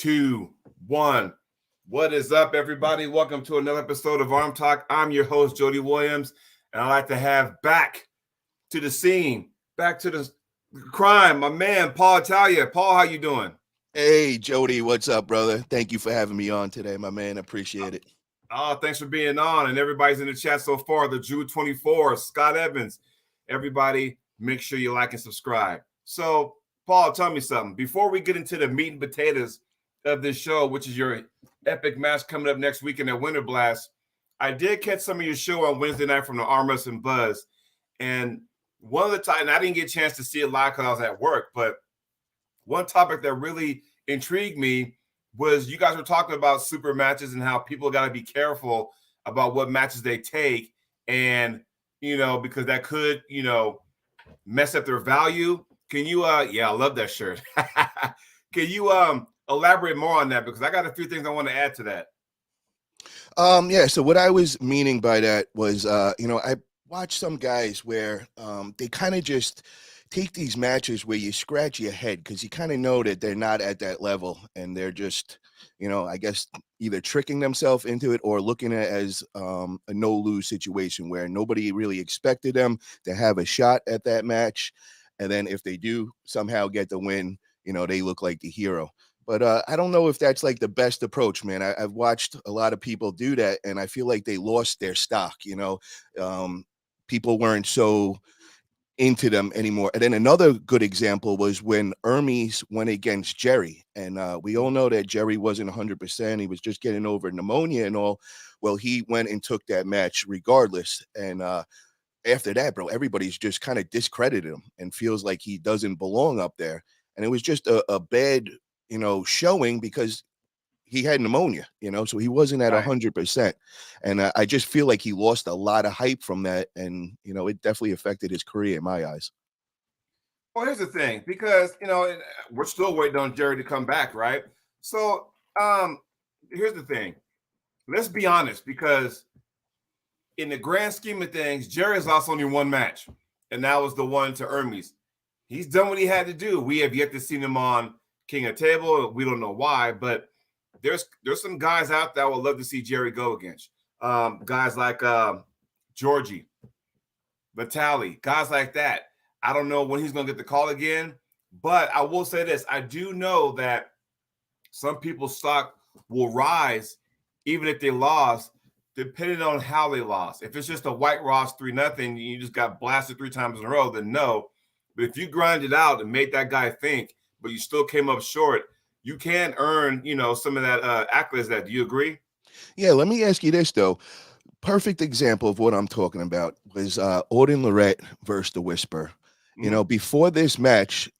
2, 1. What is up, everybody? Welcome to another episode of ArmTalk. I'm your host, Jody Williams, and I'd like to have back to the scene, back to the crime, my man, Paul Italia. Paul, how you doing? Hey, Jody, what's up, brother? Thank you for having me on today, my man. Appreciate it. Oh, thanks for being on. And everybody's in the chat so far. The Drew 24, Scott Evans. Everybody, make sure you like and subscribe. So, Paul, tell me something. Before we get into the meat and potatoes of this show, which is your epic match coming up next weekend at Winter Blast, I did catch some of your show on Wednesday night from the Arm Wrestling Buzz. And one of the times, I didn't get a chance to see it live because I was at work, but one topic that really intrigued me was you guys were talking about super matches and how people got to be careful about what matches they take. And, because that could, mess up their value. Can you, yeah, I love that shirt. Can you elaborate more on that? Because I got a few things I want to add to that. Yeah, so what I was meaning by that was, I watched some guys where they kind of just take these matches where you scratch your head because you kind of know that they're not at that level and they're just, I guess either tricking themselves into it or looking at it as a no-lose situation where nobody really expected them to have a shot at that match. And then if they do somehow get the win, they look like the hero. But I don't know if that's like the best approach, man. I've watched a lot of people do that, and I feel like they lost their stock, people weren't so into them anymore. And then another good example was when Hermes went against Jerry. And we all know that Jerry wasn't 100%. He was just getting over pneumonia and all. Well, he went and took that match regardless. And after that, bro, everybody's just kind of discredited him and feels like he doesn't belong up there. And it was just a bad, showing because he had pneumonia, so he wasn't at 100%. And I just feel like he lost a lot of hype from that. And, it definitely affected his career in my eyes. Well, here's the thing, because, we're still waiting on Jerry to come back, right? So here's the thing. Let's be honest, because in the grand scheme of things, Jerry has lost only one match, and that was the one to Hermes. He's done what he had to do. We have yet to see him on King of Table. We don't know why, but there's some guys out there I would love to see Jerry go against. Guys like Georgie, Vitali, guys like that. I don't know when he's going to get the call again, but I will say this. I do know that some people's stock will rise even if they lost, depending on how they lost. If it's just a white Ross 3-0, you just got blasted 3 times in a row, then no. But if you grind it out and made that guy think, but you still came up short, you can earn, some of that accolades. That, do you agree? Yeah, let me ask you this, though. Perfect example of what I'm talking about was Auden Lorette versus the Whisper. Before this match,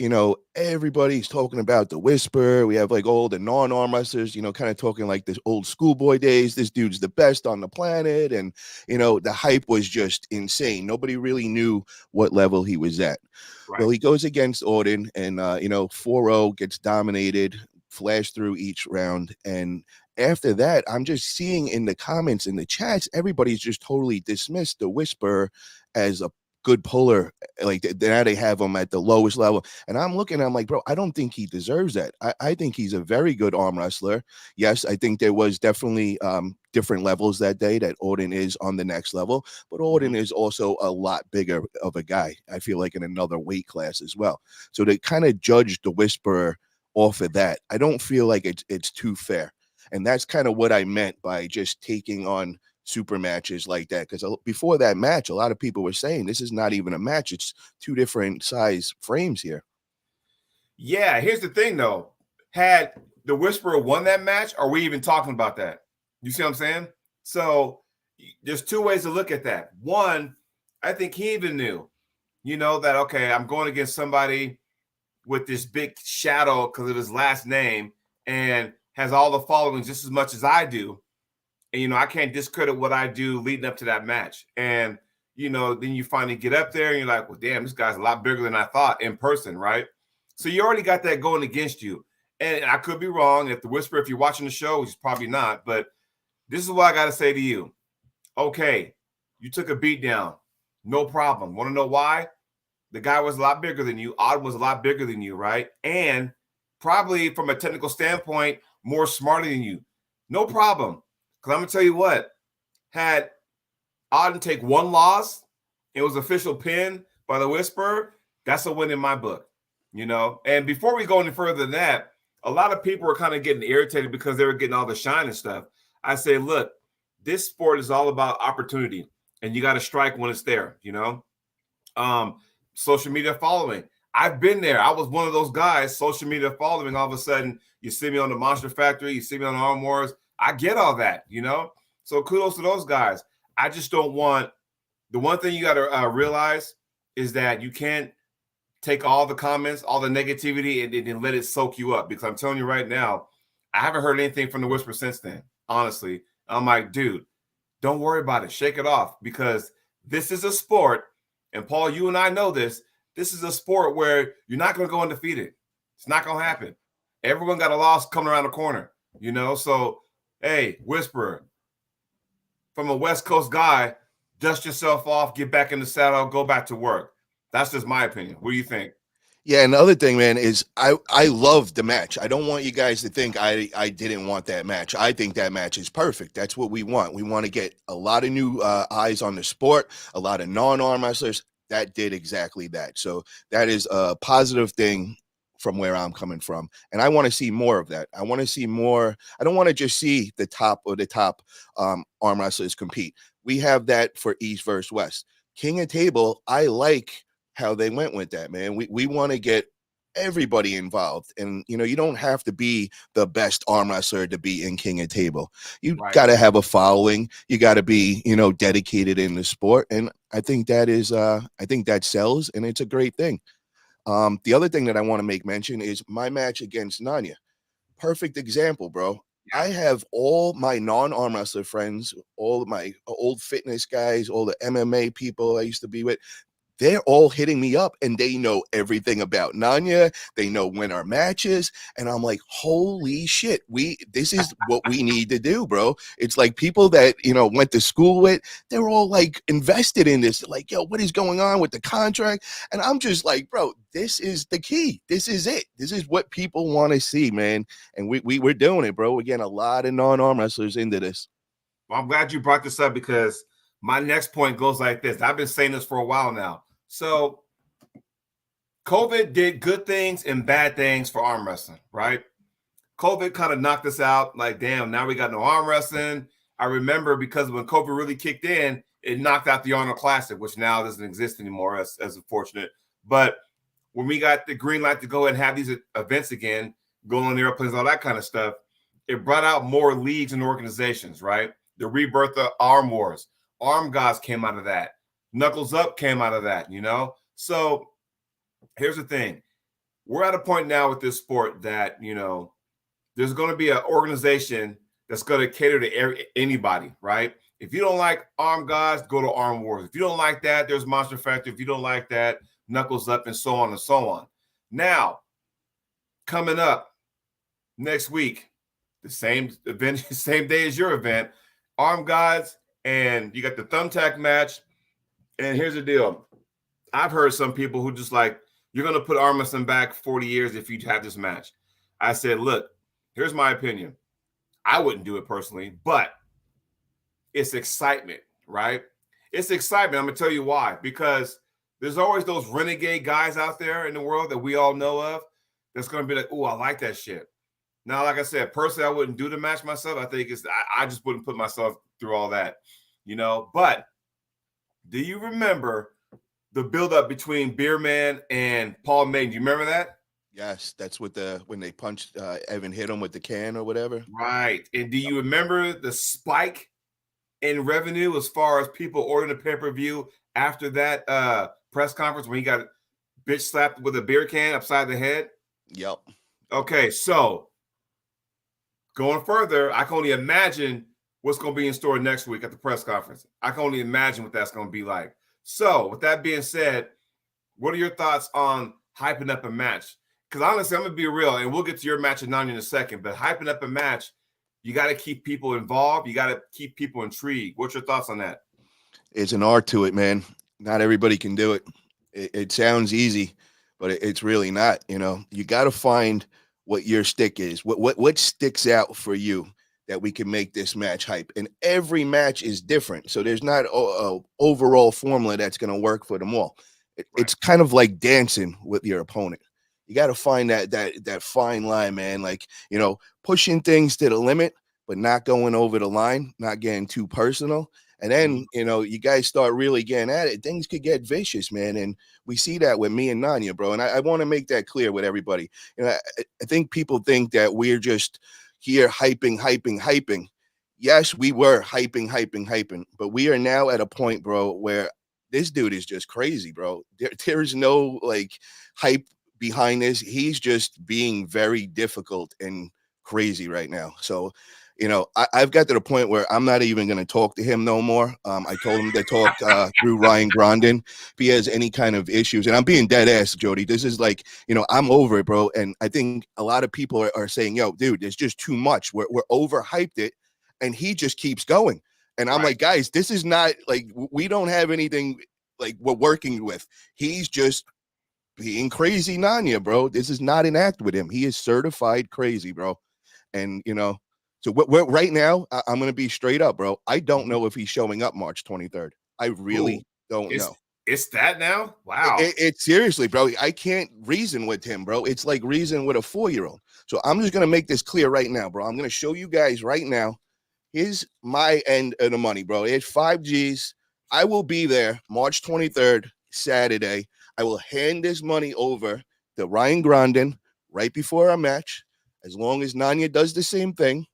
everybody's talking about the Whisper. We have like all the non-arm wrestlers, kind of talking like this old schoolboy days. This dude's the best on the planet. And, the hype was just insane. Nobody really knew what level he was at. Right. Well, he goes against Auden and, 4-0 gets dominated, flashed through each round. And after that, I'm just seeing in the comments, in the chats, everybody's just totally dismissed the Whisper as a good puller. Like now they have him at the lowest level. And I'm looking, I'm like, bro, I don't think he deserves that. I think he's a very good arm wrestler. Yes, I think there was definitely different levels that day that Auden is on the next level. But Auden is also a lot bigger of a guy, I feel like, in another weight class as well. So to kind of judge the Whisperer off of that, I don't feel like it's too fair. And that's kind of what I meant by just taking on super matches like that. Because before that match, a lot of people were saying this is not even a match. It's 2 different size frames here. Yeah, here's the thing, though. Had the Whisperer won that match, are we even talking about that? You see what I'm saying? So there's 2 ways to look at that. One, I think he even knew, that, okay, I'm going against somebody with this big shadow because of his last name and has all the following just as much as I do. And, I can't discredit what I do leading up to that match. And, then you finally get up there and you're like, well, damn, this guy's a lot bigger than I thought in person, right? So you already got that going against you. And I could be wrong. If the Whisper, if you're watching the show, which is probably not, but this is what I got to say to you. Okay, you took a beat down. No problem. Want to know why? The guy was a lot bigger than you. Auden was a lot bigger than you, right? And probably from a technical standpoint, more smarter than you. No problem. Because I'm gonna tell you what, had Auden take one loss, it was official pin by the Whisperer, that's a win in my book. And before we go any further than that, a lot of people were kind of getting irritated because they were getting all the shine and stuff. I say, look, this sport is all about opportunity, and you got to strike when it's there. um, Social media following. I've been there. I was one of those guys, social media following. All of a sudden, you see me on the Monster Factory, you see me on Arm Wars. I get all that. So kudos to those guys. I just don't want the one thing you got to realize is that you can't take all the comments, all the negativity, and let it soak you up. Because I'm telling you right now, I haven't heard anything from the Whisper since then. Honestly, I'm like, dude, don't worry about it. Shake it off because this is a sport. And Paul, you and I know this. This is a sport where you're not going to go undefeated. It's not going to happen. Everyone got a loss coming around the corner. So, hey, Whisperer, from a West Coast guy, dust yourself off, get back in the saddle, go back to work. That's just my opinion. What do you think? Yeah, and the other thing, man, is I love the match. I don't want you guys to think I didn't want that match. I think that match is perfect. That's what we want. We want to get a lot of new eyes on the sport, a lot of non-arm wrestlers. That did exactly that. So that is a positive thing from where I'm coming from. And I want to see more of that. I want to see more. I don't want to just see the top arm wrestlers compete. We have that for East versus West. King of Table, I like how they went with that, man. We want to get everybody involved. And, you don't have to be the best arm wrestler to be in King of Table. You Right. got to have a following. You got to be, dedicated in the sport. And I think I think that sells, and it's a great thing. The other thing that I want to make mention is my match against Nanya. Perfect example, bro. I have all my non-arm wrestler friends, all of my old fitness guys, all the MMA people I used to be with. They're all hitting me up and they know everything about Nanya. They know when our match is. And I'm like, holy shit, this is what we need to do, bro. It's like people that, went to school with, they're all like invested in this. Like, yo, what is going on with the contract? And I'm just like, bro, this is the key. This is it. This is what people want to see, man. And we're doing it, bro. We're getting a lot of non-arm wrestlers into this. Well, I'm glad you brought this up because my next point goes like this. I've been saying this for a while now. So COVID did good things and bad things for arm wrestling, right? COVID kind of knocked us out. Like, damn, now we got no arm wrestling. I remember because when COVID really kicked in, it knocked out the Arnold Classic, which now doesn't exist anymore, as unfortunate. But when we got the green light to go and have these events again, go on airplanes, all that kind of stuff, it brought out more leagues and organizations, right? The rebirth of Arm Wars. Arm Gods came out of that. Knuckles Up came out of that. So here's the thing. We're at a point now with this sport that, there's going to be an organization that's going to cater to anybody, right? If you don't like Arm Gods, go to Arm Wars. If you don't like that, there's Monster Factory. If you don't like that, Knuckles Up, and so on and so on. Now, coming up next week, the same event, same day as your event, Arm Gods, and you got the thumbtack match. And here's the deal. I've heard some people who just like, you're going to put arm wrestling back 40 years if you have this match. I said, look, here's my opinion. I wouldn't do it personally, but it's excitement, right? It's excitement. I'm going to tell you why. Because there's always those renegade guys out there in the world that we all know of that's going to be like, oh, I like that shit. Now, like I said, personally, I wouldn't do the match myself. I think I just wouldn't put myself through all that, But do you remember the buildup between Beerman and Paul Maiden? Do you remember that? Yes, that's when they punched Evan, hit him with the can or whatever. Right. And do you remember the spike in revenue as far as people ordering the pay-per-view after that press conference when he got bitch slapped with a beer can upside the head? Yep. Okay, so going further, I can only imagine what's going to be in store next week at the press conference. I can only imagine what that's going to be like. So, with that being said, what are your thoughts on hyping up a match? Because honestly, I'm going to be real, and we'll get to your match at Nanya in a second, but hyping up a match, you got to keep people involved. You got to keep people intrigued. What's your thoughts on that? It's an art to it, man. Not everybody can do it. It sounds easy, but it's really not. You got to find what your stick is. What sticks out for you that we can make this match hype? And every match is different, so there's not a overall formula that's going to work for them all. Right. It's kind of like dancing with your opponent. You got to find that fine line, man. Like, pushing things to the limit, but not going over the line, not getting too personal. And Mhm. then, you guys start really getting at it. Things could get vicious, man. And we see that with me and Nanya, bro. And I want to make that clear with everybody. I think people think that we're just here hyping, hyping, hyping. Yes, we were hyping, hyping, hyping, but we are now at a point, bro, where this dude is just crazy, bro. There's no like hype behind this. He's just being very difficult and crazy right now. So, I've got to the point where I'm not even going to talk to him no more. I told him to talk through Ryan Grondin if he has any kind of issues. And I'm being dead ass, Jody. This is like, I'm over it, bro. And I think a lot of people are saying, yo, dude, there's just too much. We're overhyped it. And he just keeps going. And I'm Right. like, guys, this is not like, we don't have anything like we're working with. He's just being crazy Nanya, bro. This is not an act with him. He is certified crazy, bro. And so we're right now, I'm gonna be straight up, bro. I don't Mhm. know if he's showing up March 23rd. I Ooh, really don't it's know. it's that now? Wow. It's seriously, bro. I can't reason with him, bro. It's like reason with a 4-year-old. So I'm just gonna make this clear right now, bro. I'm gonna show you guys right now. Here's my end of the money, bro. It's 5 G's. I will be there March 23rd, Saturday. I will hand this money over to Ryan Grondin right before our match. As long as Nanya does the same thing,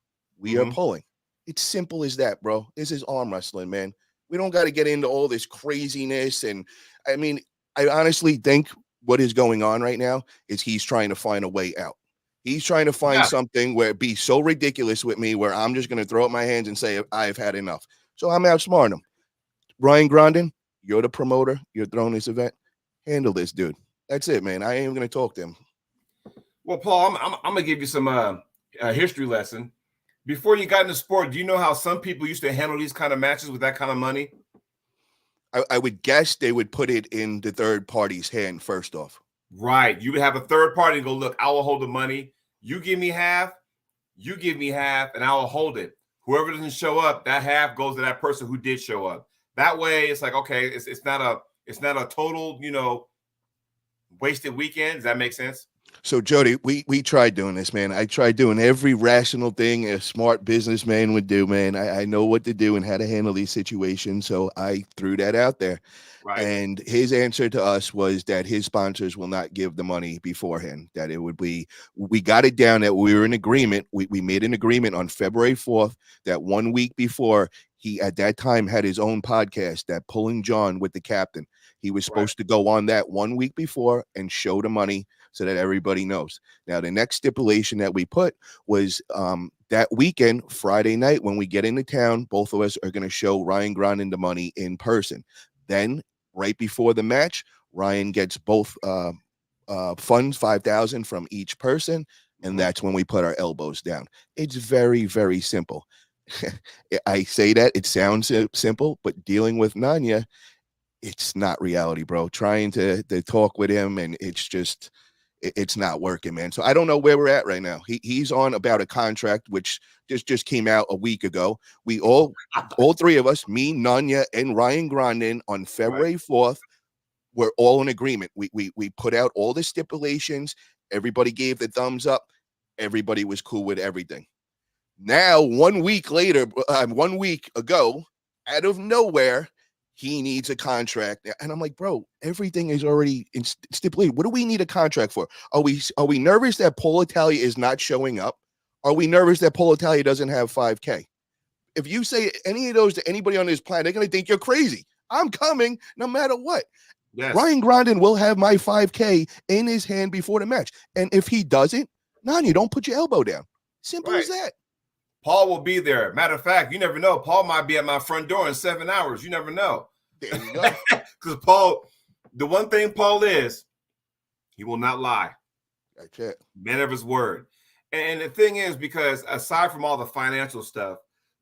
we are Hmm. pulling. It's simple as that, bro. This is arm wrestling, man. We don't got to get into all this craziness. And I mean, I honestly think what is going on right now is he's trying to find a way out. He's trying to find Yeah. something where it be so ridiculous with me where I'm just going to throw up my hands and say, I've had enough. So I'm outsmarting him. Ryan Grondin, you're the promoter. You're throwing this event. Handle this, dude. That's it, man. I ain't even going to talk to him. Well, Paul, I'm gonna give you some history lesson. Before you got into sport, do you know how some people used to handle these kind of matches with that kind of money? I would guess they would put it in the third party's hand first off. Right. You would have a third party and go, look, I will hold the money. You give me half, you give me half, and I will hold it. Whoever doesn't show up, that half goes to that person who did show up. That way, it's like, okay, it's not a total, wasted weekend. Does that make sense? So Jody, we tried doing this, man. I tried doing every rational thing a smart businessman would do, man. I know what to do and how to handle these situations. So I threw that out there. Right. And his answer to us was that his sponsors will not give the money beforehand, that it would be, we got it down that we were in agreement. We made an agreement on February 4th that 1 week before he at that time had his own podcast, that Pulling John with the Captain. He was Right. supposed to go on that 1 week before and show the money so that everybody knows. Now, the next stipulation that we put was that weekend, Friday night, when we get into town, both of us are going to show Ryan Grondin the money in person. Then right before the match, Ryan gets both funds, 5,000 from each person, and Hmm. that's when we put our elbows down. It's very, very simple. I say that it sounds simple, but dealing with Nanya, it's not reality, bro. Trying to talk with him, and it's not working, man. So I don't know where we're at right now. He's on about a contract which just came out a week ago. We all three of us, me, Nanya, and Ryan Grondin, on Right. February 4th, we're all in agreement. We put out all the stipulations. Everybody gave the thumbs up. Everybody was cool with everything. Now, 1 week later, 1 week ago, out of nowhere, he needs a contract, and I'm like, bro, everything is already stipulated. What do we need a contract for? Are we nervous that Paul Italia is not showing up? Are we nervous that Paul Italia doesn't have 5K? If you say any of those to anybody on this planet, they're gonna think you're crazy. I'm coming no matter what. Yes. Ryan Grondin will have my 5K in his hand before the match. And if he doesn't, you don't put your elbow down. Simple Right. as that. Paul will be there. Matter of fact, you never know. Paul might be at my front door in 7 hours. You never know. There you go. Because Paul, the one thing Paul is, he will not lie. That's it. Man of his word. And the thing is, because aside from all the financial stuff,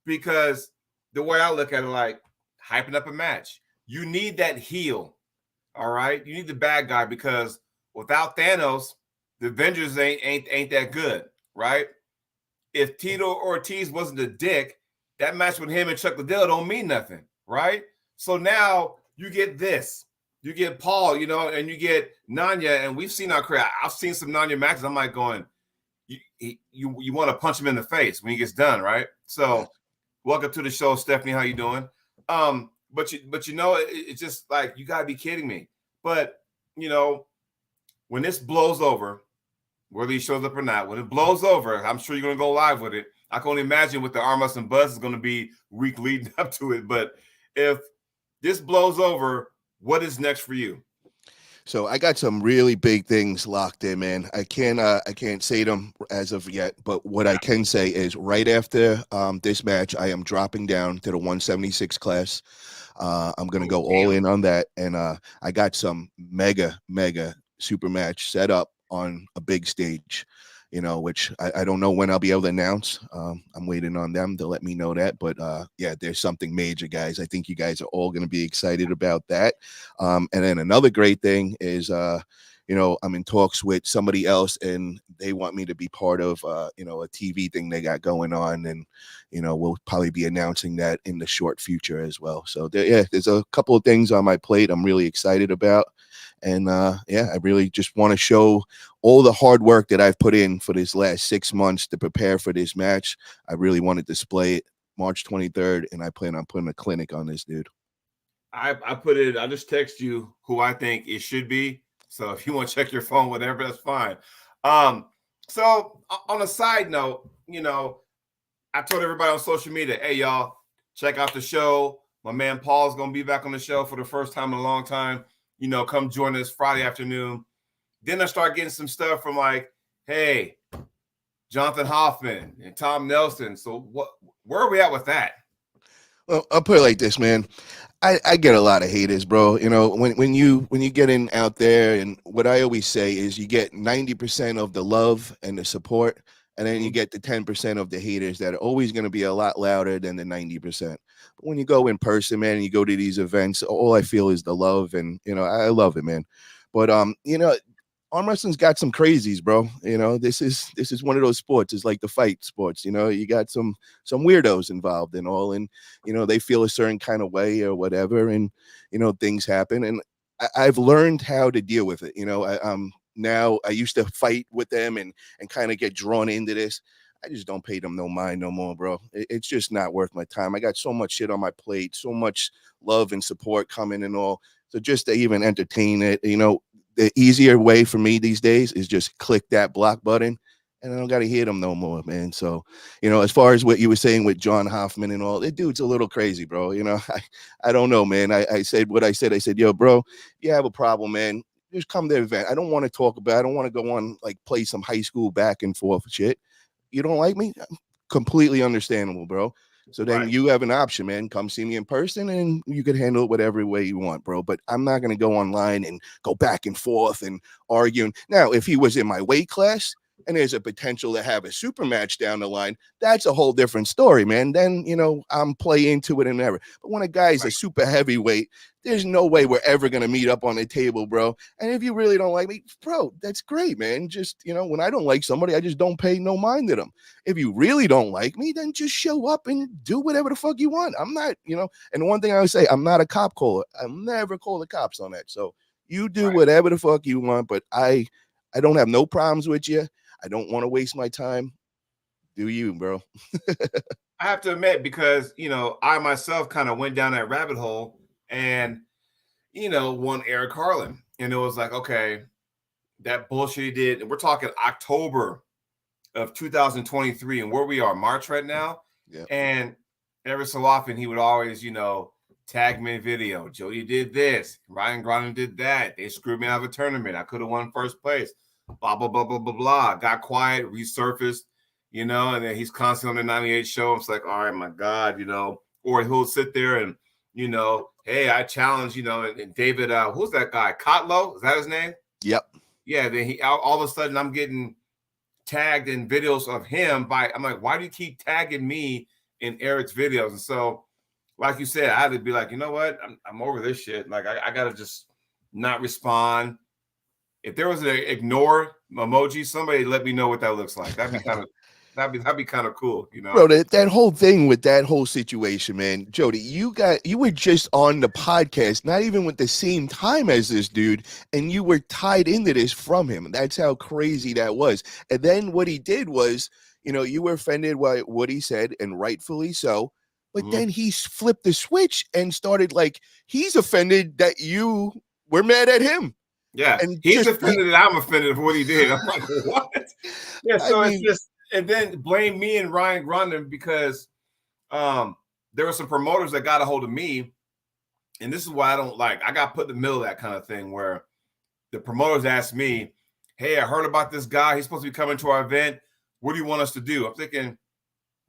because the way I look at it, like hyping up a match, you need that heel. All right. You need the bad guy because without Thanos, The Avengers ain't that good, right? If Tito Ortiz wasn't a dick, that match with him and Chuck Liddell don't mean nothing, right? So now you get this. You get Paul, and you get Nanya, and we've seen our career. I've seen some Nanya matches. I'm like going, you want to punch him in the face when he gets done, right? Yes. So, welcome to the show, Stephanie. How you doing? It's just like you gotta be kidding me. But you know, when this blows over, whether he shows up or not, when it blows over, I'm sure you're gonna go live with it. I can only imagine what the Arm Wrestling Buzz is gonna be week leading up to it. But if this blows over, what is next for you? So I got some really big things locked in, man. I can't say them as of yet, but what I Yeah. can say is right after this match, I am dropping down to the 176 class. I'm gonna Oh, go all damn. in on that, and I got some mega super match set up on a big stage. Which I don't know when I'll be able to announce. I'm waiting on them to let me know that. But yeah, there's something major, guys. I think you guys are all going to be excited about that. And then another great thing is, I'm in talks with somebody else, and they want me to be part of, a TV thing they got going on, and we'll probably be announcing that in the short future as well. So there's a couple of things on my plate I'm really excited about. And yeah, I really just want to show all the hard work that I've put in for this last 6 months to prepare for this match. I really want to display it March 23rd, and I plan on putting a clinic on this dude. I put it. I just text you who I think it should be. So if you want to check your phone, whatever, that's fine. Um, so on a side note, I told everybody on social media, hey y'all, check out the show. My man Paul's gonna be back on the show for the first time in a long time. Come join us Friday afternoon. Then I start getting some stuff from like, hey, Jonathan Hoffman and Tom Nelson. So where are we at with that? Well, I'll put it like this, man. I get a lot of haters, bro. When you get in out there, and what I always say is you get 90% of the love and the support, and then you Mm-hmm. get the 10% of the haters that are always going to be a lot louder than the 90%. But when you go in person, man, and you go to these events, all I feel is the love, and I love it, man. But arm wrestling's got some crazies, bro. This is one of those sports. It's like the fight sports. You got some weirdos involved in all, and they feel a certain kind of way or whatever, and things happen, and I've learned how to deal with it. Now I used to fight with them and kind of get drawn into this. I just don't pay them no mind no more, bro. It's just not worth my time. I got so much shit on my plate, so much love and support coming and all. So just to even entertain it, the easier way for me these days is just click that block button, and I don't got to hear them no more, man. So, as far as what you were saying with John Hoffman and all, that dude's a little crazy, bro. I don't know, man. I said what I said. I said, yo, bro, you have a problem, man. Just come to the event. I don't want to talk about. I don't want to go on like play some high school back and forth shit. You don't like me? Completely understandable, bro. So then Right. you have an option, man. Come see me in person, and you could handle it whatever way you want, bro. But I'm not going to go online and go back and forth and arguing. Now, if he was in my weight class and there's a potential to have a super match down the line, that's a whole different story, man. Then, I'm play into it and ever. But when a guy's a super heavyweight, there's no way we're ever going to meet up on a table, bro. And if you really don't like me, bro, that's great, man. Just, when I don't like somebody, I just don't pay no mind to them. If you really don't like me, then just show up and do whatever the fuck you want. I'm not, and the one thing I would say, I'm not a cop caller. I'll never call the cops on that. So you do Right. whatever the fuck you want, but I don't have no problems with you. I don't want to waste my time. Do you, bro? I have to admit, because I myself kind of went down that rabbit hole, and one Eric Carlin, and it was like, okay, that bullshit he did. And we're talking October of 2023, and where we are, March right now. Yeah. And every so often, he would always, tag me in video. Jody did this. Ryan Grondin did that. They screwed me out of a tournament. I could have won first place. Blah, blah, blah, blah, blah, blah. Got quiet, resurfaced, and then he's constantly on the 98 show. It's like, all right, my God, or he'll sit there and, hey, I challenge, and David, who's that guy? Kotlow? Is that his name? Yep. Yeah. Then all of a sudden I'm getting tagged in videos of him I'm like, why do you keep tagging me in Eric's videos? And so, like you said, I had to be like, you know what? I'm over this shit. Like, I got to just not respond. if there was an ignore emoji, somebody let me know what that looks like. That'd be kind of cool, you know. Bro, that whole thing with that whole situation, man, Jody, you were just on the podcast, not even with the same time as this dude, and you were tied into this from him. That's how crazy that was. And then what he did was, you were offended by what he said, and rightfully so. But then he flipped the switch and started like he's offended that you were mad at him. Yeah, And he's offended that I'm offended for what he did. I'm like, what? Yeah, so it's just, and then blame me and Ryan Grundon because there were some promoters that got a hold of me, and this is why I got put in the middle of that kind of thing where the promoters asked me, hey, I heard about this guy. He's supposed to be coming to our event. What do you want us to do? I'm thinking,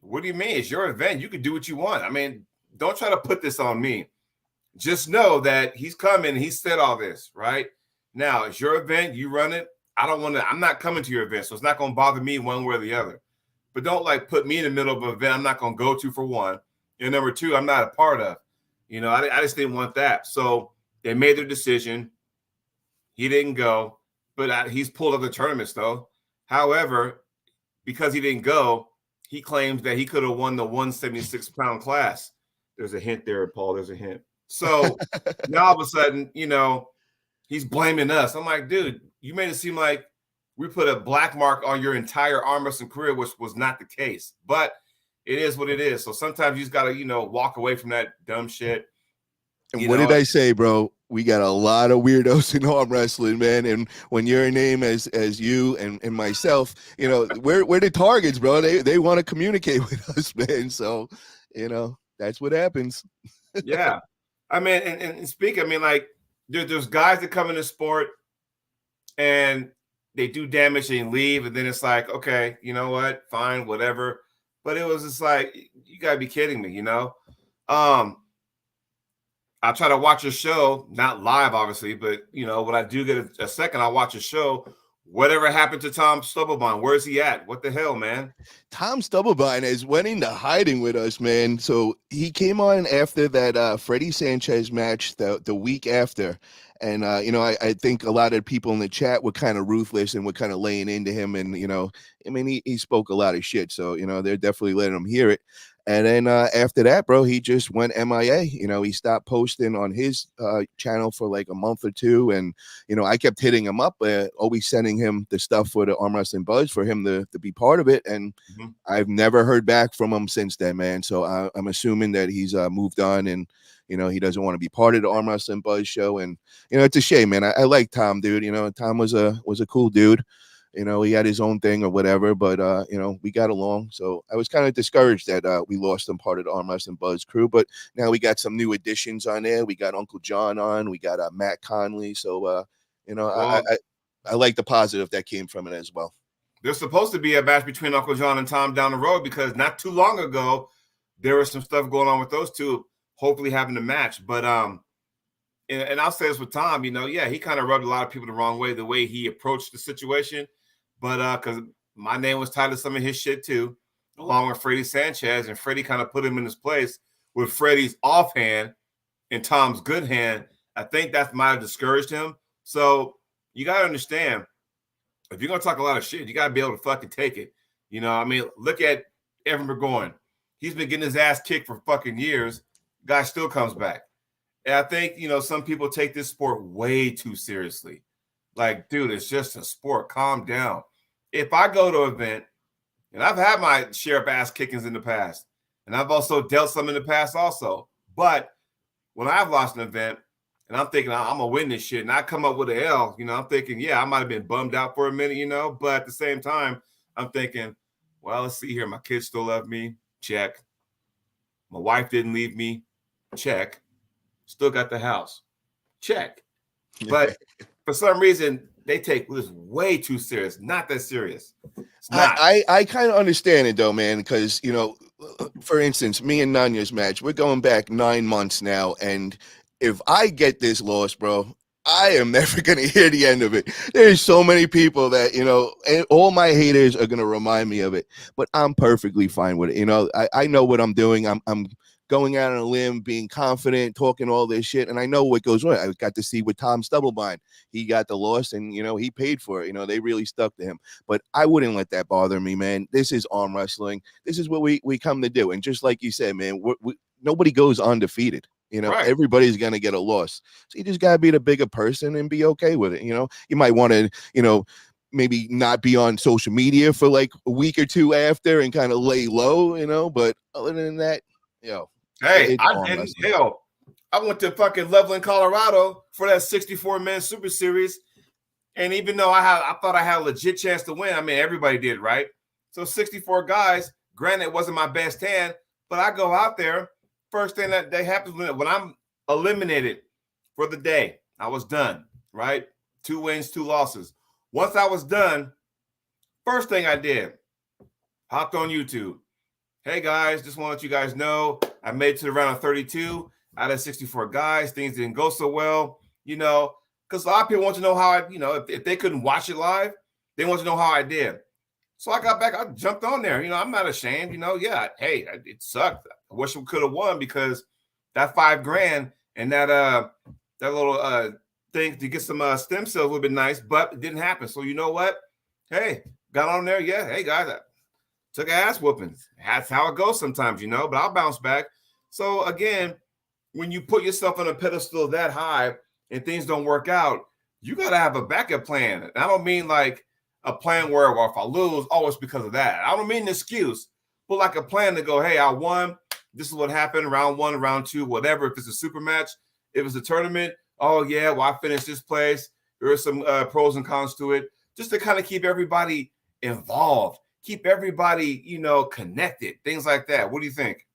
what do you mean? It's your event. You can do what you want. I mean, don't try to put this on me. Just know that he's coming. He said all this, right? Now, it's your event. You run it. I'm not coming to your event, so it's not going to bother me one way or the other. But don't put me in the middle of an event I'm not going to go to, for one. And number two, I'm not a part of. I just didn't want that. So they made their decision. He didn't go, but he's pulled other tournaments, though. However, because he didn't go, he claims that he could have won the 176-pound class. There's a hint there, Paul. There's a hint. So now all of a sudden, he's blaming us. I'm like, dude, you made it seem like we put a black mark on your entire arm wrestling career, which was not the case. But it is what it is. So sometimes you just got to, walk away from that dumb shit. And what did I say, bro? We got a lot of weirdos in arm wrestling, man. And when your name as you and myself, we're the targets, bro. They want to communicate with us, man. So, that's what happens. Yeah. I mean, and speak, I mean, there's guys that come in the sport and they do damage and leave, and then it's like, okay, you know what? Fine, whatever. But it was just like, you gotta be kidding me, I try to watch a show, not live, obviously, but when I do get a second, I'll watch a show. Whatever happened to Tom Stubblebine? Where's he at? What the hell, man? Tom Stubblebine has went into hiding with us, man. So he came on after that Freddie Sanchez match the week after. And, I think a lot of people in the chat were kind of ruthless and were kind of laying into him. And, he spoke a lot of shit. So, they're definitely letting him hear it. And then after that, bro, he just went MIA. He stopped posting on his channel for like a month or two. And, I kept hitting him up, always sending him the stuff for the Arm Wrestling Buzz for him to be part of it. And I've never heard back from him since then, man. So I'm assuming that he's moved on and, he doesn't want to be part of the Arm Wrestling Buzz show. And, it's a shame, man. I like Tom, dude. Tom was a cool dude. He had his own thing or whatever, but, we got along. So I was kind of discouraged that we lost him part of the Arm Wrestling Buzz crew, but now we got some new additions on there. We got Uncle John on, we got Matt Conley. So, I like the positive that came from it as well. There's supposed to be a match between Uncle John and Tom down the road because not too long ago, there was some stuff going on with those two, hopefully having a match. But, and I'll say this with Tom, he kind of rubbed a lot of people the wrong way, the way he approached the situation. But because my name was tied to some of his shit too, along with Freddie Sanchez, and Freddie kind of put him in his place with Freddie's offhand and Tom's good hand. I think that might have discouraged him. So you got to understand, if you're going to talk a lot of shit, you got to be able to fucking take it. Look at Evan Burgoyne. He's been getting his ass kicked for fucking years. Guy still comes back. And I think, some people take this sport way too seriously. Like, dude, it's just a sport. Calm down. If I go to an event, and I've had my share of ass kickings in the past, and I've also dealt some in the past also. But when I've lost an event, and I'm thinking I'm going to win this shit, and I come up with an L, I'm thinking, yeah, I might have been bummed out for a minute, but at the same time, I'm thinking, well, let's see here. My kids still love me. Check. My wife didn't leave me. Check. Still got the house. Check. But for some reason, they take this way too serious. Not that serious. It's not. I kind of understand it though, man, because for instance, me and Nanya's match, we're going back 9 months now, and if I get this loss, bro, I am never going to hear the end of it. There's so many people that, and all my haters are going to remind me of it, but I'm perfectly fine with it. I know what I'm doing. I'm going out on a limb, being confident, talking all this shit. And I know what goes on. I got to see with Tom Stubblebine. He got the loss and, he paid for it. They really stuck to him. But I wouldn't let that bother me, man. This is arm wrestling. This is what we come to do. And just like you said, man, nobody goes undefeated. Right. Everybody's going to get a loss. So you just got to be the bigger person and be okay with it. You might want to, maybe not be on social media for like a week or two after and kind of lay low, but other than that, Hey, it's arm wrestling. I went to fucking Loveland, Colorado for that 64-man Super Series. And even though I thought I had a legit chance to win, I mean, everybody did, right? So 64 guys, granted, it wasn't my best hand, but I go out there. First thing that happens when I'm eliminated for the day, I was done, right? 2 wins, 2 losses. Once I was done, first thing I did, hopped on YouTube. Hey guys, just want to let you guys know I made it to the round of 32 out of 64 guys. Things didn't go so well, because a lot of people want to know how if they couldn't watch it live, they want to know how I did. So I got back, I jumped on there. I'm not ashamed, yeah, hey, it sucked. I wish we could have won because that $5,000 and that little thing to get some stem cells would have been nice, but it didn't happen. So you know what? Hey, got on there. Yeah. Hey guys, I took ass whooping. That's how it goes sometimes, but I'll bounce back. So again, when you put yourself on a pedestal that high and things don't work out, you got to have a backup plan. And I don't mean like a plan where, well, if I lose, oh, it's because of that. I don't mean an excuse, but like a plan to go, hey, I won. This is what happened, round 1, round 2, whatever. If it's a super match, if it's a tournament, oh, yeah, well, I finished this place. There are some pros and cons to it, just to kind of keep everybody involved, keep everybody, connected, things like that. What do you think?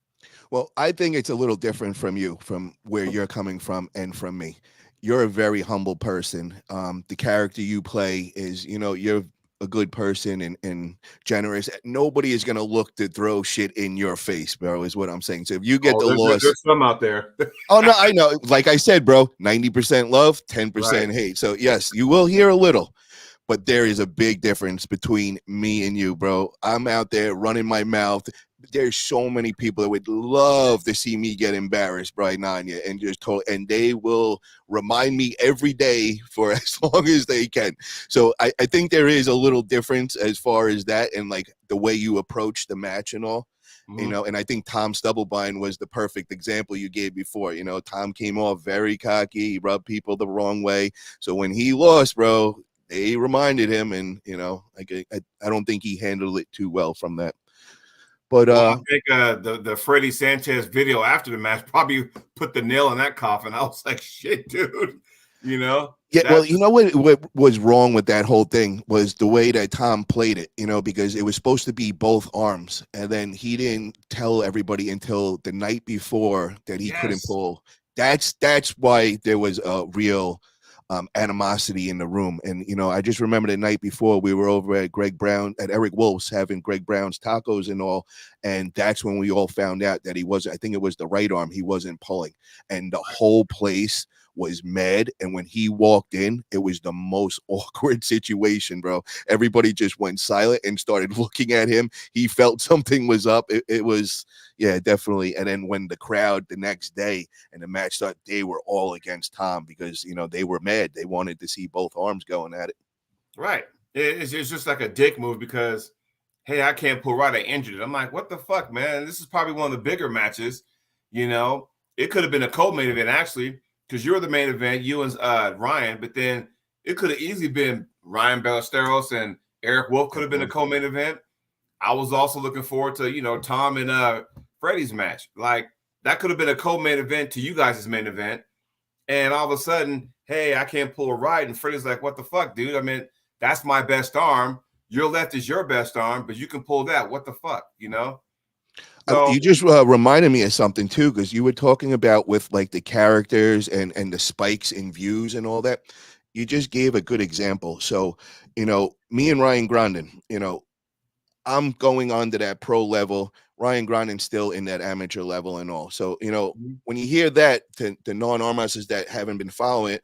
Well, I think it's a little different from you, from where you're coming from and from me. You're a very humble person. The character you play is, you're a good person and generous. Nobody is going to look to throw shit in your face, bro, is what I'm saying. So if you get the loss. There's some out there. Oh, no, I know. Like I said, bro, 90% love, 10% Right. hate. So, yes, you will hear a little. But there is a big difference between me and you, bro. I'm out there running my mouth. There's so many people that would love to see me get embarrassed by Nanya and they will remind me every day for as long as they can. So I think there is a little difference as far as that and like the way you approach the match and all. Mm-hmm. And I think Tom Stubblebine was the perfect example you gave before. Tom came off very cocky, he rubbed people the wrong way. So when he lost, bro, they reminded him, and I don't think he handled it too well from that. But Well, I think the Freddie Sanchez video after the match probably put the nail in that coffin. I was like, shit, dude. Yeah, well, what was wrong with that whole thing was the way that Tom played it, because it was supposed to be both arms, and then he didn't tell everybody until the night before that he couldn't pull. That's why there was a real animosity in the room. And, I just remember the night before we were over at Eric Wolf's having Greg Brown's tacos and all. And that's when we all found out that I think it was the right arm, he wasn't pulling. And the whole place was mad. And when he walked in, it was the most awkward situation, bro. Everybody just went silent and started looking at him. He felt something was up. It was, yeah, definitely. And then when the crowd the next day and the match started, they were all against Tom because, they were mad. They wanted to see both arms going at it. Right. It's just like a dick move because, hey, I can't pull right. I injured it. I'm like, what the fuck, man? This is probably one of the bigger matches. It could have been a co-main event, actually, because you're the main event, you and Ryan, but then it could have easily been Ryan Ballesteros and Eric Wolf could have been a co-main event. I was also looking forward to, Tom and Freddie's match. Like, that could have been a co-main event to you guys' main event. And all of a sudden, hey, I can't pull a right. And Freddie's like, what the fuck, dude? I mean, that's my best arm. Your left is your best arm, but you can pull that. What the fuck, So, you just reminded me of something too, because you were talking about with like the characters and the spikes in views and all that. You just gave a good example. So, me and Ryan Grandin, I'm going on to that pro level. Ryan Grandin's still in that amateur level and all. So, when you hear that, to the non-arm wrestlers that haven't been following it,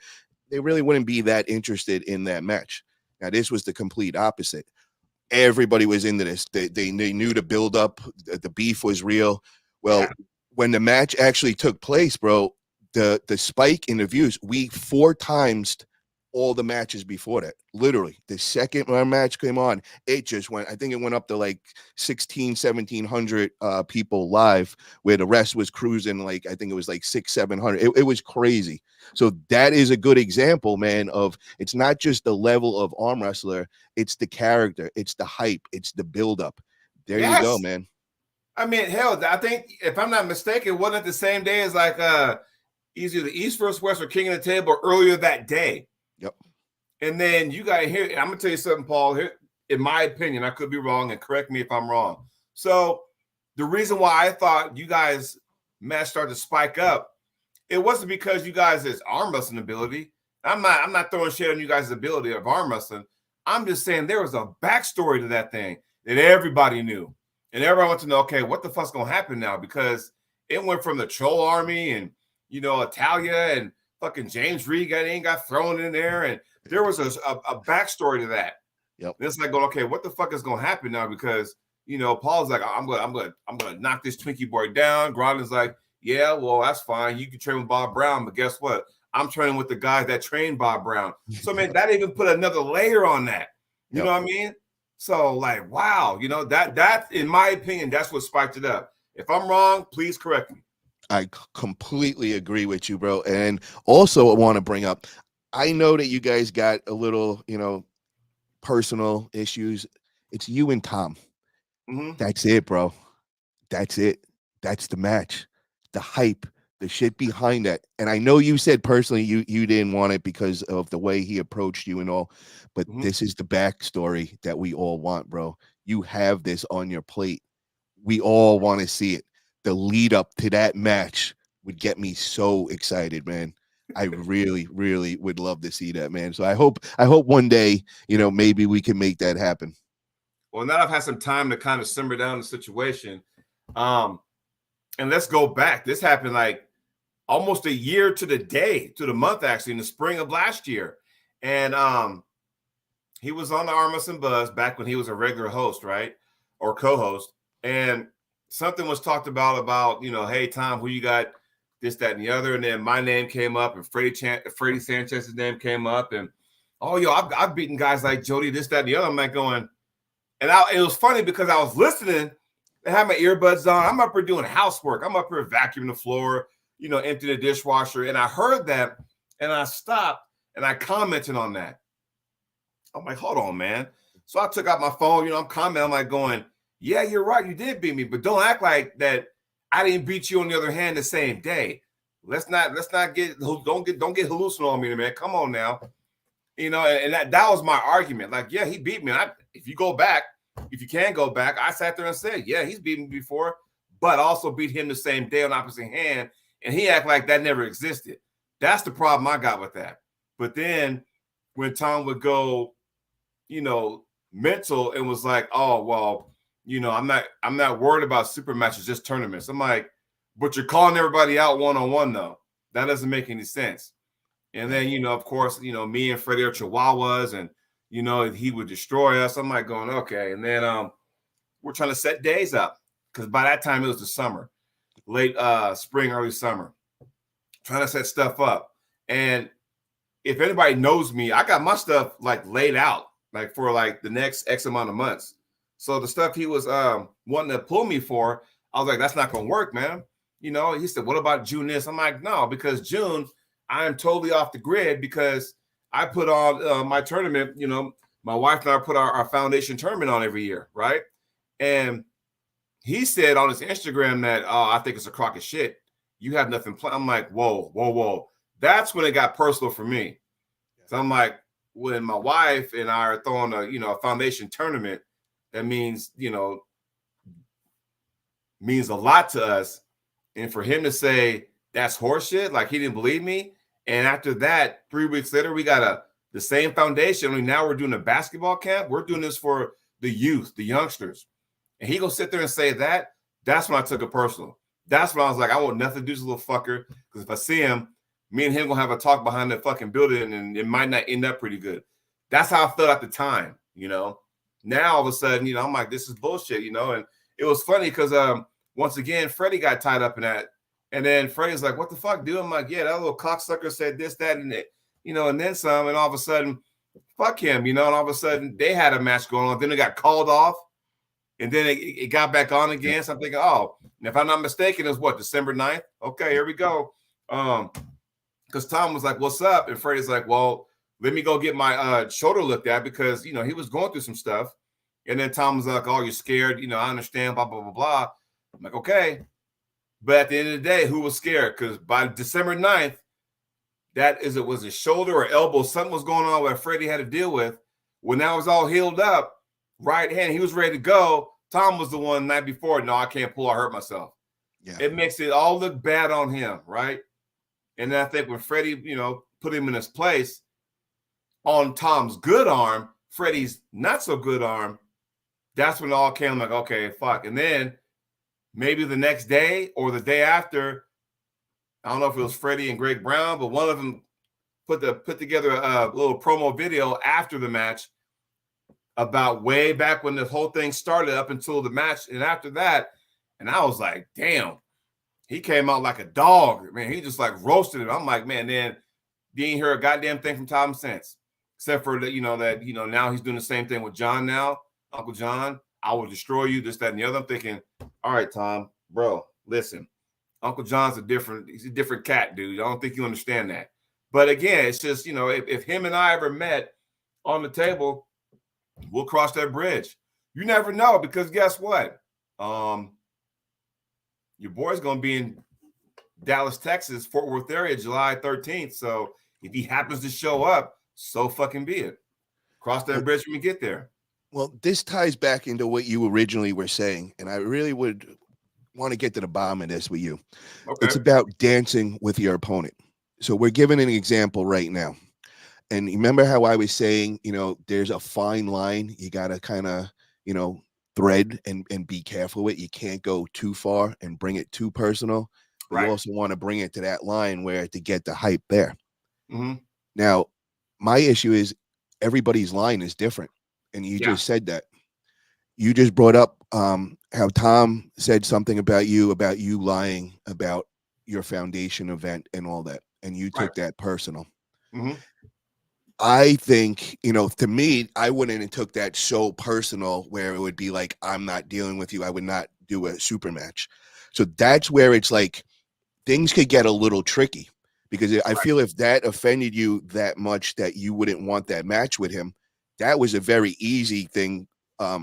they really wouldn't be that interested in that match. Now, this was the complete opposite. Everybody was into this. They knew the build up. The beef was real. Well, when the match actually took place, bro, the spike in the views, we 4 times all the matches before that. Literally, the second our match came on, it just went, I think it went up to like 1,700 people live, where the rest was cruising like, I think it was like 600-700. It was crazy. So that is a good example, man, of it's not just the level of arm wrestler, it's the character, it's the hype, it's the buildup. There you go, Yes. man. I mean, hell, I think if I'm not mistaken, wasn't it the same day as like either the East versus West or King of the Table earlier that day? Yep. And then you got here. I'm gonna tell you something, Paul. Here, in my opinion, I could be wrong, and correct me if I'm wrong. So the reason why I thought you guys match started to spike up, it wasn't because you guys' arm wrestling ability. I'm not throwing shit on you guys' ability of arm wrestling. I'm just saying there was a backstory to that thing that everybody knew. And everyone wants to know, okay, what the fuck's gonna happen now? Because it went from the Troll Army and Italia and fucking James Reed got thrown in there, and there was a backstory to that. Yep. And it's like going, okay, what the fuck is gonna happen now? Because Paul's like, I'm gonna knock this Twinkie boy down. Gronda's like, yeah, well, that's fine. You can train with Bob Brown, but guess what? I'm training with the guys that trained Bob Brown. So man, that even put another layer on that. You know what I mean? So like, wow, that in my opinion, that's what spiked it up. If I'm wrong, please correct me. I completely agree with you, bro. And also I want to bring up, I know that you guys got a little, personal issues. It's you and Tom. Mm-hmm. That's it, bro. That's it. That's the match. The hype, the shit behind that. And I know you said personally you didn't want it because of the way he approached you and all, but this is the backstory that we all want, bro. You have this on your plate. We all want to see it. The lead up to that match would get me so excited, man. I really, really would love to see that, man. So I hope one day, maybe we can make that happen. Well, now I've had some time to kind of simmer down the situation. And let's go back. This happened like almost a year to the day, to the month, actually, in the spring of last year. And he was on the Arm Wrestling Buzz back when he was a regular host, right? Or co-host. And something was talked about, hey, Tom, who you got, this, that, and the other. And then my name came up, and Freddie Sanchez's name came up. And, I've beaten guys like Jody, this, that, and the other. I'm like going, and it was funny because I was listening. I had my earbuds on. I'm up here doing housework. I'm up here vacuuming the floor, emptying the dishwasher. And I heard that, and I stopped, and I commented on that. I'm like, hold on, man. So I took out my phone. I'm commenting. I'm like going, yeah, you're right. You did beat me, but don't act like that I didn't beat you on the other hand the same day. Let's not don't get hallucinating on me, man. Come on now. And that was my argument. Like, yeah, he beat me. If you can go back, I sat there and said, yeah, he's beaten me before, but also beat him the same day on opposite hand. And he act like that never existed. That's the problem I got with that. But then when Tom would go, mental and was like, oh, well, I'm not worried about super matches, just tournaments. I'm like, but you're calling everybody out one-on-one though. That doesn't make any sense. And then, of course, me and Freddie are Chihuahuas, and, he would destroy us. I'm like going, okay. And then we're trying to set days up because by that time it was the summer, late spring, early summer, trying to set stuff up. And if anybody knows me, I got my stuff like laid out, like for like the next X amount of months. So the stuff he was wanting to pull me for, I was like, that's not going to work, man. He said, what about June this? I'm like, no, because June, I am totally off the grid because I put on my tournament. My wife and I put our foundation tournament on every year, right? And he said on his Instagram that, I think it's a crock of shit. You have nothing planned. I'm like, whoa. That's when it got personal for me. So I'm like, when my wife and I are throwing a foundation tournament, that means, means a lot to us. And for him to say that's horseshit, like he didn't believe me. And after that, 3 weeks later, we got the same foundation. Only now we're doing a basketball camp. We're doing this for the youth, the youngsters. And he gonna sit there and say that. That's when I took it personal. That's when I was like, I want nothing to do with this little fucker. Because if I see him, me and him gonna have a talk behind the fucking building, and it might not end up pretty good. That's how I felt at the time, Now all of a sudden, I'm like, this is bullshit, And it was funny because once again, Freddie got tied up in that And then Freddie's like, what the fuck, dude? I'm like, yeah, that little cocksucker said this, that, and it, and then some. And all of a sudden, fuck him, and all of a sudden they had a match going on. Then it got called off, and then it got back on again. So I'm thinking, oh, if I'm not mistaken, it was what, December 9th? Okay, here we go. Because Tom was like, what's up? And Freddie's like, well, let me go get my shoulder looked at because, he was going through some stuff. And then Tom was like, oh, you're scared. I understand, blah, blah, blah, blah. I'm like, okay. But at the end of the day, who was scared? Because by December 9th, was a shoulder or elbow, something was going on where Freddie had to deal with. When that was all healed up, right hand, he was ready to go. Tom was the one the night before, no, I can't pull, I hurt myself. Yeah. It makes it all look bad on him, right? And then I think when Freddie, put him in his place on Tom's good arm, Freddie's not so good arm, that's when it all came like, okay, fuck. And then maybe the next day or the day after, I don't know if it was Freddie and Greg Brown, but one of them put together a little promo video after the match about way back when the whole thing started up until the match and after that. And I was like, damn, he came out like a dog. Man, he just like roasted it. I'm like, man, then you ain't hear a goddamn thing from Tom since. Except for that, now he's doing the same thing with John now. Uncle John, I will destroy you, this, that, and the other. I'm thinking, all right, Tom, bro, listen. Uncle John's he's a different cat, dude. I don't think you understand that. But again, it's just, if him and I ever met on the table, we'll cross that bridge. You never know, because guess what? Your boy's going to be in Dallas, Texas, Fort Worth area, July 13th. So if he happens to show up, so fucking be it. Cross that bridge when we get there. Well, this ties back into what you originally were saying, and I really would want to get to the bottom of this with you. Okay. It's about dancing with your opponent. So we're giving an example right now. And remember how I was saying, there's a fine line. You got to kind of, thread and be careful with it. You can't go too far and bring it too personal. But right. You also want to bring it to that line where to get the hype there. Mm-hmm. Now, my issue is everybody's line is different. And you just said that. You just brought up how Tom said something about you lying about your foundation event and all that. And you took that personal. Mm-hmm. I think, to me, I wouldn't have took that so personal where it would be like, I'm not dealing with you. I would not do a super match. So that's where it's like things could get a little tricky because I feel if that offended you that much that you wouldn't want that match with him, that was a very easy thing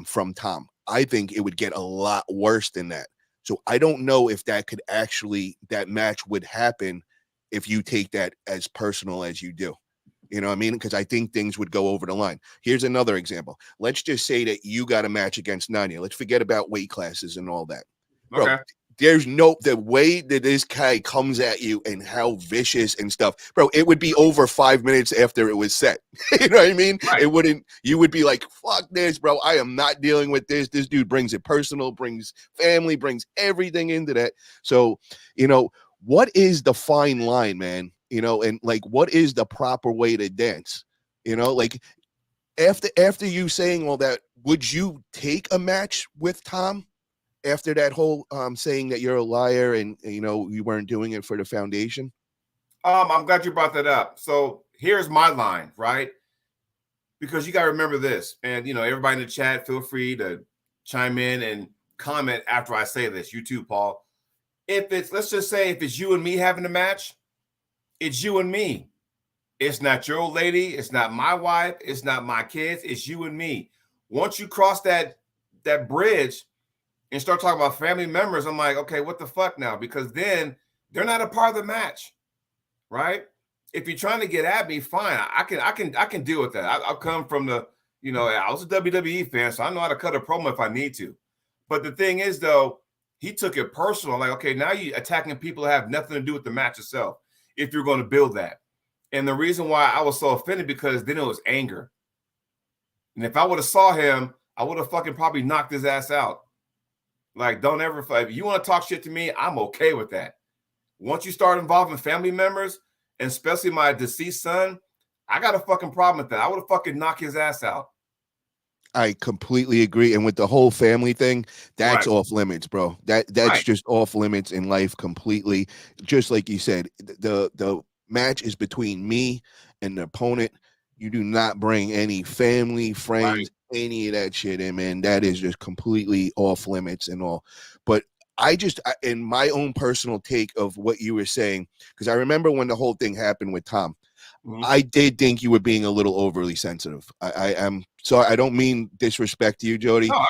from Tom. I think it would get a lot worse than that. So I don't know if that match would happen if you take that as personal as you do. You know what I mean? Because I think things would go over the line. Here's another example. Let's just say that you got a match against Nanya. Let's forget about weight classes and all that. Okay. Bro, there's the way that this guy comes at you and how vicious and stuff, bro, it would be over 5 minutes after it was set. You know what I mean? Right. You would be like, fuck this, bro. I am not dealing with this. This dude brings it personal, brings family, brings everything into that. So, what is the fine line, man? And like, what is the proper way to dance? Like after you saying all that, would you take a match with Tom after that whole saying that you're a liar and you weren't doing it for the foundation? I'm glad you brought that up. So here's my line, right? Because you got to remember this, and everybody in the chat, feel free to chime in and comment after I say this. You too, Paul. Let's just say if it's you and me having a match, it's you and me. It's not your old lady. It's not my wife. It's not my kids. It's you and me. Once you cross that bridge and start talking about family members, I'm like, okay, what the fuck now? Because then they're not a part of the match, right? If you're trying to get at me, fine. I can deal with that. I'll come from the, I was a WWE fan, so I know how to cut a promo if I need to. But the thing is, though, he took it personal. Like, okay, now you're attacking people that have nothing to do with the match itself. If you're going to build that. And the reason why I was so offended because then it was anger. And if I would have saw him, I would have fucking probably knocked his ass out. Like, don't ever fight. If you want to talk shit to me, I'm okay with that. Once you start involving family members, and especially my deceased son, I got a fucking problem with that. I would have fucking knocked his ass out. I completely agree. And with the whole family thing, that's Right, off limits, bro. That's right, just off limits in life completely. Just like you said, the match is between me and the opponent. You do not bring any family, right. friends, any of that shit in, man. That is just completely off limits and all. But in my own personal take of what you were saying, because I remember when the whole thing happened with Tom, Mhm. I did think you were being a little overly sensitive. I am sorry. I don't mean disrespect to you, Jody. No,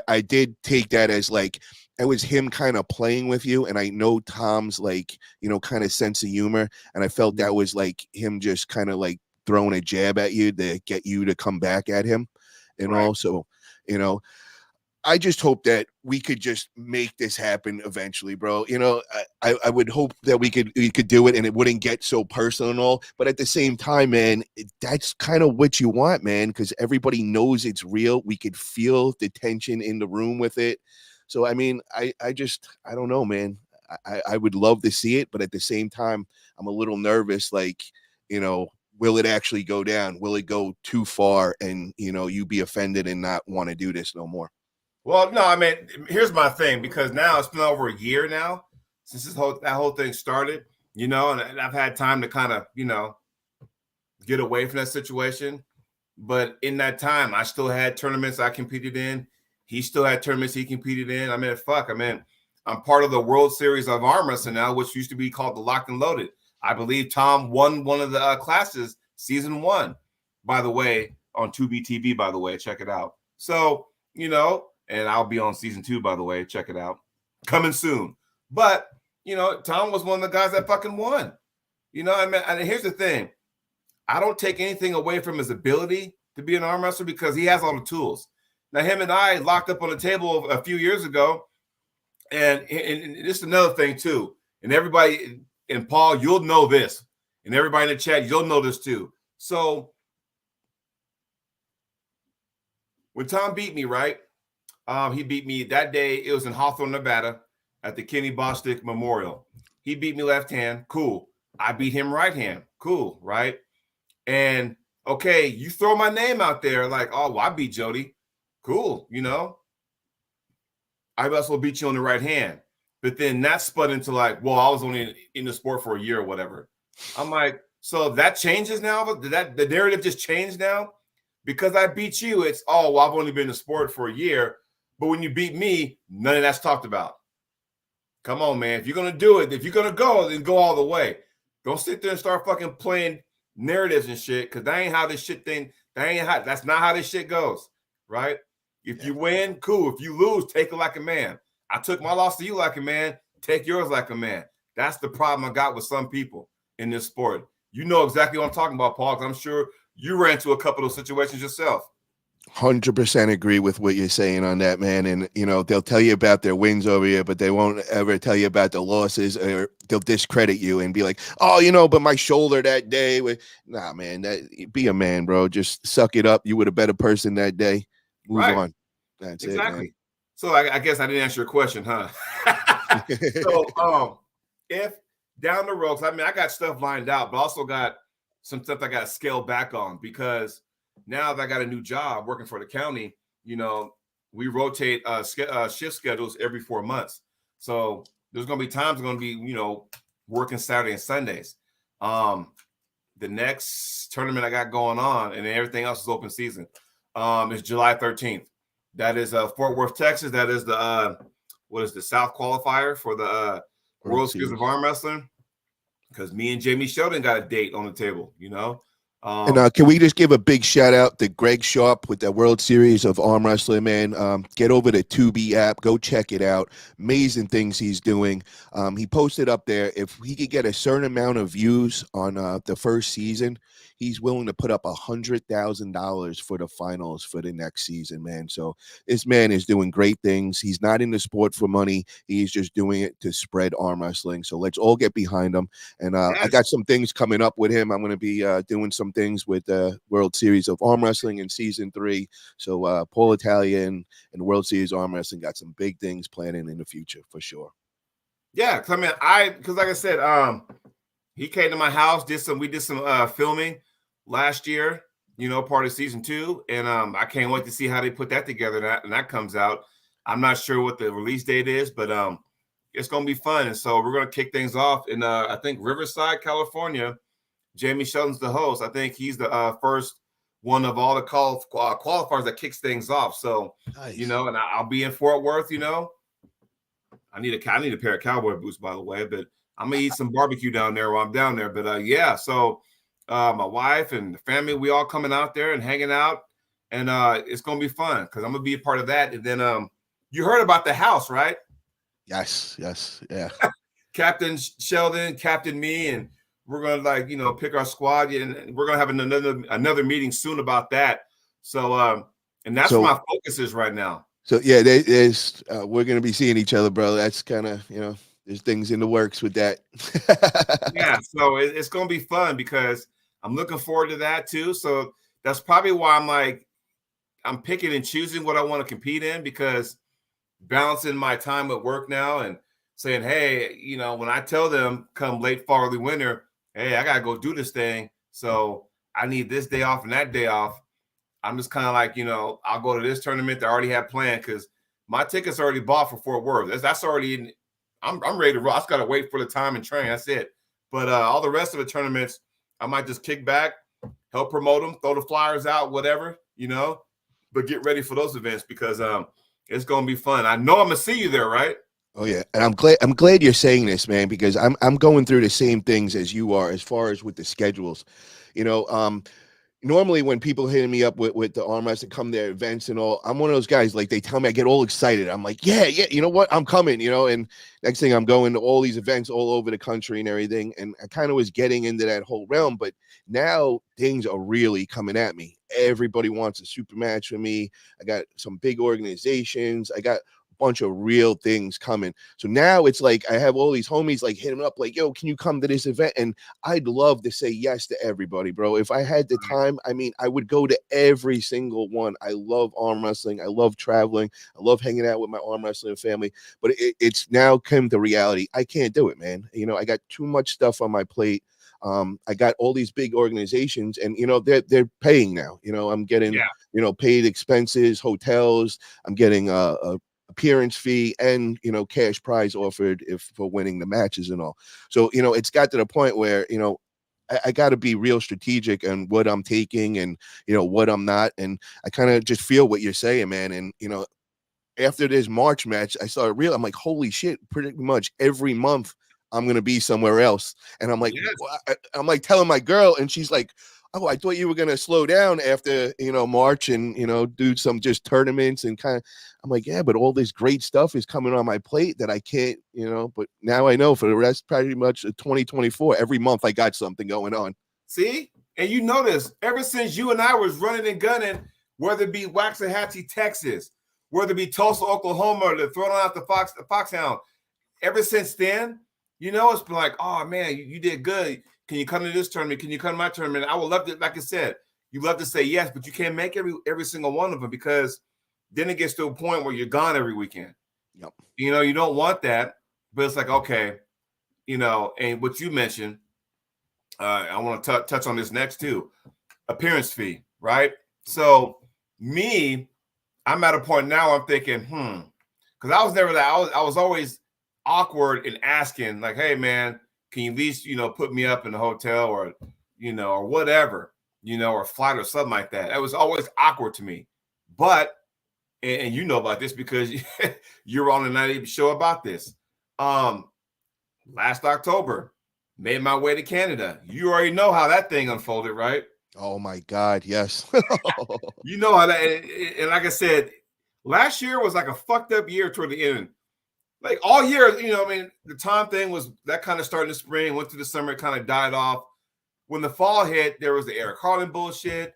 I did take that as like it was him kind of playing with you. And I know Tom's like, kind of sense of humor. And I felt that was like him just kind of like throwing a jab at you to get you to come back at him. And right. also, you know, I just hope that we could just make this happen eventually, bro. I would hope that we could do it and it wouldn't get so personal and all. But at the same time, man, that's kind of what you want, man, because everybody knows it's real. We could feel the tension in the room with it. So I mean, I don't know, man. I would love to see it, but at the same time, I'm a little nervous. Like, will it actually go down? Will it go too far, and you be offended and not want to do this no more? Well, no, I mean, here's my thing because now it's been over a year now since that whole thing started, and I've had time to kind of, get away from that situation. But in that time, I still had tournaments I competed in. He still had tournaments he competed in. I mean, fuck. I mean, I'm part of the World Series of Arm Wrestling now, which used to be called the Locked and Loaded. I believe Tom won one of the classes, season 1, by the way, on 2BTV, by the way. Check it out. So, and I'll be on season 2, by the way. Check it out. Coming soon. But, Tom was one of the guys that fucking won. I mean, and here's the thing. I don't take anything away from his ability to be an arm wrestler because he has all the tools. Now, him and I locked up on the table a few years ago, and this is another thing too. And everybody, and Paul, you'll know this, and everybody in the chat, you'll know this too. So when Tom beat me, right? He beat me that day. It was in Hawthorne, Nevada, at the Kenny Bostic Memorial. He beat me left hand. Cool. I beat him right hand. Cool, right? And okay, you throw my name out there like, oh, well, I beat Jody. Cool, I also beat you on the right hand. But then that spun into like, well, I was only in the sport for a year or whatever. I'm like, so that changes now? Did the narrative just changed now? Because I beat you, it's, oh, well, I've only been in the sport for a year. But when you beat me, none of that's talked about. Come on, man. If you're going to do it, if you're going to go, then go all the way. Don't sit there and start fucking playing narratives and shit, because that ain't how this shit thing, that's not how this shit goes, right? If you win, cool. If you lose, take it like a man. I took my loss to you like a man. Take yours like a man. That's the problem I got with some people in this sport. You know exactly what I'm talking about, Paul, because I'm sure you ran into a couple of those situations yourself. 100% agree with what you're saying on that, man. And they'll tell you about their wins over here, but they won't ever tell you about the losses, or they'll discredit you and be like, oh, but my shoulder that day. Nah, man, be a man, bro. Just suck it up. You were the better person that day. Move Right. on. That's it, man. Exactly. So I guess I didn't answer your question, huh? So if down the road, 'cause I mean, I got stuff lined out, but also got some stuff I got to scale back on because now that I got a new job working for the county, we rotate shift schedules every 4 months. So there's going to be times I'm going to be, working Saturday and Sundays. The next tournament I got going on, and then everything else is open season, is July 13th. That is Fort Worth, Texas. That is the South qualifier for the World Series of Arm Wrestling. Because me and Jamie Sheldon got a date on the table, And can we just give a big shout out to Greg Sharp with the World Series of Arm Wrestling, man? Get over the Tubi app. Go check it out. Amazing things he's doing. He posted up there, if he could get a certain amount of views on the first season, he's willing to put up $100,000 for the finals for the next season, man. So this man is doing great things. He's not in the sport for money. He's just doing it to spread arm wrestling. So let's all get behind him. And I got some things coming up with him. I'm going to be doing some things with the World Series of Arm Wrestling in season 3. So Paul Italian and World Series Arm Wrestling got some big things planning in the future for sure. Yeah, because like I said, he came to my house, we did some filming last year, part of season 2, and I can't wait to see how they put that together. And that comes out. I'm not sure what the release date is, but it's gonna be fun. And so we're gonna kick things off in I think Riverside, California. Jamie Shelton's the host. I think he's the first one of all the qualifiers that kicks things off. So Nice. and I'll be in Fort Worth. I need a pair of cowboy boots, by the way, but I'm gonna eat some barbecue down there while I'm down there. But yeah, so my wife and the family, we all coming out there and hanging out, and it's gonna be fun because I'm gonna be a part of that. And then you heard about the house, right? Yes, yes, yeah. Captain Sheldon, Captain me, and we're gonna pick our squad, and we're gonna have another meeting soon about that. So and that's where So my focus is right now. so yeah, there's we're gonna be seeing each other, bro. That's kind of there's things in the works with that. Yeah, so it's gonna be fun because I'm looking forward to that too. So that's probably why I'm picking and choosing what I want to compete in, because balancing my time at work now and saying, hey, when I tell them come late fall, early winter, hey, I gotta go do this thing. So I need this day off and that day off. I'm just kind of like, I'll go to this tournament that I already had planned because my ticket's already bought for Fort Worth. That's already in. I'm ready to roll. I just gotta wait for the time and train. That's it. But all the rest of the tournaments, I might just kick back, help promote them, throw the flyers out, whatever, But get ready for those events because it's gonna be fun. I know I'm gonna see you there, right? Oh yeah, and I'm glad you're saying this, man, because I'm going through the same things as you are as far as with the schedules. You know, normally when people hitting me up with the arm wrestling, come to their events and all, I'm one of those guys, like they tell me, I get all excited. I'm like, yeah, you know what? I'm coming, and next thing I'm going to all these events all over the country and everything. And I kind of was getting into that whole realm, but now things are really coming at me. Everybody wants a super match with me. I got some big organizations. I got bunch of real things coming. So now it's like I have all these homies like hitting up like, yo, can you come to this event? And I'd love to say yes to everybody, bro. If I had the time, I mean, I would go to every single one. I love arm wrestling. I love traveling. I love hanging out with my arm wrestling family. But it's now come to reality. I can't do it, man. I got too much stuff on my plate. I got all these big organizations, and they're paying now. I'm getting Yeah. Paid expenses, hotels. I'm getting a appearance fee and cash prize offered if for winning the matches and all. So it's got to the point where I got to be real strategic on what I'm taking and what I'm not. And I kind of just feel what you're saying, man. And after this March match, I started real. I'm like, holy shit! Pretty much every month, I'm gonna be somewhere else. And I'm like, Yes. I'm like telling my girl, and she's like, oh, I thought you were gonna slow down after March and do some just tournaments and kind of. I'm like, yeah, but all this great stuff is coming on my plate that I can't, But now I know for the rest, pretty much of 2024, every month I got something going on. See, and you notice ever since you and I was running and gunning, whether it be Waxahachie, Texas, whether it be Tulsa, Oklahoma, or the throwing out the Foxhound, ever since then, it's been like, oh man, you did good. Can you come to this tournament? Can you come to my tournament? I would love to, like I said, you love to say yes, but you can't make every single one of them because then it gets to a point where you're gone every weekend. Yep. You don't want that, but it's like, okay, and what you mentioned, I want to touch on this next too. Appearance fee, right? So me, I'm at a point now. I'm thinking, because I was never that. I was always awkward in asking, like, hey man, can you at least put me up in the hotel or or whatever, or flight or something like that. That was always awkward to me. But and you know about this because you're on the night show about this. Last October, made my way to Canada. You already know how that thing unfolded, right? Oh my God, yes. You know how that, and like I said, last year was like a fucked up year toward the end. Like all year, the time thing was that kind of started in the spring, went through the summer, it kind of died off. When the fall hit, there was the Eric Carlin bullshit.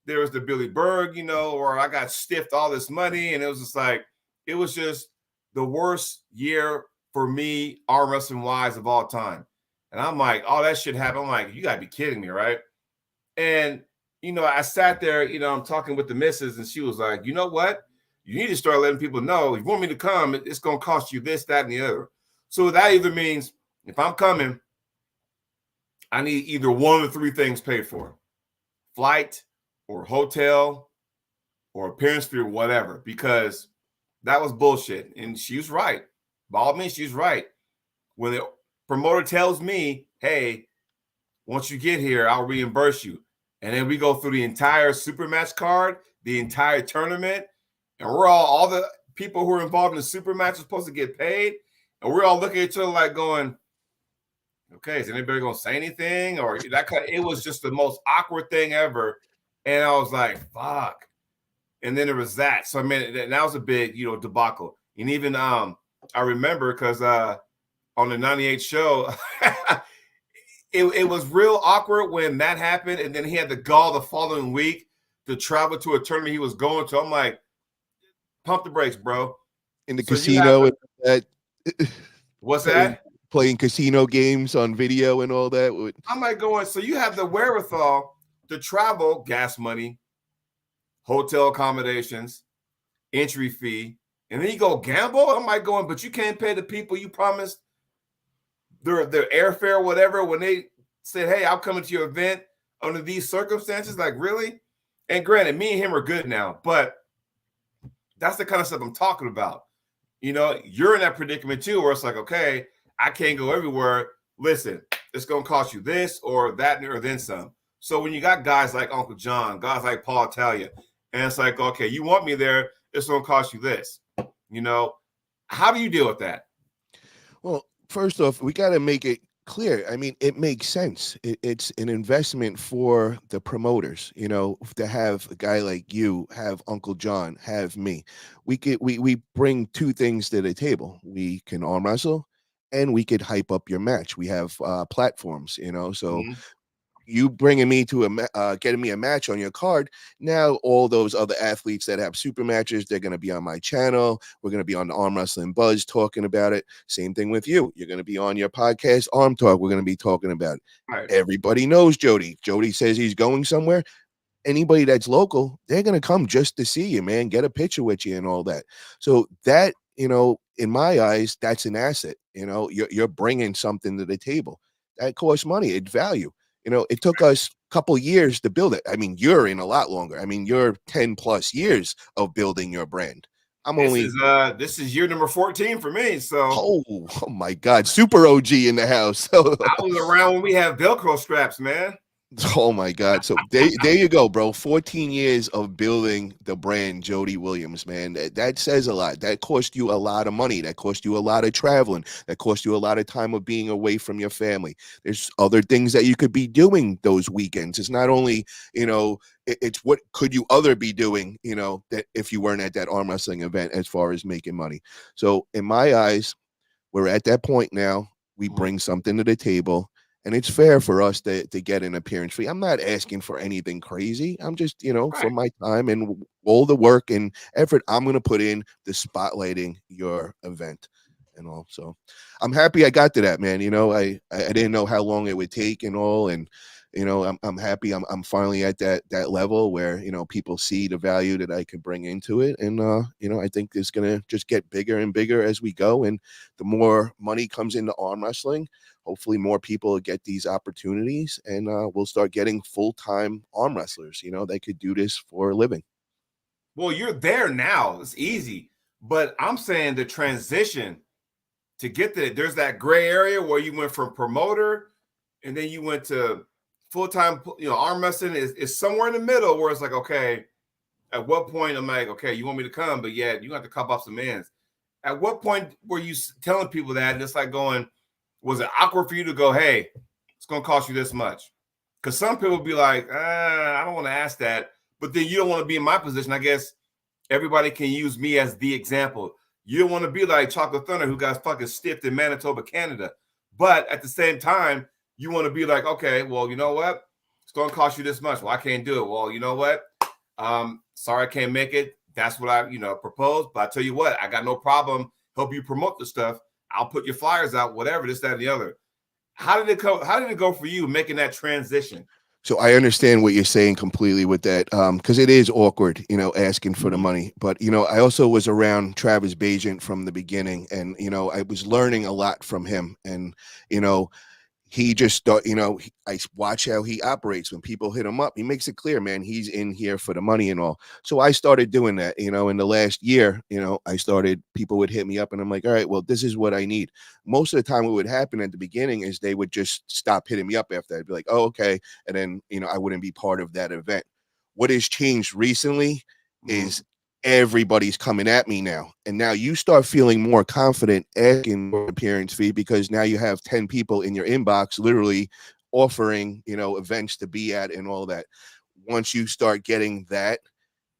There was the Billy Berg, or I got stiffed all this money, and it was just like, it was just the worst year for me, arm wrestling wise, of all time. And I'm like, oh, that shit happened. I'm like, you gotta be kidding me, right? And I sat there, I'm talking with the missus, and she was like, you know what? You need to start letting people know if you want me to come, it's gonna cost you this, that, and the other. So that either means if I'm coming, I need either one of the three things paid for: flight, or hotel or appearance fee or whatever, because that was bullshit. And she was right. By all means, she's right. When the promoter tells me, hey, once you get here, I'll reimburse you. And then we go through the entire super match card, the entire tournament, and we're all the people who are involved in the super match are supposed to get paid. And we're all looking at each other like going, okay, is anybody gonna say anything? Or that kind of, it was just the most awkward thing ever. And I was like, fuck. And then there was that. So I mean, that was a big, debacle. And even I remember because on the 98 show, it was real awkward when that happened. And then he had the gall the following week to travel to a tournament he was going to. I'm like, pump the brakes, bro. In the casino and that. What's that? Playing casino games on video and all that. I'm like going, so you have the wherewithal to travel, gas money, hotel accommodations, entry fee, and then you go gamble? I'm like going, but you can't pay the people you promised their airfare or whatever when they said, hey, I'm coming to your event under these circumstances. Like, really? And granted, me and him are good now, but that's the kind of stuff I'm talking about. You're in that predicament too, where it's like, okay, I can't go everywhere. Listen, it's going to cost you this or that or then some. So when you got guys like Uncle John, guys like Paul Italia, and it's like, okay, you want me there, it's going to cost you this. How do you deal with that? Well, first off, we got to make it clear. I mean, it makes sense. It's an investment for the promoters, to have a guy like you, have Uncle John, have me. We bring two things to the table. We can arm wrestle and we could hype up your match. We have platforms, so you bringing me to getting me a match on your card. Now, all those other athletes that have super matches, they're going to be on my channel. We're going to be on the Arm Wrestling Buzz talking about it. Same thing with you. You're going to be on your podcast, ArmTalk. We're going to be talking about it. Right. Everybody knows Jody. Jody says he's going somewhere. Anybody that's local, they're going to come just to see you, man, get a picture with you and all that. So that, in my eyes, that's an asset. You're bringing something to the table. That costs money. It's value. It took us a couple years to build it. I mean, you're in a lot longer. I mean, you're 10 plus years of building your brand. This is year number 14 for me. So oh my God, super OG in the house. I was around when we have Velcro straps, man. Oh my God. So there you go, bro. 14 years of building the brand Jody Williams, man. That says a lot. That cost you a lot of money. That cost you a lot of traveling. That cost you a lot of time of being away from your family. There's other things that you could be doing those weekends. It's not only, it's what could you other be doing, that if you weren't at that arm wrestling event as far as making money. So in my eyes, we're at that point now. We bring something to the table. And it's fair for us to get an appearance fee. I'm not asking for anything crazy. I'm just, right. For my time and all the work and effort I'm going to put in the spotlighting your event and all. So I'm happy I got to that, man. I didn't know how long it would take and all. And, I'm happy I'm finally at that level where, people see the value that I can bring into it. And, I think it's going to just get bigger and bigger as we go. And the more money comes into arm wrestling, hopefully more people will get these opportunities and we'll start getting full-time arm wrestlers, they could do this for a living. Well, you're there now. It's easy. But I'm saying the transition to get there, there's that gray area where you went from promoter and then you went to full-time, arm wrestling is somewhere in the middle where it's like, okay, at what point I'm like, okay, you want me to come, but yeah, you have to cop off some ends. At what point were you telling people that? And it's like going, was it awkward for you to go, hey, it's going to cost you this much? Because some people be like, I don't want to ask that. But then you don't want to be in my position. I guess everybody can use me as the example. You don't want to be like Chocolate Thunder, who got fucking stiffed in Manitoba, Canada. But at the same time, you want to be like, okay, well, you know what? It's going to cost you this much. Well, I can't do it. Well, you know what? Sorry, I can't make it. That's what I, proposed. But I tell you what, I got no problem help you promote the stuff. I'll put your flyers out, whatever, this, that, and the other. How did it go for you making that transition? So I understand what you're saying completely with that, because it is awkward, asking for the money. But, I also was around Travis Bajent from the beginning, and, I was learning a lot from him. And, he just thought, I watch how he operates when people hit him up. He makes it clear, man, he's in here for the money and all. So I started doing that, in the last year, people would hit me up and I'm like, all right, well, this is what I need. Most of the time, what would happen at the beginning is they would just stop hitting me up after. I'd be like, oh, okay. And then, I wouldn't be part of that event. What has changed recently Mhm. is everybody's coming at me now. And now you start feeling more confident asking for an appearance fee because now you have 10 people in your inbox literally offering, events to be at and all that. Once you start getting that,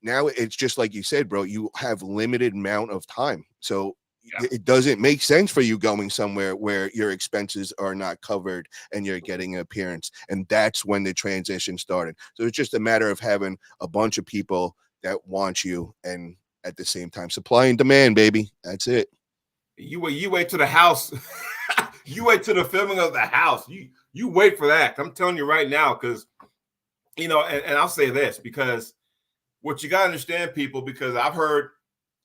now it's just like you said, bro, you have limited amount of time. So Yeah. it doesn't make sense for you going somewhere where your expenses are not covered and you're getting an appearance. And that's when the transition started. So it's just a matter of having a bunch of people that want you and at the same time supply and demand, baby. That's it. You wait to the house. You wait to the filming of the house. You wait for that. I'm telling you right now, because and I'll say this because what you gotta understand, people, because I've heard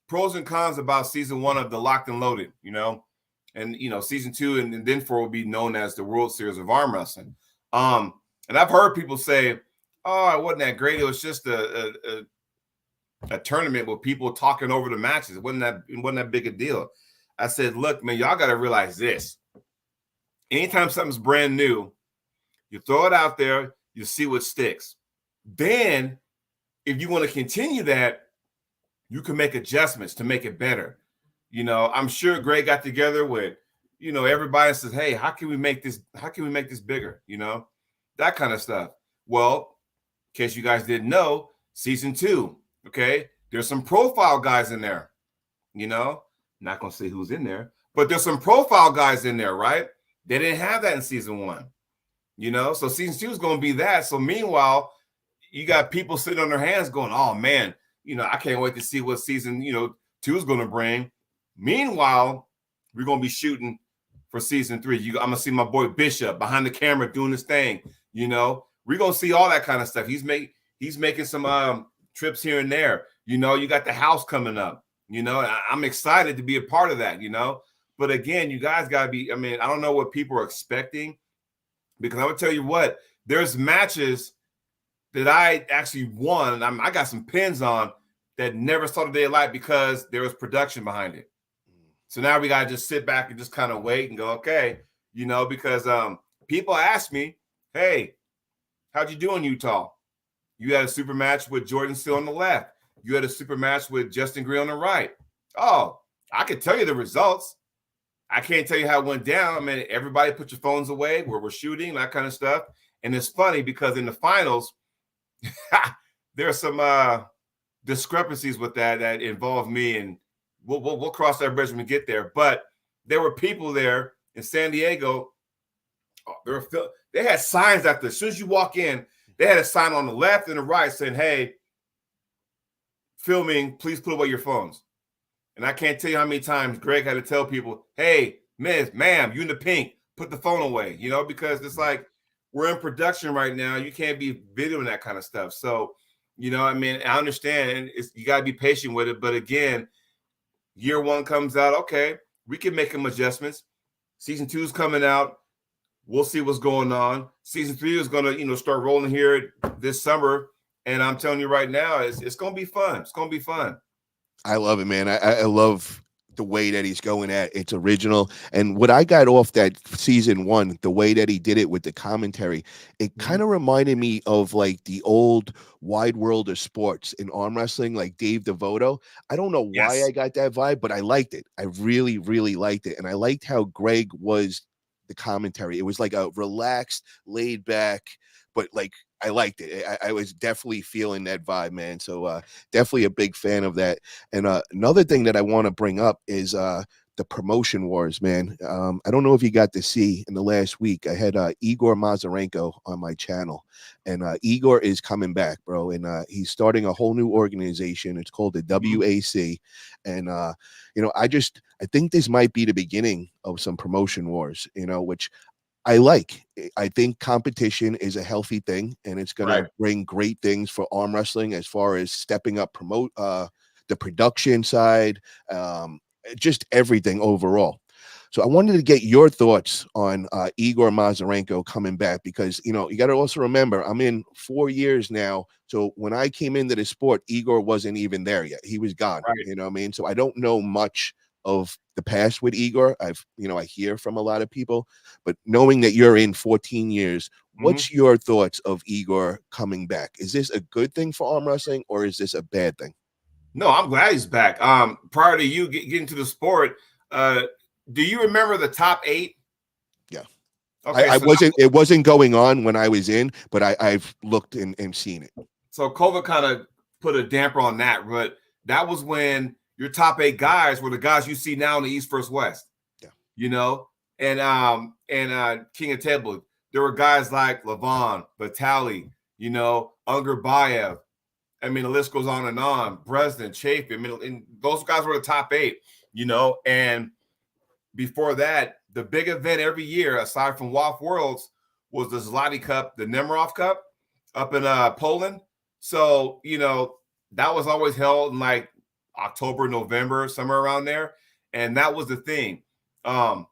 pros and cons about season one of the Locked and Loaded, and season two and then four will be known as the World Series of Arm Wrestling. Um, and I've heard people say, "Oh, it wasn't that great. It was just a tournament with people talking over the matches. It wasn't that big a deal." I said, "Look, man, y'all got to realize this. Anytime something's brand new, you throw it out there, you see what sticks. Then, if you want to continue that, you can make adjustments to make it better. I'm sure Greg got together with, everybody and says, "Hey, how can we make this? How can we make this bigger?" That kind of stuff. Well, in case you guys didn't know, season two, okay, there's some profile guys in there. Not gonna say who's in there, but there's some profile guys in there, right? They didn't have that in season one. So season two is gonna be that. So meanwhile, you got people sitting on their hands going, "Oh man, I can't wait to see what season, two is going to bring." Meanwhile, we're going to be shooting for season three. I'm going to see my boy Bishop behind the camera doing his thing. We're going to see all that kind of stuff. He's making some trips here and there. You got the house coming up. I'm excited to be a part of that, But again, you guys got to be, I mean, I don't know what people are expecting, because I would tell you what, there's matches that I actually won. I got some pins on that never saw the day of light because there was production behind it. So now we got to just sit back and just kind of wait and go, okay, because people ask me, "Hey, how'd you do in Utah? You had a super match with Jordan Steele on the left. You had a super match with Justin Gray on the right." Oh, I can tell you the results. I can't tell you how it went down. I mean, everybody put your phones away where we're shooting, that kind of stuff. And it's funny because in the finals, there's some discrepancies with that involve me, and we'll cross that bridge when we get there. But there were people there in San Diego. They had signs out there. As soon as you walk in, they had a sign on the left and the right saying, "Hey, filming, please put away your phones." And I can't tell you how many times Greg had to tell people, "Hey, miss, ma'am, you in the pink, put the phone away," because it's like we're in production right now. You can't be videoing that kind of stuff. So, I mean, I understand, and you got to be patient with it. But again, year one comes out, okay, we can make some adjustments. Season two is coming out. We'll see what's going on. Season three is going to, start rolling here this summer. And I'm telling you right now, it's going to be fun. It's going to be fun. I love it, man. I love the way that he's going at it's original. And what I got off that season one, the way that he did it with the commentary, it kind of reminded me of like the old Wide World of Sports in arm wrestling, like Dave Devoto. I don't know why I Yes. got that vibe, but I liked it. I really, really liked it. And I liked how Greg was the commentary. It was like a relaxed, laid back, but like I liked it. I was definitely feeling that vibe, man. So definitely a big fan of that. And another thing that I want to bring up is the promotion wars, man. I don't know if you got to see in the last week. I had Igor Mazarenko on my channel, and Igor is coming back, bro. And he's starting a whole new organization. It's called the WAC, and I think this might be the beginning of some promotion wars. Which I like. I think competition is a healthy thing, and it's going Right. to bring great things for arm wrestling as far as stepping up, the production side, just everything overall. So I wanted to get your thoughts on Igor Mazarenko coming back because, you got to also remember I'm in 4 years now. So when I came into the sport, Igor wasn't even there yet. He was gone. Right. You know what I mean? So I don't know much of the past with Igor. I hear from a lot of people, but knowing that you're in 14 years, Mm-hmm. what's your thoughts of Igor coming back? Is this a good thing for arm wrestling or is this a bad thing? No, I'm glad he's back. Prior to you getting to the sport, do you remember the top 8? Yeah. Okay, I wasn't. It wasn't going on when I was in, but I've looked and seen it. so COVID kind of put a damper on that, but that was when your top 8 guys were the guys you see now in the East versus West. Yeah. And King of Table, there were guys like Levon, Vitali, Unger Bayev. I mean, the list goes on and on. Bresnan, Chafee. I mean, and those guys were the top 8, and before that, the big event every year, aside from WAF Worlds, was the Zloty Cup, the Nemiroff Cup up in Poland. So, that was always held in like October, November, somewhere around there. And that was the thing. And,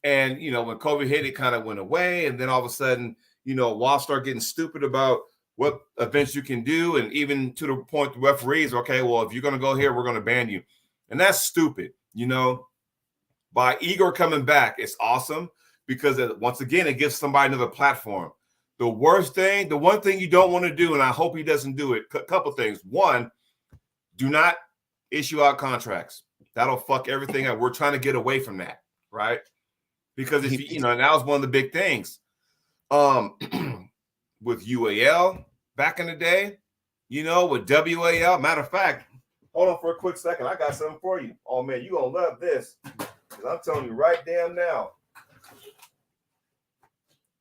when COVID hit, it kind of went away. And then all of a sudden, WAF started getting stupid about what events you can do. And even to the point the referees, okay, well, if you're going to go here, we're going to ban you. And that's stupid, By Igor coming back, it's awesome because once again, it gives somebody another platform. The one thing you don't want to do, and I hope he doesn't do it, a couple things. One, do not issue out contracts. That'll fuck everything up. We're trying to get away from that, right? Because if and that was one of the big things. With UAL back in the day, with WAL. Matter of fact, hold on for a quick second. I got something for you. Oh man, you gonna love this. I'm telling you right damn now.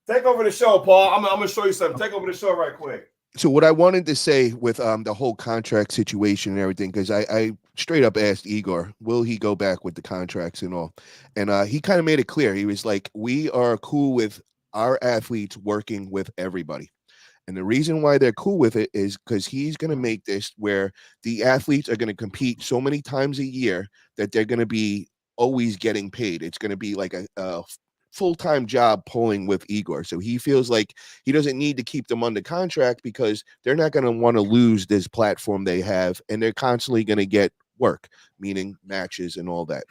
Take over the show, Paul. I'm going to show you something. Take over the show right quick. So what I wanted to say with the whole contract situation and everything, because I straight up asked Igor, will he go back with the contracts and all? And he kind of made it clear. He was like, we are cool with our athletes working with everybody. And the reason why they're cool with it is because he's going to make this where the athletes are going to compete so many times a year that they're going to be always getting paid. It's going to be like a full-time job pulling with Igor. So he feels like he doesn't need to keep them under contract because they're not going to want to lose this platform they have. And they're constantly going to get work, meaning matches and all that.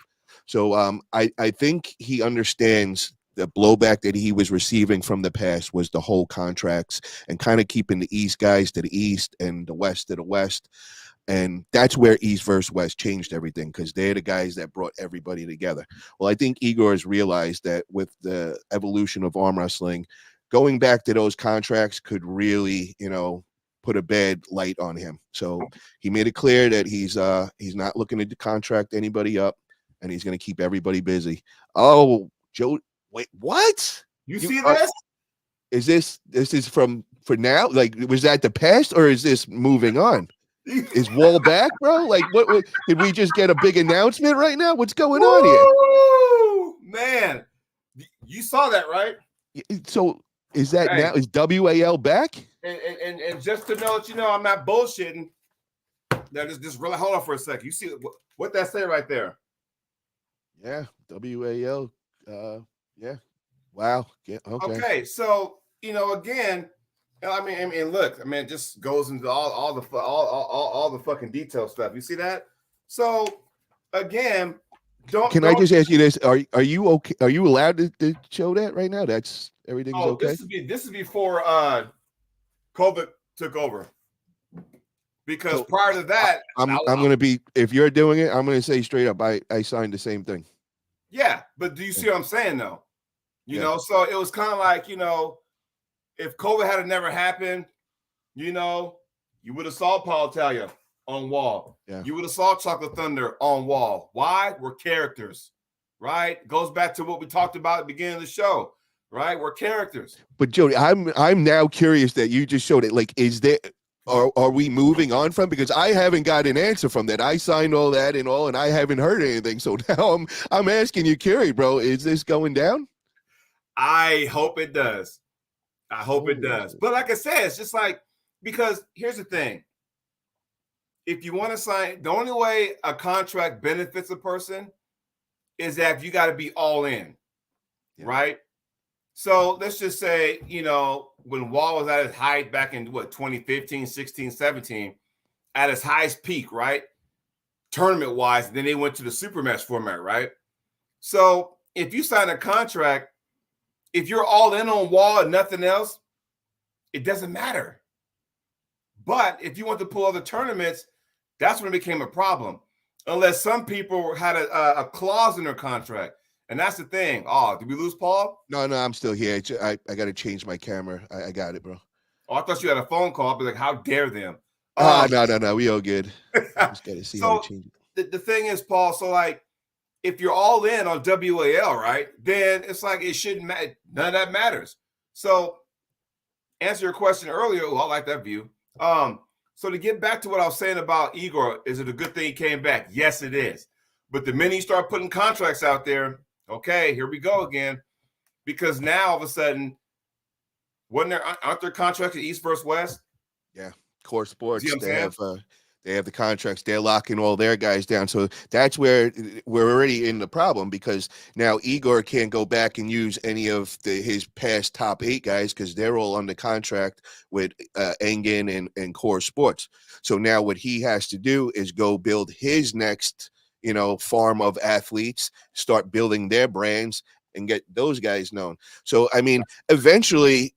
So I think he understands the blowback that he was receiving from the past was the whole contracts and kind of keeping the East guys to the East and the West to the West. And that's where East versus West changed everything because they're the guys that brought everybody together. Well, I think Igor has realized that with the evolution of arm wrestling, going back to those contracts could really, put a bad light on him. So he made it clear that he's not looking to contract anybody up and he's going to keep everybody busy. Oh, Joe, wait, what? You see this? Is this for now? Like, was that the past or is this moving on? Is Wall back, bro? Like, what did we just get a big announcement right now? What's going on here? Man, you saw that, right? So is that now? Is WAL back? And just to know that I'm not bullshitting. That is just really hold on for a second. You see what that say right there? Yeah, WAL. Yeah. Wow. Yeah. Okay. Okay. So again. I mean, look. I mean, it just goes into all the fucking detail stuff. You see that? So, again, I just ask you this? Are you okay? Are you allowed to show that right now? That's everything's okay. This is before COVID took over. Because prior to that, I'm gonna be. If you're doing it, I'm gonna say straight up. I signed the same thing. Yeah, but do you see what I'm saying though? You know, so it was kind of like if COVID had never happened, you would have saw Paul Italia on Wall. Yeah. You would have saw Chocolate Thunder on Wall. Why? We're characters, right? Goes back to what we talked about at the beginning of the show, right? We're characters. But Jody, I'm now curious that you just showed it. Like, is there are we moving on from? Because I haven't got an answer from that. I signed all that and I haven't heard anything. So now I'm asking you, Kerry, bro, is this going down? I hope it does. I hope it does. But like I said, it's just like, because here's the thing. If you want to sign, the only way a contract benefits a person is that you got to be all in, Yeah. right? So let's just say, when Wall was at his height back in 2015, 16, 17, at his highest peak, right? Tournament wise, then they went to the super match format, right? So if you sign a contract, if you're all in on Wall and nothing else, it doesn't matter. But if you want to pull other tournaments, that's when it became a problem. Unless some people had a clause in their contract. And that's the thing. Oh, did we lose Paul? No, no, I'm still here. I got to change my camera. I got it, bro. Oh, I thought you had a phone call. I'd be like, how dare them? No, no, no. We all good. I just got to see how to So change it. the thing is, Paul, so like, if you're all in on WAL, right, then it's like it shouldn't matter. None of that matters. So answer your question earlier. Oh, I like that view. So to get back to what I was saying about Igor, is it a good thing he came back? Yes, it is. But the minute you start putting contracts out there, okay, here we go again. Because now all of a sudden, aren't there contracts at East versus West? Yeah, Core See Sports. what I'm saying? They have the contracts. They're locking all their guys down. So that's where we're already in the problem, because now Igor can't go back and use any of his past top 8 guys because they're all under contract with Engen and Core Sports. So now what he has to do is go build his next, farm of athletes, start building their brands and get those guys known. So, I mean, eventually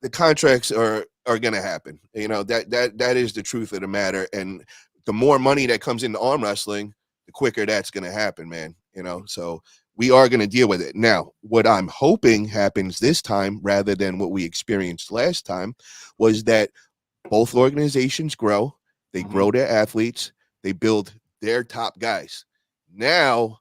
the contracts are going to happen. That is the truth of the matter. And the more money that comes into arm wrestling, the quicker that's going to happen, man. So we are going to deal with it. Now, what I'm hoping happens this time, rather than what we experienced last time, was that both organizations grow, they grow their athletes, they build their top guys. Now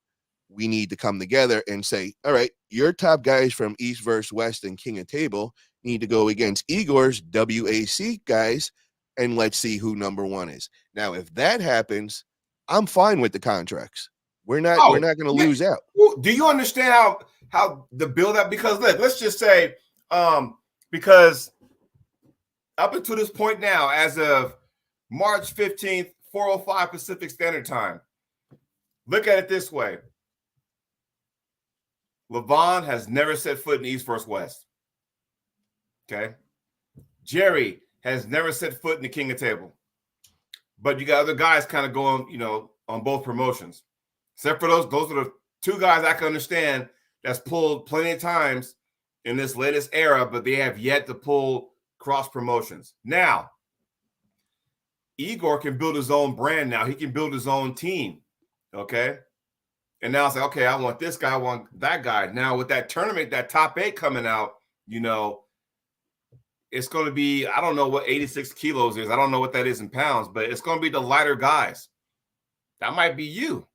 we need to come together and say, all right, your top guys from East versus West and King of Table need to go against Igor's WAC guys, and let's see who number 1 is. Now, if that happens, I'm fine with the contracts. We're not going to lose out. Do you understand how the build up? Because look, let's just say, because up until this point now, as of March 15th, 4:05 Pacific Standard Time, look at it this way. Levon has never set foot in East versus West. Okay. Jerry has never set foot in the King of Table. But you got other guys kind of going, on both promotions. Except for those are the 2 guys I can understand that's pulled plenty of times in this latest era, but they have yet to pull cross promotions. Now, Igor can build his own brand now. He can build his own team. Okay. And now it's like, okay, I want this guy, I want that guy. Now with that tournament, that top 8 coming out, it's going to be, I don't know what 86 kilos is. I don't know what that is in pounds, but it's going to be the lighter guys. That might be you.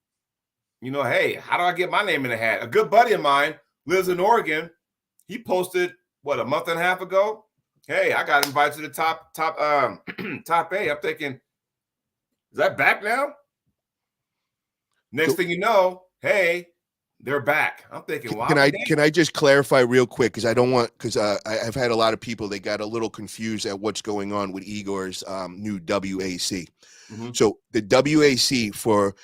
Hey, how do I get my name in the hat? A good buddy of mine lives in Oregon. He posted, a month and a half ago? Hey, I got invited to the top top 8. I'm thinking, is that back now? Next thing you know, hey, they're back. I'm thinking, wow. Can I just clarify real quick, because I don't want, because I've had a lot of people that got a little confused at what's going on with Igor's new WAC. So the WAC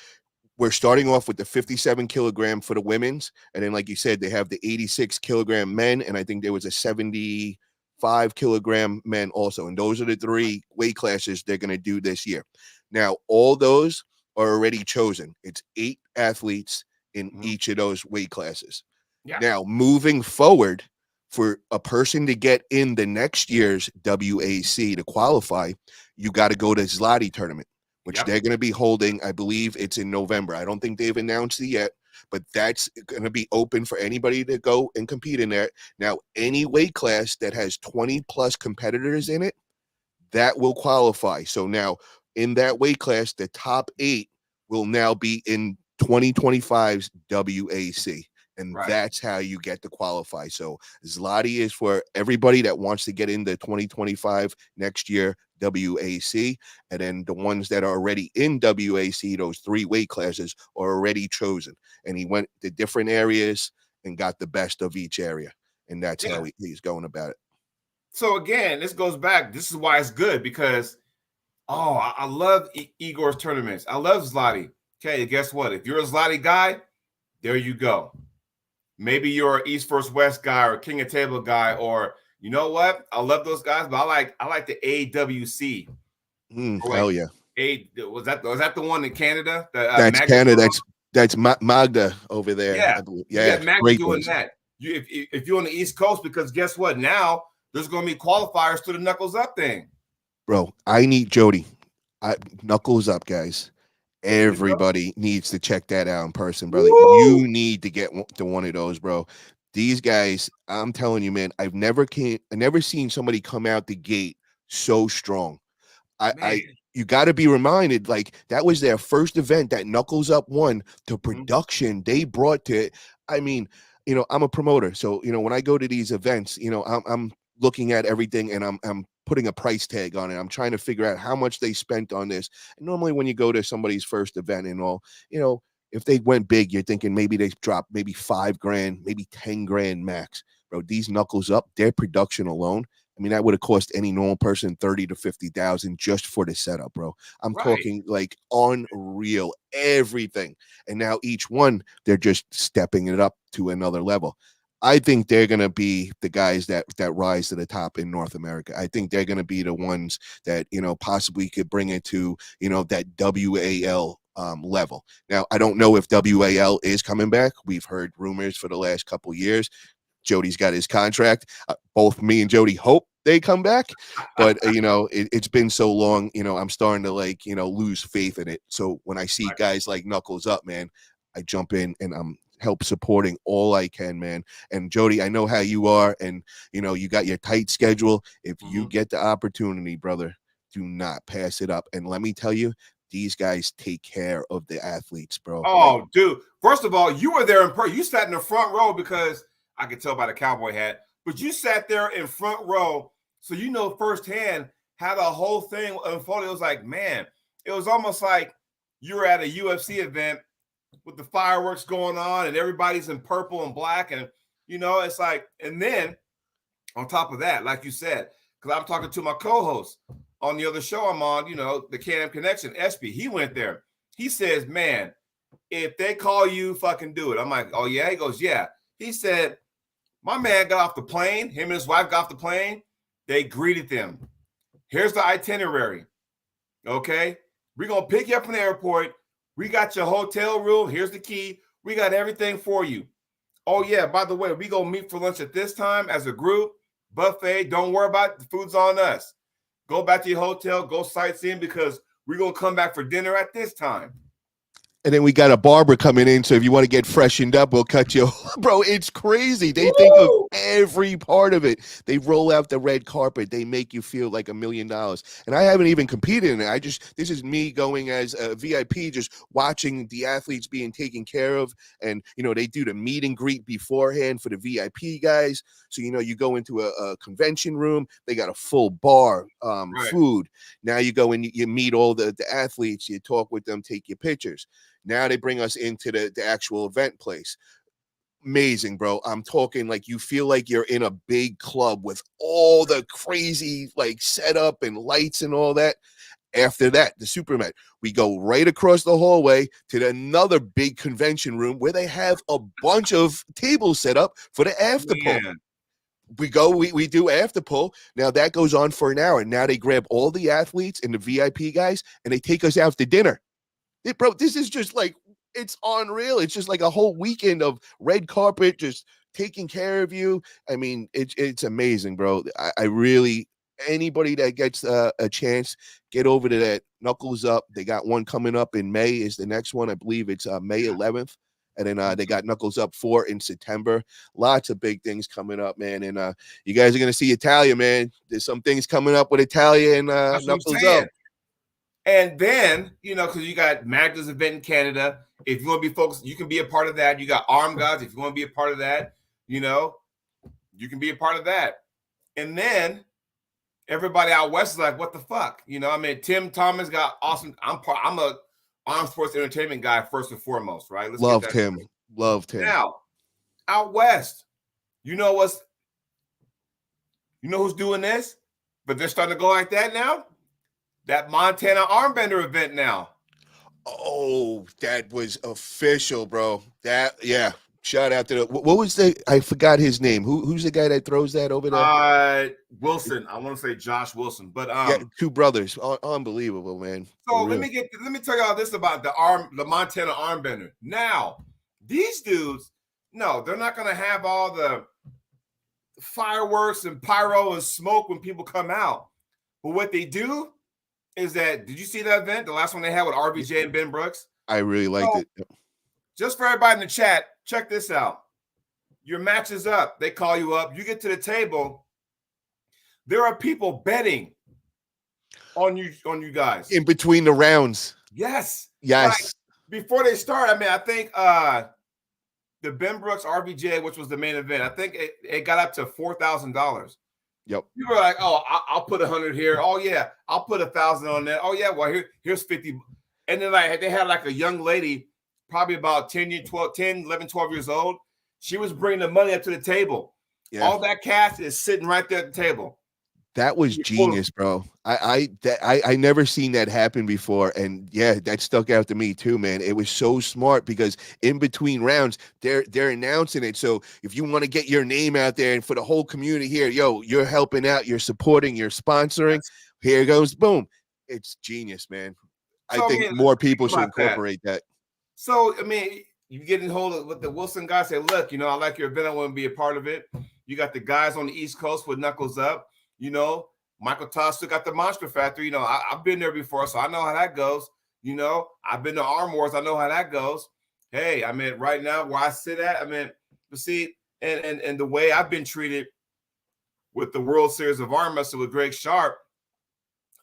we're starting off with the 57 kilogram for the women's, and then like you said, they have the 86 kilogram men, and I think there was a 75 kilogram men also, and those are the 3 weight classes they're going to do this year. Now all those are already chosen. It's 8 athletes in each of those weight classes. Yeah. Now, moving forward, for a person to get in the next year's WAC to qualify, you got to go to Zloty tournament, which they're going to be holding. I believe it's in November. I don't think they've announced it yet, but that's going to be open for anybody to go and compete in there. Now, any weight class that has 20 plus competitors in it, that will qualify. So now in that weight class, the top 8 will now be in 2025's WAC. And that's how you get to qualify. So Zloty is for everybody that wants to get into 2025 next year WAC. And then the ones that are already in WAC, those 3 weight classes, are already chosen. And he went to different areas and got the best of each area. And that's how he's going about it. So again, this goes back. This is why it's good, because I love Igor's tournaments. I love Zloty. Okay, guess what? If you're a Zloty guy, There you go. Maybe you're an East versus West guy or King of Table guy, or you know what? I love those guys, but I like the AWC. Oh wait, Hell yeah. was that the one in Canada? The That's Magda Canada. put on? That's Magda over there, Yeah, I believe. you Yeah, got Magda great doing place. that. If you're on the East Coast, because guess what? Now there's going to be qualifiers to the Knuckles Up thing. Bro, I need Jody. Knuckles up, guys. There you go. Everybody needs to check that out in person, brother. Woo! You need to get to one of those, bro. These guys, I'm telling you, man, I never seen somebody come out the gate so strong. I Man. you got to be reminded, like that was their first event that Knuckles Up won. The Mhm. production they brought to it. I mean, I'm a promoter, so when I go to these events, I'm looking at everything and I'm putting a price tag on it. I'm trying to figure out how much they spent on this. And normally, when you go to somebody's first event and all, if they went big, you're thinking maybe they dropped maybe 5 grand, maybe 10 grand max. Bro, these Knuckles Up, their production alone, I mean, that would have cost any normal person 30 to 50,000 just for the setup, bro. I'm Right. talking like unreal, everything. And now each one, they're just stepping it up to another level. I think they're gonna be the guys that rise to the top in North America. I think they're gonna be the ones that possibly could bring it to that WAL level. Now, I don't know if WAL is coming back. We've heard rumors for the last couple years. Jody's got his contract. Both me and Jody hope they come back, but it's been so long. I'm starting to lose faith in it. So when I see Right. guys like Knuckles Up, man, I jump in and I'm help supporting all I can, man. And Jody, I know how you are, and you got your tight schedule. If you Mhm. get the opportunity, brother, do not pass it up. And let me tell you, these guys take care of the athletes, bro. Like, Oh, dude. First of all, you were there in person. You sat in the front row because I could tell by the cowboy hat, but you sat there in front row. So you know firsthand how the whole thing unfolded. It was like, man, it was almost like you were at a UFC event with the fireworks going on and everybody's in purple and black. And, it's like, and then on top of that, like you said, because I'm talking to my co-host on the other show I'm on, the Can Connection, Espy, he went there. He says, man, if they call you, fucking do it. I'm like, oh yeah? He goes, yeah. He said, my man got off the plane. Him and his wife got off the plane. They greeted them. Here's the itinerary. Okay. We're going to pick you up from the airport. We got your hotel room. Here's the key. We got everything for you. Oh yeah, by the way, we go meet for lunch at this time as a group. Buffet. Don't worry about it. The food's on us. Go back to your hotel. Go sightseeing because we're going to come back for dinner at this time. and then we got a barber coming in. So if you want to get freshened up, we'll cut you. Bro, it's crazy. They think of Woo! every part of it. They roll out the red carpet. They make you feel like $1,000,000. And I haven't even competed in it. This is me going as a VIP, just watching the athletes being taken care of. And, they do the meet and greet beforehand for the VIP guys. So, you go into a convention room. They got a full bar, Right. food. Now you go and you meet all the athletes. You talk with them, take your pictures. Now they bring us into the actual event place. Amazing, bro. I'm talking like you feel like you're in a big club with all the crazy like setup and lights and all that. After that, the Superman, we go right across the hallway to another big convention room where they have a bunch of tables set up for the after pull. Man. We do after pull. Now that goes on for an hour. Now they grab all the athletes and the VIP guys and they take us out to dinner. Bro, this is just like, it's unreal. It's just like a whole weekend of red carpet, just taking care of you. I mean, it's amazing, bro. I really, anybody that gets a chance, get over to that Knuckles Up. They got one coming up in May is the next one. I believe it's May 11th. And then they got Knuckles Up 4 in September. Lots of big things coming up, man. And you guys are going to see Italia, man. There's some things coming up with Italia and That's what I'm Knuckles saying. Up. And then, because you got Magda's event in Canada. If you want to be focused, you can be a part of that. You got Arm Guys. If you want to be a part of that, you can be a part of that. And then everybody out west is like, what the fuck? Tim Thomas got awesome. I'm a arm sports entertainment guy first and foremost, right? Let's get Loved that him. straight. Loved him. Now, out west, you know what's who's doing this? But they're starting to go like that now? That Montana Armbender event now. Oh, that was official, bro. Yeah. Shout out to what was I forgot his name. Who's the guy that throws that over there? Wilson. I want to say Josh Wilson, but Yeah, two brothers. Unbelievable, man. For so let real. me tell y'all this about the Montana armbender. Now, these dudes, no, they're not gonna have all the fireworks and pyro and smoke when people come out. But what they do is that, did you see that event? The last one they had with RBJ and Ben Brooks? I really liked So, it. just for everybody in the chat, check this out. Your match is up. They call you up. You get to the table. There are people betting on you guys. In between the rounds. Yes. Yes. Like, before they start, I mean, I think the Ben Brooks RBJ, which was the main event, I think it got up to $4,000. Yep. People are like, oh, I'll put 100 here. Oh yeah, I'll put 1,000 on that. Oh yeah, well here's 50. And then like they had like a young lady, probably about 10, 11, 12 years old. She was bringing the money up to the table. Yeah. All that cash is sitting right there at the table. That was genius, bro. I never seen that happen before, and yeah, that stuck out to me too, man. It was so smart because in between rounds, they're announcing it. So if you want to get your name out there and for the whole community here, yo, you're helping out, you're supporting, you're sponsoring. Yes. Here goes, boom. It's genius, man. So, I think more people should incorporate that. So I mean, you get in hold of what the Wilson guy say. Look, I like your event. I want to be a part of it. You got the guys on the East Coast with Knuckles Up. Michael Todd still got the Monster Factory. I've been there before, so I know how that goes. I've been to Arm Wars. I know how that goes. Hey, I mean, right now where I sit at, I mean, you see, and the way I've been treated with the World Series of Arm Wrestling with Greg Sharp,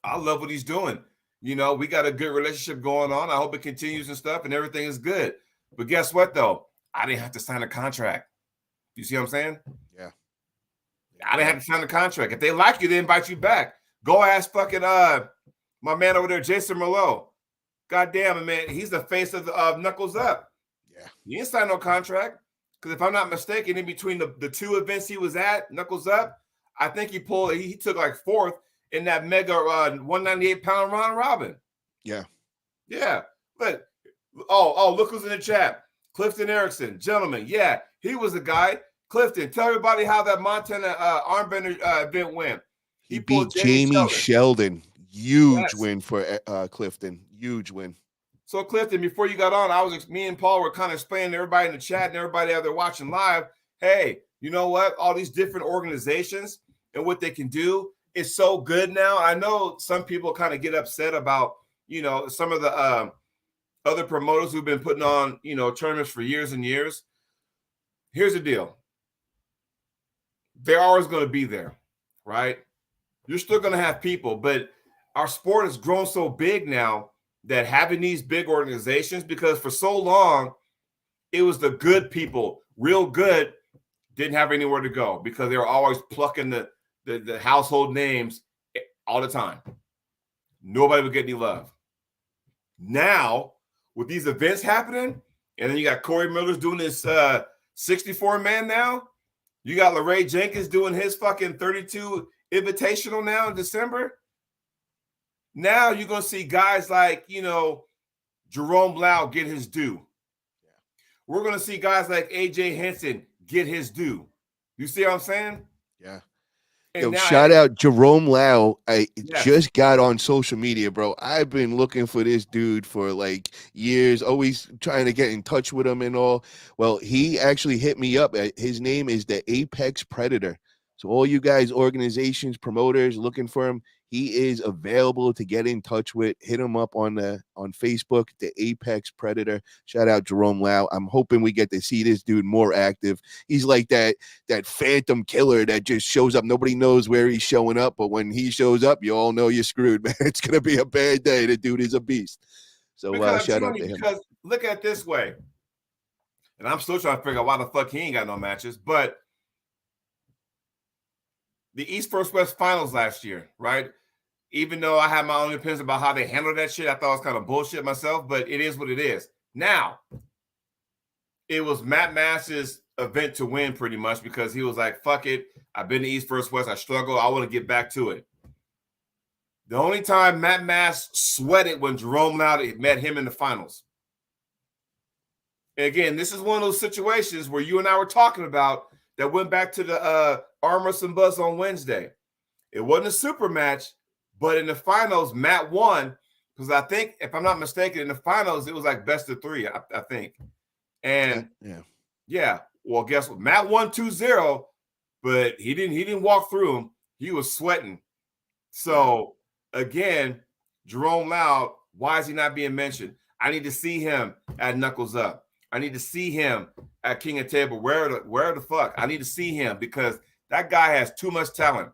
I love what he's doing. We got a good relationship going on. I hope it continues and stuff, and everything is good. But guess what, though? I didn't have to sign a contract. You see what I'm saying? Yeah. I didn't have to sign the contract. If they like you, they invite you back. Go ask fucking my man over there, Jason Merlot. God damn it, man. He's the face of Knuckles Up. Yeah. He didn't sign no contract. Because if I'm not mistaken, in between the two events he was at, Knuckles Up, I think he took like fourth in that mega 198-pound round robin. Yeah. Yeah. Look. Oh, look who's in the chat. Clifton Erickson. Gentlemen, yeah, he was the guy. Clifton, tell everybody how that Montana armbender event went. He beat Jamie Sheldon. Huge win for Clifton. Huge win. So, Clifton, before you got on, me and Paul were kind of explaining to everybody in the chat and everybody out there watching live, hey, you know what? All these different organizations and what they can do is so good now. I know some people kind of get upset about, some of the other promoters who've been putting on, tournaments for years and years. Here's the deal. They're always going to be there, right? You're still going to have people, but our sport has grown so big now that having these big organizations, because for so long, it was the good people, real good, didn't have anywhere to go because they were always plucking the household names all the time. Nobody would get any love. Now, with these events happening, and then you got Corey Miller's doing this 64-man now. You got LeRae Jenkins doing his fucking 32 Invitational now in December. Now you're going to see guys like, Jerome Lau get his due. Yeah. We're going to see guys like AJ Henson get his due. You see what I'm saying? Yeah. Yo, shout out Jerome Lau. I just got on social media, bro. I've been looking for this dude for like years, always trying to get in touch with him and all. Well, he actually hit me up. His name is the Apex Predator. So all you guys, organizations, promoters looking for him, he is available to get in touch with. Hit him up on Facebook, the Apex Predator. Shout out Jerome Lau. I'm hoping we get to see this dude more active. He's like that phantom killer that just shows up. Nobody knows where he's showing up, but when he shows up, you all know you're screwed, man. It's gonna be a bad day. The dude is a beast. So shout out to him. Because look at it this way, and I'm still trying to figure out why the fuck he ain't got no matches, but the East vs. West finals last year, right? Even though I had my own opinions about how they handled that shit, I thought it was kind of bullshit myself, but it is what it is. Now, it was Matt Mass's event to win pretty much because he was like, fuck it. I've been to East vs. West. I struggle. I want to get back to it. The only time Matt Mass sweated when Jerome Lauder met him in the finals. And again, this is one of those situations where you and I were talking about that went back to the Armor and Buzz on Wednesday. It wasn't a super match, but in the finals, Matt won because I think, if I'm not mistaken, in the finals, it was like best of three, I think. And yeah, well, guess what? Matt won 2-0, but he didn't walk through him. He was sweating. So again, Jerome Loud, why is he not being mentioned? I need to see him at Knuckles Up. I need to see him at King of Table. Where the fuck? I need to see him because that guy has too much talent.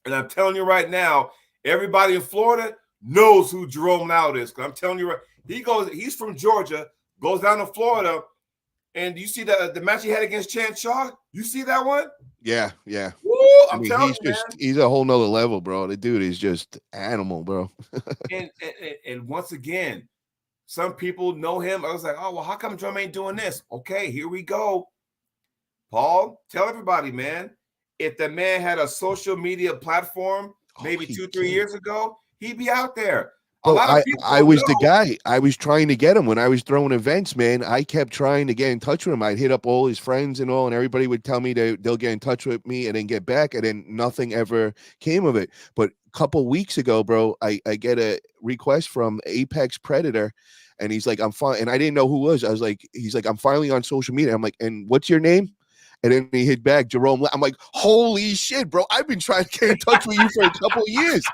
And I'm telling you right now, everybody in Florida knows who Jerome Loud is. I'm telling you, he's from Georgia, goes down to Florida, and you see the match he had against Chan Shaw? You see that one? Yeah. Woo, I mean, telling you, man. He's a whole nother level, bro. The dude is just animal, bro. and once again, some people know him. I was like, oh, well, how come Drum ain't doing this? Okay, here we go. Paul, tell everybody, man, if the man had a social media platform maybe 2-3 years ago, he'd be out there. Bro, I was the guy. I was trying to get him when I was throwing events, man. I kept trying to get in touch with him. I'd hit up all his friends and all, and everybody would tell me they'll get in touch with me and then get back, and then nothing ever came of it. But a couple weeks ago, bro, I get a request from Apex Predator, and he's like, I'm fine. And I didn't know who it was. I was like, he's like, I'm finally on social media. I'm like, and what's your name? And then he hit back, Jerome. I'm like, holy shit, bro. I've been trying to get in touch with you for a couple of years.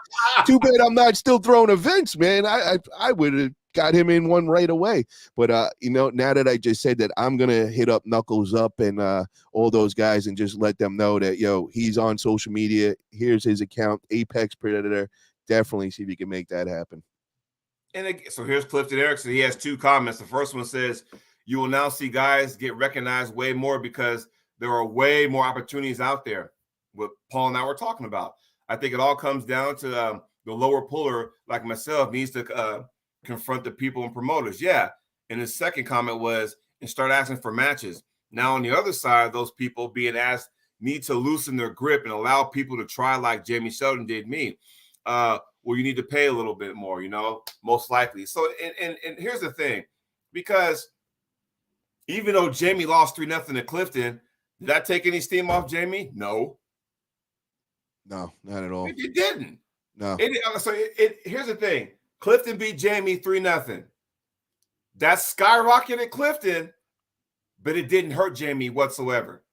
Too bad I'm not still throwing events, man. I would have got him in one right away. But, now that I just said that, I'm going to hit up Knuckles Up and all those guys and just let them know that, he's on social media. Here's his account, Apex Predator. Definitely see if you can make that happen. And so here's Clifton Erickson. He has 2 comments. The first one says, you will now see guys get recognized way more because there are way more opportunities out there. What Paul and I were talking about. I think it all comes down to the lower puller, like myself, needs to confront the people and promoters. Yeah. And his second comment was, and start asking for matches. Now, on the other side, those people being asked need to loosen their grip and allow people to try like Jamie Sheldon did me. Well, you need to pay a little bit more, most likely. So, and here's the thing, because even though Jamie lost 3-0 to Clifton, did that take any steam off Jamie? No. No, not at all. It didn't. No. Here's the thing. Clifton beat Jamie 3-0. That skyrocketed Clifton, but it didn't hurt Jamie whatsoever.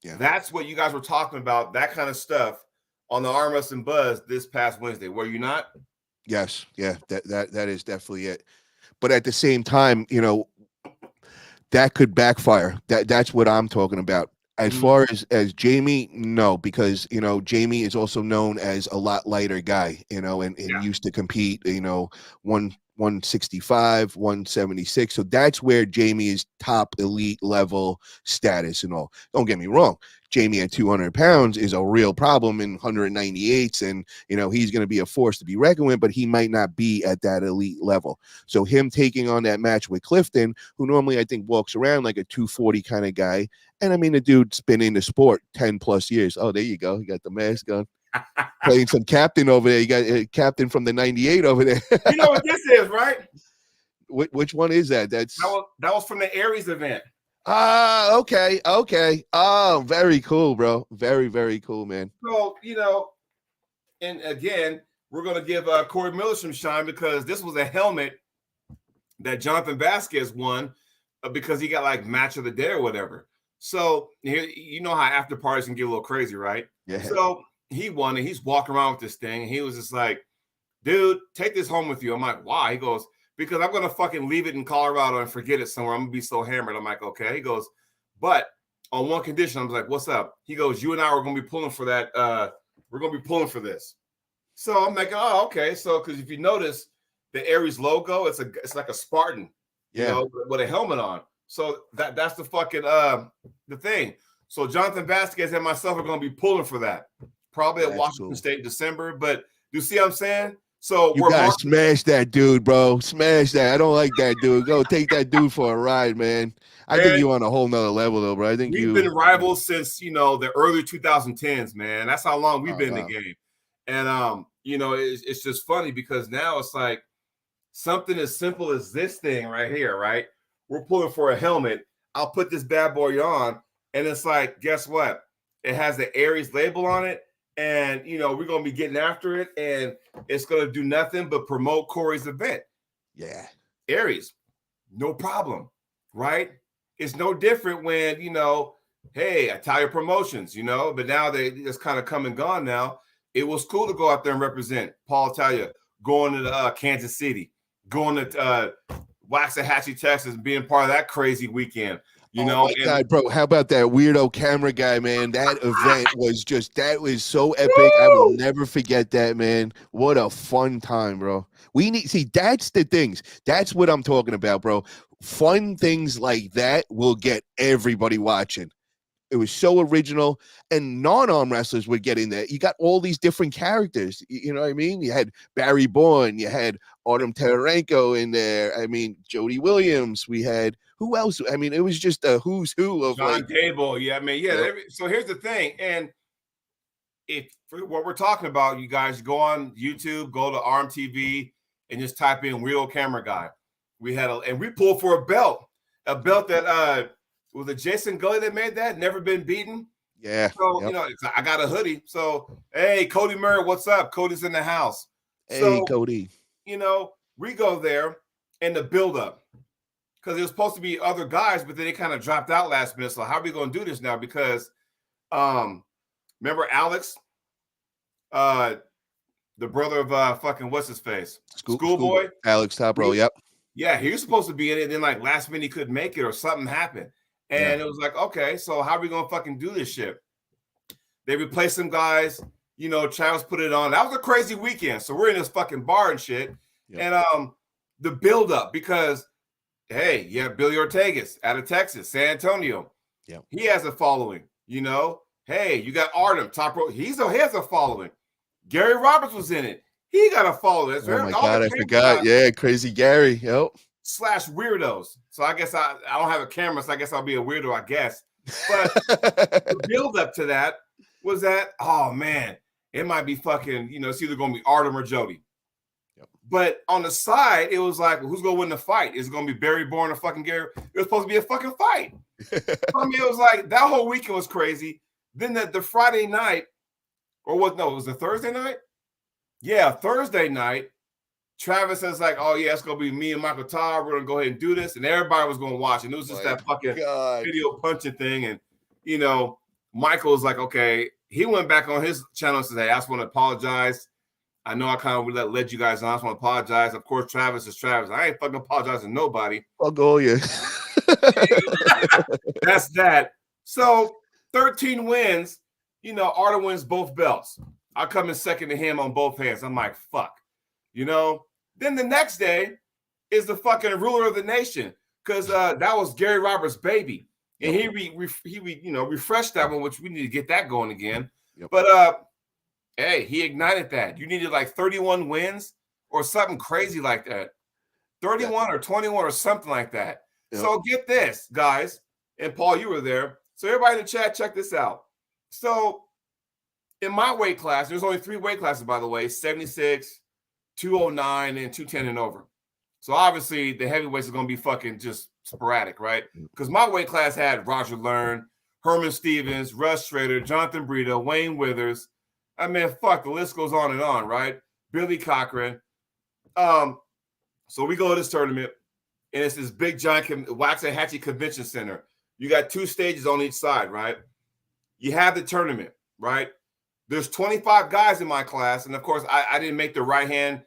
Yeah. That's what you guys were talking about, that kind of stuff on the Arm Wrestling Buzz this past Wednesday. Were you not? Yes. Yeah, that is definitely it. But at the same time, that could backfire. That's what I'm talking about. As far as Jamie, no, because Jamie is also known as a lot lighter guy, and used to compete, 165, 176. So that's where Jamie is top elite level status and all. Don't get me wrong. Jamie at 200 pounds is a real problem in 198s, and he's going to be a force to be reckoned with, but he might not be at that elite level. So him taking on that match with Clifton, who normally I think walks around like a 240 kind of guy, and I mean the dude's been in the sport 10 plus years. Oh, there you go. He got the mask on. Playing some captain over there. You got a captain from the 98 over there. You know what this is, right? Which one is that? That was from the Aries event. Okay. Oh, very cool, bro. Very, very cool, man. So, and again, we're going to give Corey Miller some shine because this was a helmet that Jonathan Vasquez won because he got like match of the day or whatever. So, you know how after parties can get a little crazy, right? Yeah. So he won and he's walking around with this thing. And he was just like, dude, take this home with you. I'm like, why? He goes, because I'm going to fucking leave it in Colorado and forget it somewhere. I'm going to be so hammered. I'm like, okay. He goes, but on one condition. I was like, what's up? He goes, you and I are going to be pulling for that. We're going to be pulling for this. So I'm like, oh, okay. So, because if you notice the Aries logo, it's like a Spartan, with a helmet on. So that's the fucking, the thing. So Jonathan Vasquez and myself are going to be pulling for that. Probably at Washington State in December. But you see what I'm saying? So you guys smash that dude, bro. Smash that. I don't like that dude. Go take that dude for a ride, man. I think you're on a whole nother level, though, bro. I think we've been rivals since the early 2010s, man. That's how long we've been in the game. And it's just funny because now it's like something as simple as this thing right here, right? We're pulling for a helmet. I'll put this bad boy on, and it's like, guess what? It has the Aries label on it, and we're gonna be getting after it, and it's gonna do nothing but promote Corey's event. Yeah. Aries, no problem, right? It's no different when, hey, Italia Promotions, but now it's kind of come and gone now. It was cool to go out there and represent Paul Italia, going to Kansas City, going to Waxahachie, Texas, being part of that crazy weekend. My God, bro, how about that weirdo camera guy, man? That event that was so epic. I will never forget that, man. What a fun time, bro. That's the things. That's what I'm talking about, bro. Fun things like that will get everybody watching. It was so original, and non-arm wrestlers were getting that. You got all these different characters. You know what I mean? You had Barry Bourne, you had Artem Taranenko in there. I mean, Jody Williams. We had who else? I mean, it was just a who's who of John Gable. Yeah, I mean, yeah. Yep. So here's the thing, and if for what we're talking about, you guys go on YouTube, go to ArmTV, and just type in "real camera guy." And we pulled for a belt that was it Jason Gully that made that? Never been beaten. Yeah. So I got a hoodie. So hey, Cody Murray, what's up? Cody's in the house. Hey, Cody. We go there and the buildup because it was supposed to be other guys, but then they kind of dropped out last minute. So how are we going to do this now? Because remember Alex, the brother of fucking what's his face, Schoolboy, Alex Top Row. Yep. Yeah, he was supposed to be in it. Then like last minute he couldn't make it or something happened. And it was like, okay, so how are we going to fucking do this shit? They replaced some guys. Travis put it on. That was a crazy weekend. So we're in this fucking bar and shit. Yep. And the build-up, because, hey, you have Billy Ortegas out of Texas, San Antonio. Yep. He has a following, Hey, you got Artem, Top Row. He has a following. Gary Roberts was in it. He got a following. Oh, my God, I forgot. Yeah, Crazy Gary. Yep. / weirdos. So I guess I don't have a camera, so I guess I'll be a weirdo, I guess. But the build up to that was that, oh man, it might be fucking, it's either going to be Artem or Jody. Yep. But on the side, it was like, who's going to win the fight? Is it going to be Barry Bourne or fucking Gary? It was supposed to be a fucking fight. I mean, it was like, that whole weekend was crazy. Then the Friday night, it was a Thursday night? Yeah, Thursday night. Travis is like, oh, yeah, it's going to be me and Michael Todd. We're going to go ahead and do this. And everybody was going to watch. And it was just that fucking video punching thing. And, Michael was like, okay. He went back on his channel and said, hey, I just want to apologize. I know I kind of led you guys on. I just want to apologize. Of course, Travis is Travis. I ain't fucking apologizing to nobody. I'll go, yeah. That's that. So 13 wins. Artem wins both belts. I come in second to him on both hands. I'm like, fuck. Then the next day is the fucking ruler of the nation because that was Gary Roberts' baby, and he refreshed that one, which we need to get that going again. Yep. But hey, he ignited that. You needed like 31 wins or something crazy like that, 31 or 21 or something like that. Yep. So get this, guys, and Paul, you were there. So everybody in the chat, check this out. So in my weight class, there's only 3 weight classes, by the way: 76. 209 and 210 and over. So obviously the heavyweights are going to be fucking just sporadic, right? Because my weight class had Roger Learn, Herman Stevens, Russ Schrader, Jonathan Brito, Wayne Withers. I mean, fuck, the list goes on and on, right? Billy Cochran. So we go to this tournament, and it's this big giant Waxahachie Convention Center. You got 2 stages on each side, right? You have the tournament, right? There's 25 guys in my class, and of course, I didn't make the right-hand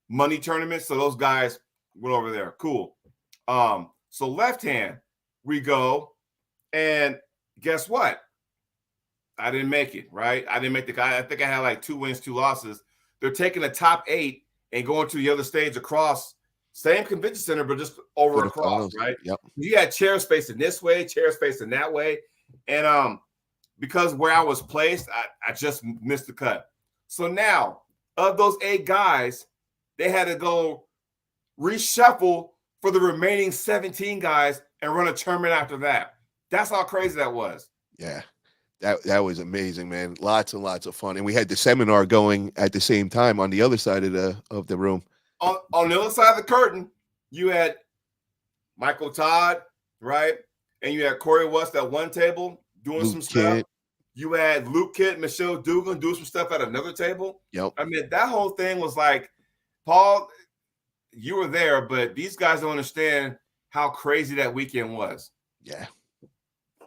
money tournament, so those guys went over there. Cool. So left hand, we go, and guess what? I didn't make it, right? I didn't make the guy. I think I had like 2 wins, 2 losses. They're taking the top 8 and going to the other stage across, same convention center, but just over across, right? Yep. You had chairs facing this way, chairs facing that way, and because where I was placed, I just missed the cut. So now, of those 8 guys, they had to go reshuffle for the remaining 17 guys and run a tournament after that. That's how crazy that was. Yeah. That was amazing, man. Lots and lots of fun, and we had the seminar going at the same time on the other side of the room. On the other side of the curtain, you had Michael Todd, right? And you had Corey West at one table doing Luke some stuff. Kent. You had Luke Kent, Michelle Dugan doing some stuff at another table. Yep. I mean, that whole thing was like, Paul, you were there, but these guys don't understand how crazy that weekend was. Yeah,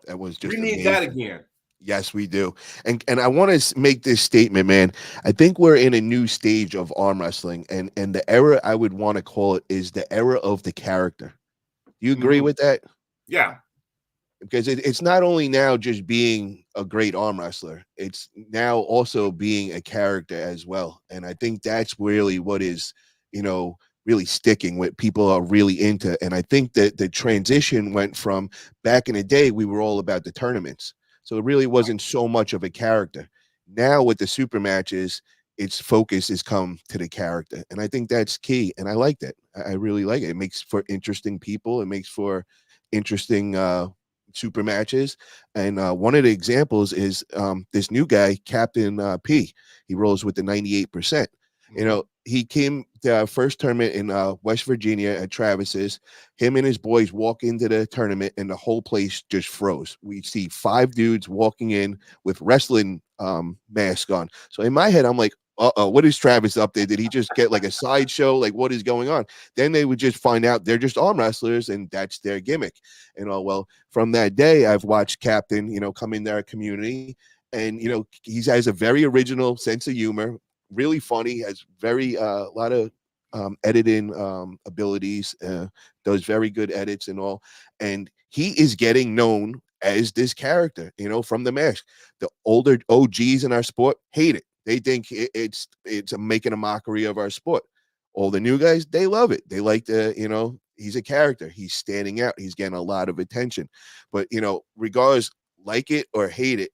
that was We just need that amazing. again. Yes, we do. And I want to make this statement, man. I think we're in a new stage of arm wrestling, and the era I would want to call it is the era of the character. Do you agree Mm-hmm. with that? Yeah. Because it's not only now just being a great arm wrestler, it's now also being a character as well. And I think that's really what is, really sticking, what people are really into. And I think that the transition went from back in the day, we were all about the tournaments. So it really wasn't so much of a character. Now with the super matches, its focus has come to the character. And I think that's key. And I like that. I really like it. It makes for interesting people. It makes for interesting super matches. And one of the examples is this new guy, Captain P. He rolls with the 98%. Mm-hmm. He came to our first tournament in West Virginia at Travis's. Him and his boys walk into the tournament, and the whole place just froze. We see 5 dudes walking in with wrestling masks on. So in my head, I'm like, what is Travis up there? Did he just get like a sideshow? Like, what is going on? Then they would just find out they're just arm wrestlers, and that's their gimmick. And well, from that day, I've watched Captain, come in their community, and he has a very original sense of humor, really funny, has very lot of editing abilities, does very good edits and all, and he is getting known as this character, from the mask. The older OGs in our sport hate it. They think it's making a mockery of our sport. All the new guys, they love it. They like he's a character. He's standing out. He's getting a lot of attention. But regardless, like it or hate it,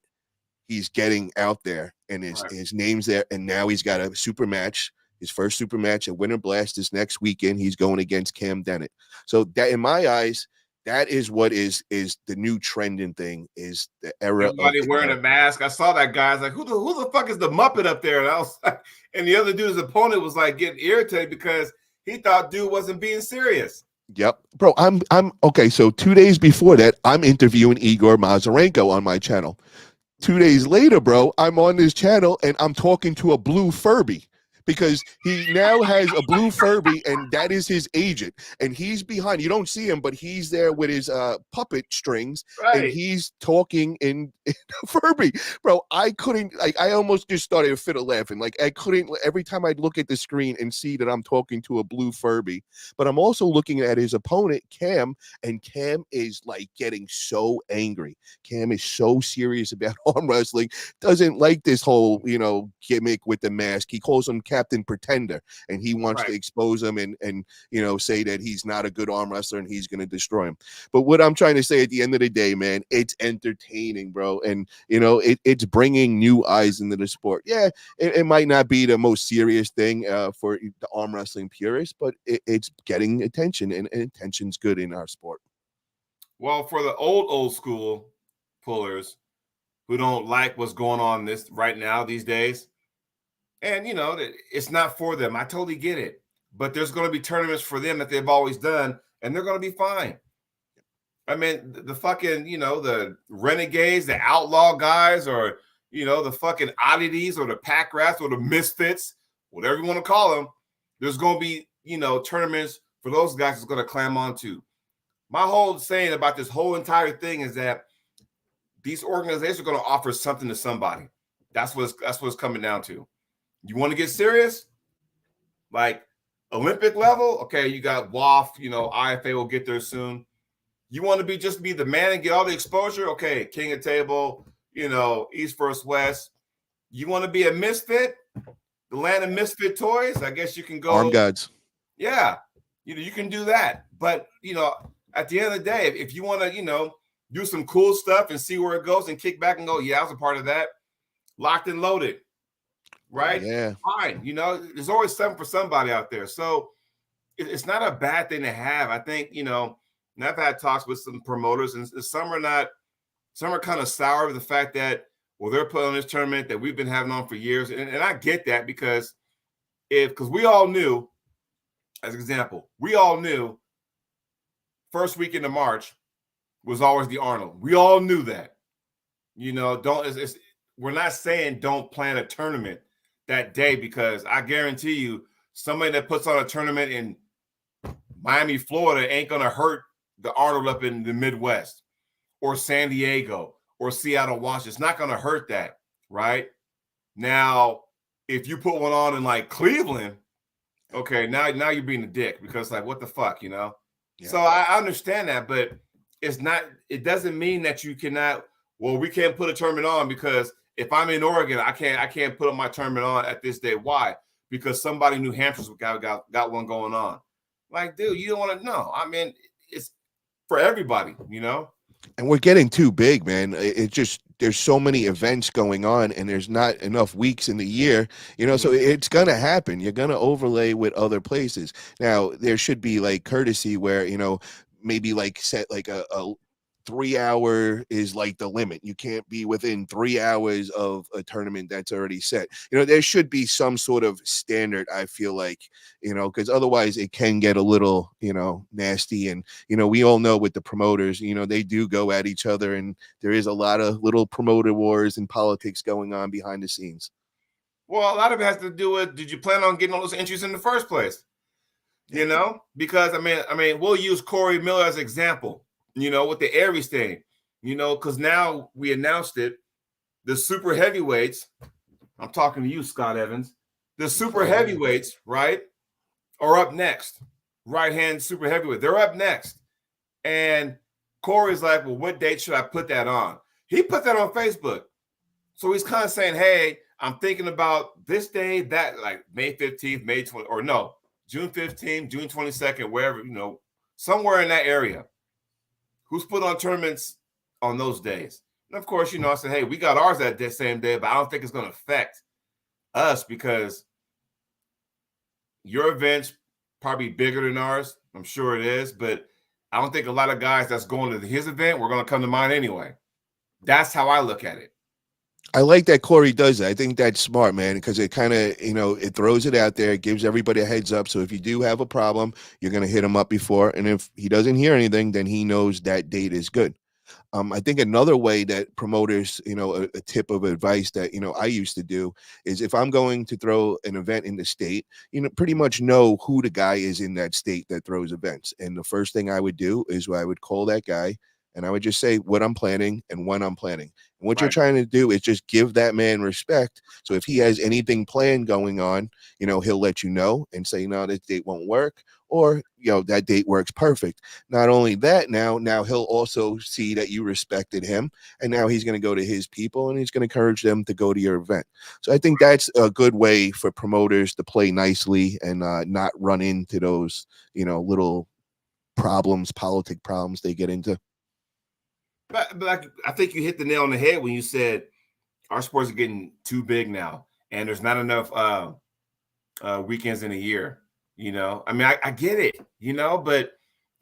he's getting out there, and Right. his name's there. And now he's got a super match. His first super match at Winter Blast this next weekend. He's going against Cam Dennett. So that, in my eyes, that is what is the new trending thing, is the era of Everybody the wearing a character. mask. I saw that guy. I was like, who the fuck is the Muppet up there? And I was like, and the other dude's opponent was like getting irritated because he thought dude wasn't being serious. Yep, bro. I'm okay. So 2 days before that, I'm interviewing Igor Mazarenko on my channel. 2 days later, bro, I'm on this channel and I'm talking to a blue Furby, because he now has a blue Furby, and that is his agent. And he's behind. You don't see him, but he's there with his puppet strings, and Right. he's talking in Furby. Bro, I couldn't, like, I almost just started a fit of laughing. Like, I couldn't, every time I'd look at the screen and see that I'm talking to a blue Furby. But I'm also looking at his opponent, Cam, and Cam is like getting so angry. Cam is so serious about arm wrestling, doesn't like this whole, gimmick with the mask. He calls him Captain Pretender, and he wants Right. to expose him and say that he's not a good arm wrestler and he's going to destroy him. But what I'm trying to say at the end of the day, man, it's entertaining, bro. And, it's bringing new eyes into the sport. Yeah, it might not be the most serious thing for the arm wrestling purists, but it's getting attention, and attention's good in our sport. Well, for the old school pullers who don't like what's going on this right now these days, and it's not for them. I totally get it. But there's going to be tournaments for them that they've always done, and they're going to be fine. I mean, the fucking, the renegades, the outlaw guys, or, the fucking oddities or the pack rats or the misfits, whatever you want to call them, there's going to be, tournaments for those guys that's going to clam on to. My whole saying about this whole entire thing is that these organizations are going to offer something to somebody. That's what it's coming down to. You want to get serious? Like Olympic level? Okay, you got WAF, IFA will get there soon. You want to be the man and get all the exposure? Okay, King of Table, East First West. You want to be a misfit? The land of misfit toys? I guess you can go. Arm gods. Yeah, you can do that. But, at the end of the day, if you want to, do some cool stuff and see where it goes and kick back and go, yeah, I was a part of that. Locked and loaded. Right? Yeah. Fine. There's always something for somebody out there. So it's not a bad thing to have. I think, and I've had talks with some promoters, and some are not Some are kind of sour with the fact that, well, they're putting on this tournament that we've been having on for years. And I get that because we all knew, as an example, we all knew first weekend of March was always the Arnold. We all knew that. We're not saying don't plan a tournament that day, because I guarantee you somebody that puts on a tournament in Miami, Florida ain't going to hurt the Arnold up in the Midwest or San Diego or Seattle, Washington. It's not going to hurt that, right? Now, if you put one on in like Cleveland, okay, now you're being a dick, because like, what the fuck, Yeah. So I understand that, but it doesn't mean that you cannot, well, we can't put a tournament on because if I'm in Oregon, I can't put up my tournament on at this day. Why? Because somebody in New Hampshire's got one going on. Like, dude, you don't want to know. I mean, it's for everybody, And we're getting too big, man. It just, there's so many events going on, and there's not enough weeks in the year, so it's going to happen. You're going to overlay with other places. Now, there should be like courtesy where, maybe like set like a 3 hour is like the limit. You can't be within 3 hours of a tournament that's already set. There should be some sort of standard, I feel like, because otherwise it can get a little, nasty. And, we all know with the promoters, they do go at each other, and there is a lot of little promoter wars and politics going on behind the scenes. Well, a lot of it has to do with, did you plan on getting all those entries in the first place? Because I mean, we'll use Corey Miller as an example, with the Aries thing, because now we announced it. The super heavyweights, I'm talking to you, Scott Evans, the super heavyweights, right, are up next. Right hand super heavyweight, they're up next. And Corey's like, well, what date should I put that on? He put that on Facebook. So he's kind of saying, hey, I'm thinking about this day, that like May 15th, May 20th, or no, June 15th, June 22nd, wherever, somewhere in that area. Who's put on tournaments on those days? And of course, I said, hey, we got ours that same day, but I don't think it's going to affect us because your event's probably bigger than ours. I'm sure it is, but I don't think a lot of guys that's going to his event were going to come to mine anyway. That's how I look at it. I like that Corey does that. I think that's smart, man, because it kind of, it throws it out there. It gives everybody a heads up. So if you do have a problem, you're going to hit him up before. And if he doesn't hear anything, then he knows that date is good. I think another way that promoters, a tip of advice that, I used to do is if I'm going to throw an event in the state, pretty much know who the guy is in that state that throws events. And the first thing I would do is I would call that guy and I would just say what I'm planning and when I'm planning. And what you're trying to do is just give that man respect. So if he has anything planned going on, he'll let you know and say, no, this date won't work. Or, that date works perfect. Not only that, now he'll also see that you respected him. And now he's going to go to his people and he's going to encourage them to go to your event. So I think that's a good way for promoters to play nicely and not run into those, little politic problems they get into. But I think you hit the nail on the head when you said our sports are getting too big now, and there's not enough weekends in a year. I mean, I get it, but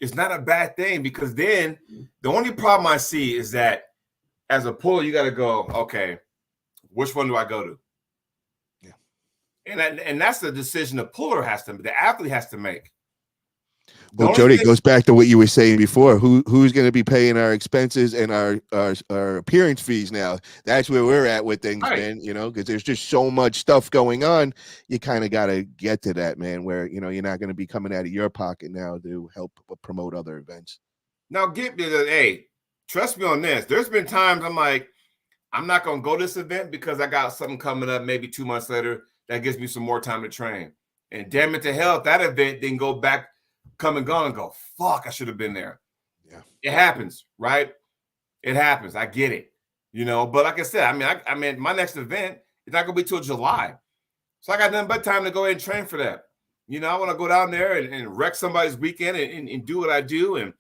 it's not a bad thing, because then the only problem I see is that as a puller, you got to go, okay, which one do I go to? Yeah. And that's the decision the athlete has to make. Well, Jody, goes back to what you were saying before. Who's going to be paying our expenses and our appearance fees now? That's where we're at with things, man. Because there's just so much stuff going on. You kind of got to get to that, man, where you're not going to be coming out of your pocket now to help promote other events. Now, hey, trust me on this. There's been times I'm like, I'm not going to go to this event because I got something coming up maybe 2 months later that gives me some more time to train. And damn it to hell, if that event didn't go back, come and gone, and go, fuck, I should have been there. Yeah, it happens, right? It happens. I get it, But like I said, I mean, my next event is not gonna be till July, so I got nothing but time to go ahead and train for that. I want to go down there and wreck somebody's weekend and do what I do, and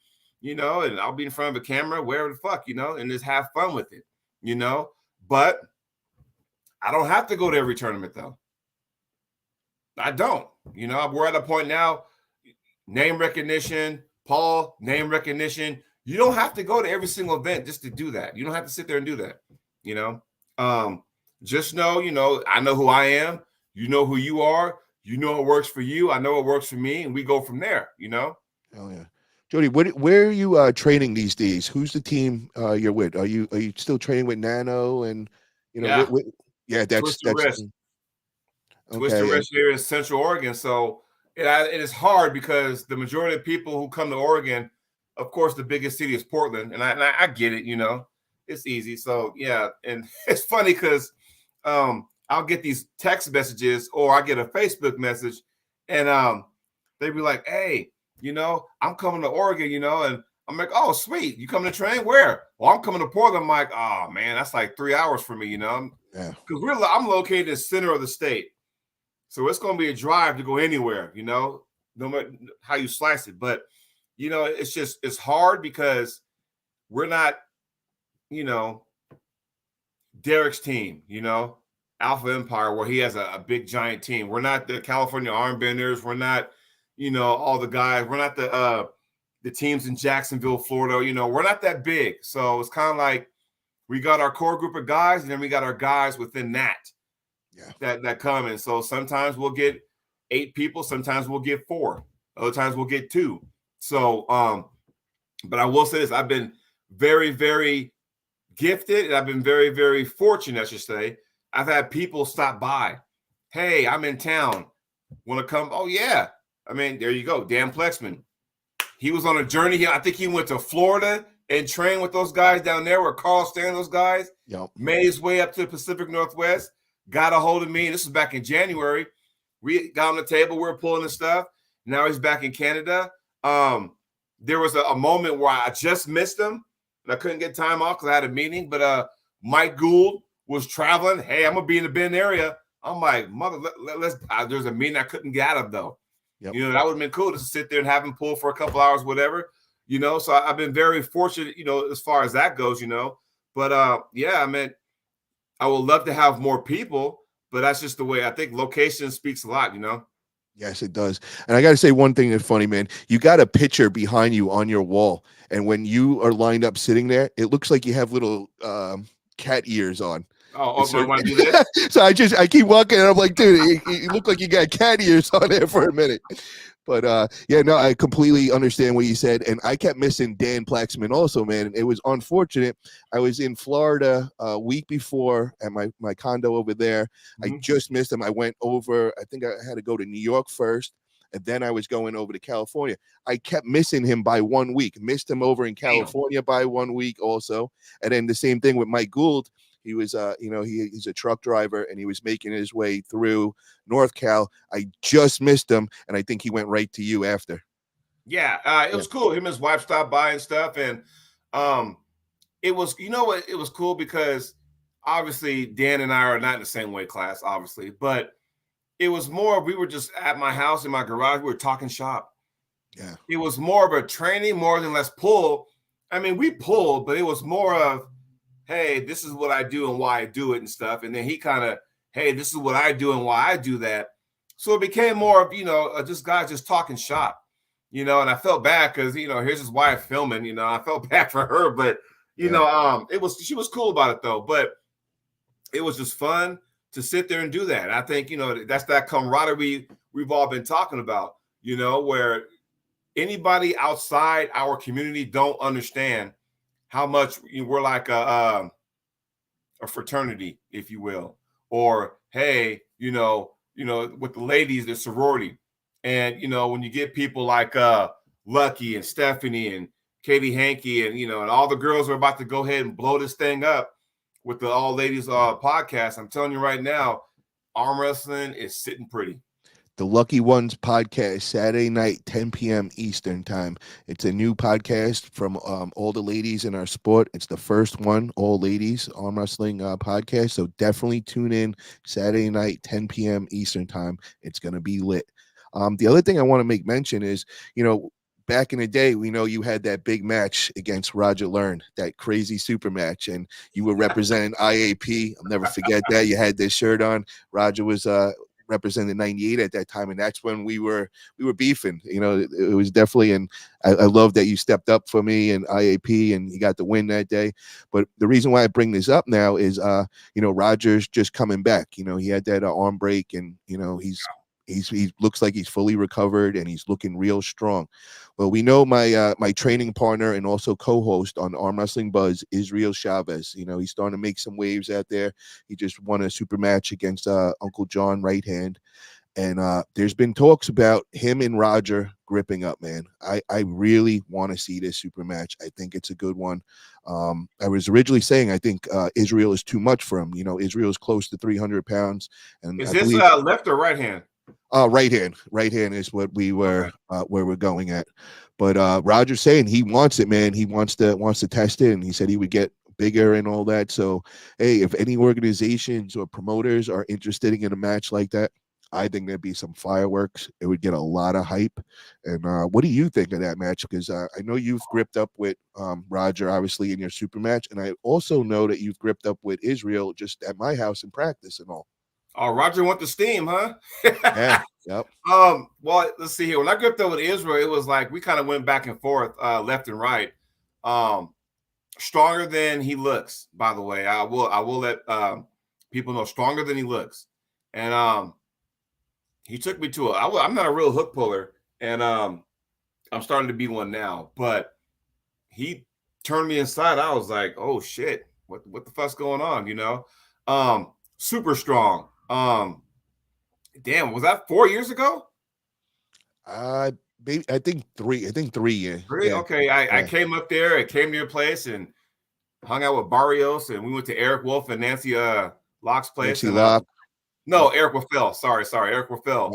and I'll be in front of a camera, wherever the fuck, and just have fun with it, But I don't have to go to every tournament though. I don't. We're at a point now. Name recognition, Paul, name recognition. You don't have to go to every single event just to do that. You don't have to sit there and do that. You know, um, just know, I know who I am. You know who you are. You know what works for you. I know what works for me, and we go from there. Oh yeah, Jody, where are you training these days? Who's the team you're with? Are you still training with Nano and Yeah, yeah, twisted wrist. Twisted okay. wrist here in Central Oregon. So it is hard because the majority of people who come to Oregon, of course, the biggest city is Portland, and I get it. It's easy. So yeah, and it's funny because I'll get these text messages or I get a Facebook message, and they be like, "Hey, I'm coming to Oregon, and I'm like, oh, sweet. You coming to train? Where? Well, I'm coming to Portland. I'm like, oh man, that's like 3 hours for me, Yeah. because I'm located in the center of the state. So it's going to be a drive to go anywhere, no matter how you slice it. But, it's hard because we're not, you know, Derek's team, Alpha Empire, where he has a big giant team. We're not the California Armbenders. We're not, all the guys. We're not the teams in Jacksonville, Florida. We're not that big. So it's kind of like we got our core group of guys, and then we got our guys within that. Yeah. That come in. So sometimes we'll get 8 people, sometimes we'll get 4, other times we'll get 2. So but I will say this, I've been very, very gifted, and I've been very, very fortunate, I should say. I've had people stop by. Hey, I'm in town. Want to come? Oh yeah. I mean, there you go. Dan Plexman. He was on a journey. I think he went to Florida and trained with those guys down there where Carl Stan, those guys. Yep. Made his way up to the Pacific Northwest. Got a hold of me. This was back in January. We got on the table. We were pulling the stuff. Now he's back in Canada. There was a moment where I just missed him, and I couldn't get time off because I had a meeting. But Mike Gould was traveling. Hey, I'm gonna be in the Bend area. I'm like, mother, let's. There's a meeting I couldn't get out of though. Yep. That would have been cool to sit there and have him pull for a couple hours, whatever. So I've been very fortunate. As far as that goes. But yeah, I mean, I would love to have more people, but that's just the way I think location speaks a lot, Yes, it does. And I got to say one thing that's funny, man. You got a picture behind you on your wall, and when you are lined up sitting there, it looks like you have little cat ears on. Oh, So, I want to do this? so I keep walking, and I'm like, dude, you look like you got cat ears on there for a minute. But yeah, no, I completely understand what you said, and I kept missing Dan Plaxman also, man. It was unfortunate. I was in Florida a week before at my condo over there. I just missed him. I went over. I think I had to go to New York first, and then I was going over to California. I kept missing him by 1 week. Missed him over in California by 1 week also, and then the same thing with Mike Gould. He was, he's a truck driver, and he was making his way through North Cal. I just missed him, and I think he went right to you after. Yeah, it was cool. Him and his wife stopped by and stuff, and it was, what? It was cool because obviously Dan and I are not in the same weight class, obviously, but it was more. We were just at my house in my garage. We were talking shop. Yeah, it was more of a training more than less pull. I mean, we pulled, but it was more of, hey, this is what I do and why I do it and stuff. And then he kind of, hey, this is what I do and why I do that. So it became more of, just guys just talking shop, and I felt bad because, here's his wife filming, I felt bad for her, but, she was cool about it though. But it was just fun to sit there and do that. I think, that's that camaraderie we've all been talking about, where anybody outside our community don't understand how much we're like a fraternity, if you will, or hey, with the ladies, the sorority, and when you get people like Lucky and Stephanie and Katie Hankey, and and all the girls are about to go ahead and blow this thing up with the All Ladies podcast. I'm telling you right now, arm wrestling is sitting pretty. The Lucky Ones podcast, Saturday night, 10 p.m. Eastern time. It's a new podcast from all the ladies in our sport. It's the first one, all ladies arm wrestling podcast. So definitely tune in Saturday night, 10 p.m. Eastern time. It's going to be lit. The other thing I want to make mention is, back in the day, we know you had that big match against Roger Learn, that crazy super match, and you were representing IAP. I'll never forget that. You had this shirt on. Roger was represented 98 at that time, and that's when we were beefing. It was definitely, and I love that you stepped up for me and IAP, and you got the win that day. But the reason why I bring this up now is, Roger's just coming back. He had that arm break, and he looks like he's fully recovered, and he's looking real strong. Well, we know my training partner and also co-host on Arm Wrestling Buzz, Israel Chavez. He's starting to make some waves out there. He just won a super match against Uncle John right hand. And there's been talks about him and Roger gripping up, man. I really want to see this super match. I think it's a good one. I was originally saying I think Israel is too much for him. Israel is close to 300 pounds. And Is I this believe left or right hand? right hand. Right hand is what we were where we're going at. But Roger's saying he wants it, man. He wants to test it, and he said he would get bigger and all that. So, hey, if any organizations or promoters are interested in a match like that, I think there'd be some fireworks. It would get a lot of hype. And what do you think of that match? Because I know you've gripped up with Roger, obviously, in your super match. And I also know that you've gripped up with Israel just at my house in practice and all. Oh, Roger went to steam, huh? Yeah. Yep. Well, let's see here. When I gripped up with Israel, it was like we kind of went back and forth, left and right. Stronger than he looks, by the way. I will let people know, stronger than he looks. And he took me to I'm not a real hook puller, and I'm starting to be one now, but he turned me inside. I was like, oh shit, what the fuck's going on? Super strong. Damn, was that 4 years ago? Maybe, I think 3 years. Really? Yeah. Okay. I came up there. I came to your place and hung out with Barrios, and we went to Eric Wolf and Nancy Locke's place. Nancy And Locke. no, Eric Waffel. Sorry, Eric Waffel.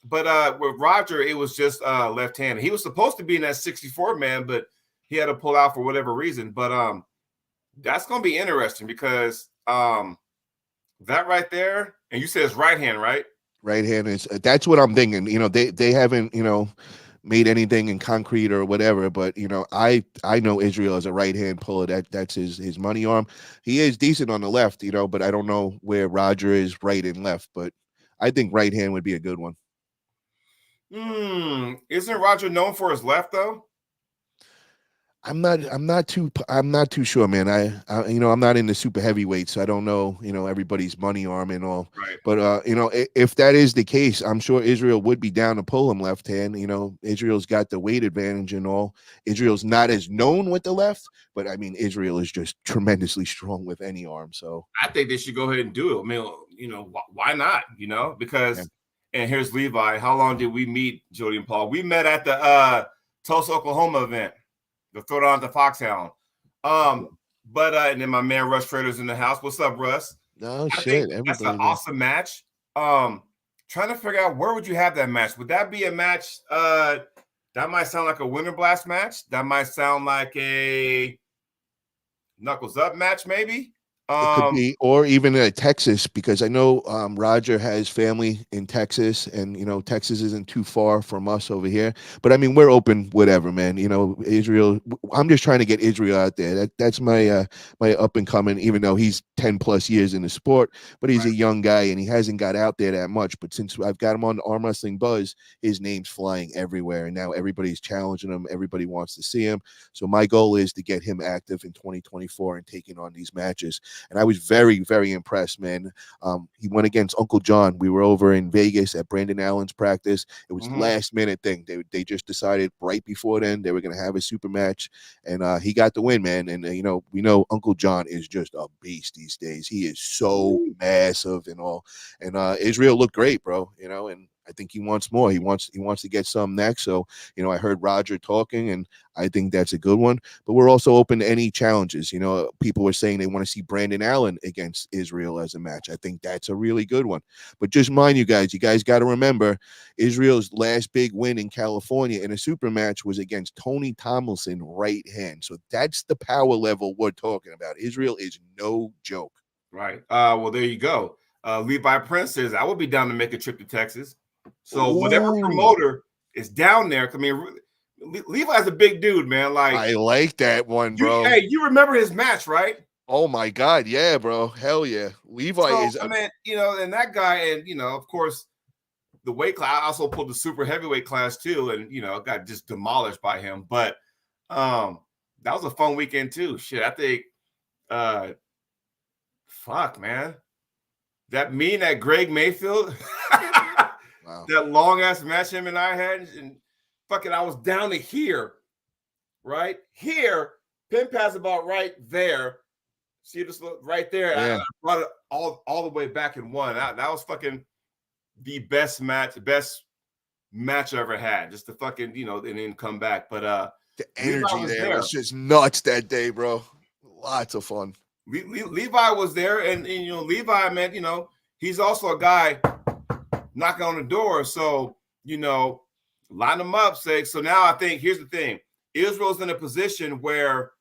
But with Roger, it was just left-handed. He was supposed to be in that 64 man, but he had to pull out for whatever reason. But that's gonna be interesting because that right there, and you said it's right hand, right? Right hand is that's what I'm thinking. They haven't made anything in concrete or whatever, but I know Israel as a right hand puller. That's his money arm. He is decent on the left, but I don't know where Roger is right and left. But I think right hand would be a good one. Isn't Roger known for his left though? I'm not too sure, man. I'm not in the super heavyweight, so I don't know, everybody's money arm and all. Right. But if that is the case, I'm sure Israel would be down to pull him left hand. Israel's got the weight advantage and all. Israel's not as known with the left, but I mean, Israel is just tremendously strong with any arm. So I think they should go ahead and do it. I mean, why not? Because yeah. And here's Levi. How long did we meet, Jody and Paul? We met at the Tulsa, Oklahoma event. The Throwdown at the Foxhound. And then my man Russ Trader's in the house. What's up, Russ? No shit. That's an awesome match. Trying to figure out where would you have that match? Would that be a match? That might sound like a Winter Blast match. That might sound like a Knuckles Up match, maybe. It could be, or even Texas, because I know Roger has family in Texas, and Texas isn't too far from us over here. But I mean, we're open, whatever, man. Israel. I'm just trying to get Israel out there. That's my my up and coming. Even though he's 10+ years in the sport, but he's a young guy and he hasn't got out there that much. But since I've got him on the Arm Wrestling Buzz, his name's flying everywhere, and now everybody's challenging him. Everybody wants to see him. So my goal is to get him active in 2024 and taking on these matches. And I was very, very impressed, man. He went against Uncle John. We were over in Vegas at Brandon Allen's practice. It was last minute thing. They just decided right before then they were going to have a super match, and he got the win, man. And we know Uncle John is just a beast these days. He is so massive and all. And Israel looked great, bro. And I think he wants more. He wants to get some next. So, I heard Roger talking, and I think that's a good one. But we're also open to any challenges. People were saying they want to see Brandon Allen against Israel as a match. I think that's a really good one. But just mind you guys got to remember Israel's last big win in California in a super match was against Tony Tomlinson right hand. So that's the power level we're talking about. Israel is no joke. Right. Well, there you go. Levi Prince says, I would be down to make a trip to Texas. So whatever promoter is down there, I mean, Levi's a big dude, man. Like, I like that one, bro. Hey, you remember his match, right? Oh my God, yeah, bro, hell yeah. Levi So is I a mean, and that guy, and of course, the weight class. I also pulled the super heavyweight class too, and got just demolished by him. But that was a fun weekend too. Shit, I think, uh, fuck, man, that me and that Greg Mayfield, wow. that long ass match him and I had, and fucking, I was down to here, right here, pin pass about right there. See this right there. I Yeah, brought it all the way back and won. That was fucking the best match I ever had. Just to fucking, and then come back. But the Levi energy was there there. was just nuts that day, bro. Lots of fun. Levi was there, and Levi, man, he's also a guy knocking on the door. So, line them up, say. So now I think here's the thing. Israel's in a position where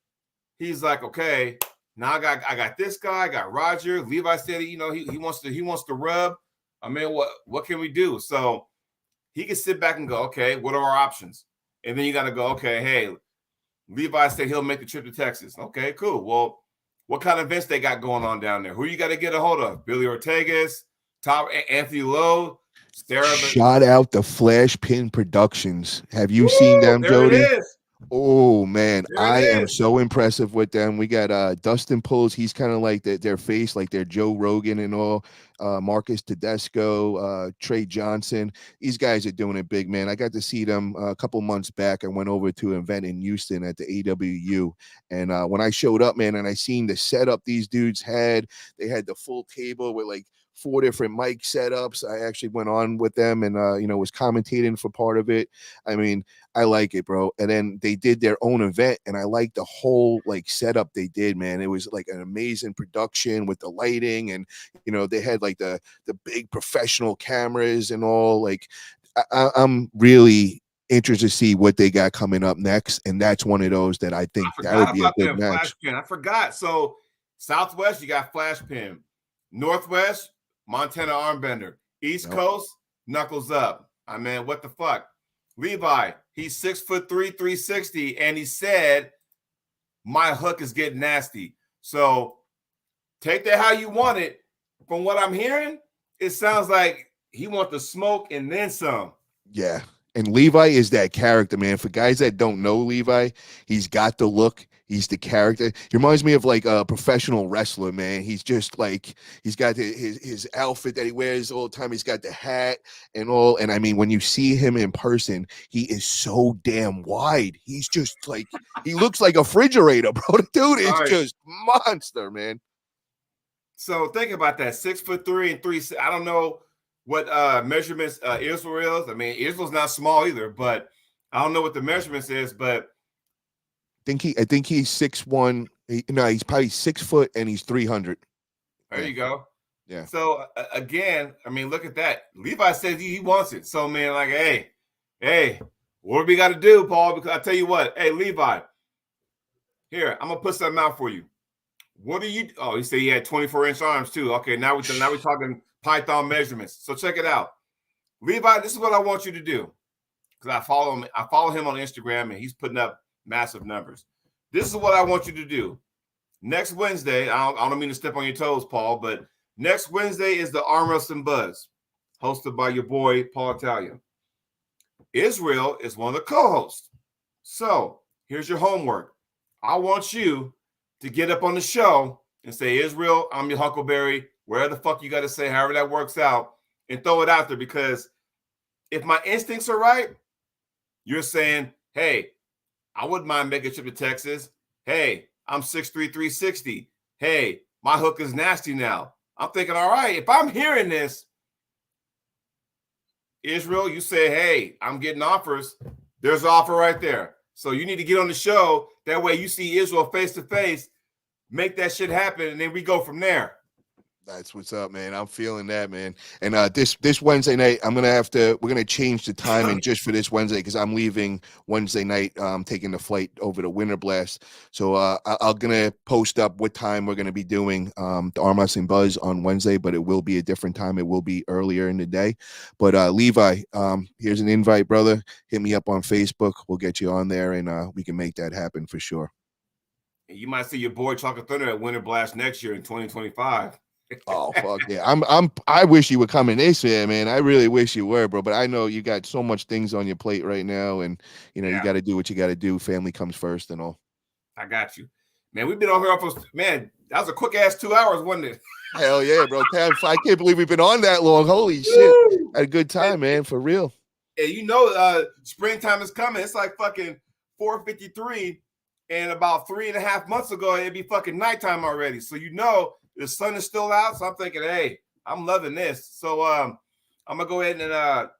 he's like, okay, now I got this guy, I got Roger. Levi said, he wants to rub. I mean, what can we do? So he can sit back and go, okay, what are our options? And then you got to go, okay, hey, Levi said he'll make the trip to Texas. Okay, cool. Well, what kind of events they got going on down there? Who you got to get a hold of? Billy Ortegas, Anthony Lowe, Sarah. Shout out the Flash Pin Productions. Have you seen Woo! them, There it Jody? is. Oh man, There it I am is. so impressive with them. We got Dustin Pulls, he's kind of like their face, like their Joe Rogan and all. Marcus Tedesco, Trey Johnson. These guys are doing it big, man. I got to see them a couple months back. I went over to an event in Houston at the AWU, and when I showed up, man, and I seen the setup these dudes had, they had the full table with like 4 different mic setups. I actually went on with them and was commentating for part of it. I mean, I like it, bro. And then they did their own event, and I like the whole like setup they did, man. It was like an amazing production with the lighting, and they had like the big professional cameras and all. Like, I'm really interested to see what they got coming up next, and that's one of those that I I think that would forgot be a about good them match. flash pin. I forgot. So Southwest, you got flash pin. Northwest, Montana armbender. East Yep. Coast, knuckles up. I mean, what the fuck? Levi, he's 6'3", 360, and he said, my hook is getting nasty. So take that how you want it. From what I'm hearing, it sounds like he wants to smoke and then some. Yeah. And Levi is that character, man. For guys that don't know Levi, he's got the look. He's the character. He reminds me of like a professional wrestler, man. He's just like he's got his outfit that he wears all the time. He's got the hat and all. And I mean, when you see him in person, he is so damn wide. He's just like he looks like a refrigerator, bro. The dude All is right. just monster, man. So think about that. 6'3" and 3. I don't know what measurements Israel is. I mean, Israel's not small either, but I don't know what the measurements is. But I think he's 6'1". No, he's probably 6 foot and he's 300. there Yeah, you go. yeah. So again, I mean, look at that. Levi says he wants it. So man, like, hey, what do we got to do, Paul? Because I tell you what, hey, Levi, here, I'm gonna put something out for you. What do you? Oh, he said he had 24-inch arms too. Okay, now we're talking Python measurements. So check it out, Levi. This is what I want you to do because I follow him. I follow him on Instagram, and he's putting up massive numbers. This is what I want you to do. Next Wednesday, I don't mean to step on your toes, Paul, but next Wednesday is the Arm Wrestling Buzz, hosted by your boy Paul Italia. Israel is one of the co-hosts. So here's your homework. I want you to get up on the show and say, Israel, I'm your Huckleberry, wherever the fuck you got to say, however that works out, and throw it out there. Because if my instincts are right, you're saying, hey, I wouldn't mind making a trip to Texas. Hey, I'm 6'3", 360. Hey, my hook is nasty now. I'm thinking, all right, if I'm hearing this, Israel, you say, hey, I'm getting offers. There's an offer right there. So you need to get on the show. That way you see Israel face to face, make that shit happen, and then we go from there. That's what's up, man. I'm feeling that, man. And this Wednesday night, we're gonna change the timing just for this Wednesday because I'm leaving Wednesday night, taking the flight over to Winter Blast. So I'm gonna post up what time we're gonna be doing the Arm Wrestling Buzz on Wednesday, but it will be a different time. It will be earlier in the day. But Levi, here's an invite, brother. Hit me up on Facebook. We'll get you on there, and we can make that happen for sure. You might see your boy Chocolate Thunder at Winter Blast next year in 2025. Oh fuck yeah! I wish you were coming this year, man. I really wish you were, bro. But I know you got so much things on your plate right now, and you Yeah, got to do what you got to do. Family comes first, and all. I got you, man. We've been on here for man. That was a quick ass 2 hours, wasn't it? Hell yeah, bro. I can't believe we've been on that long. Holy shit! Woo! Had a good time, man. For real. And springtime is coming. It's like fucking 4:53, and about 3.5 months ago, it'd be fucking nighttime already. So the sun is still out. So I'm thinking, hey, I'm loving this. So I'm gonna go ahead and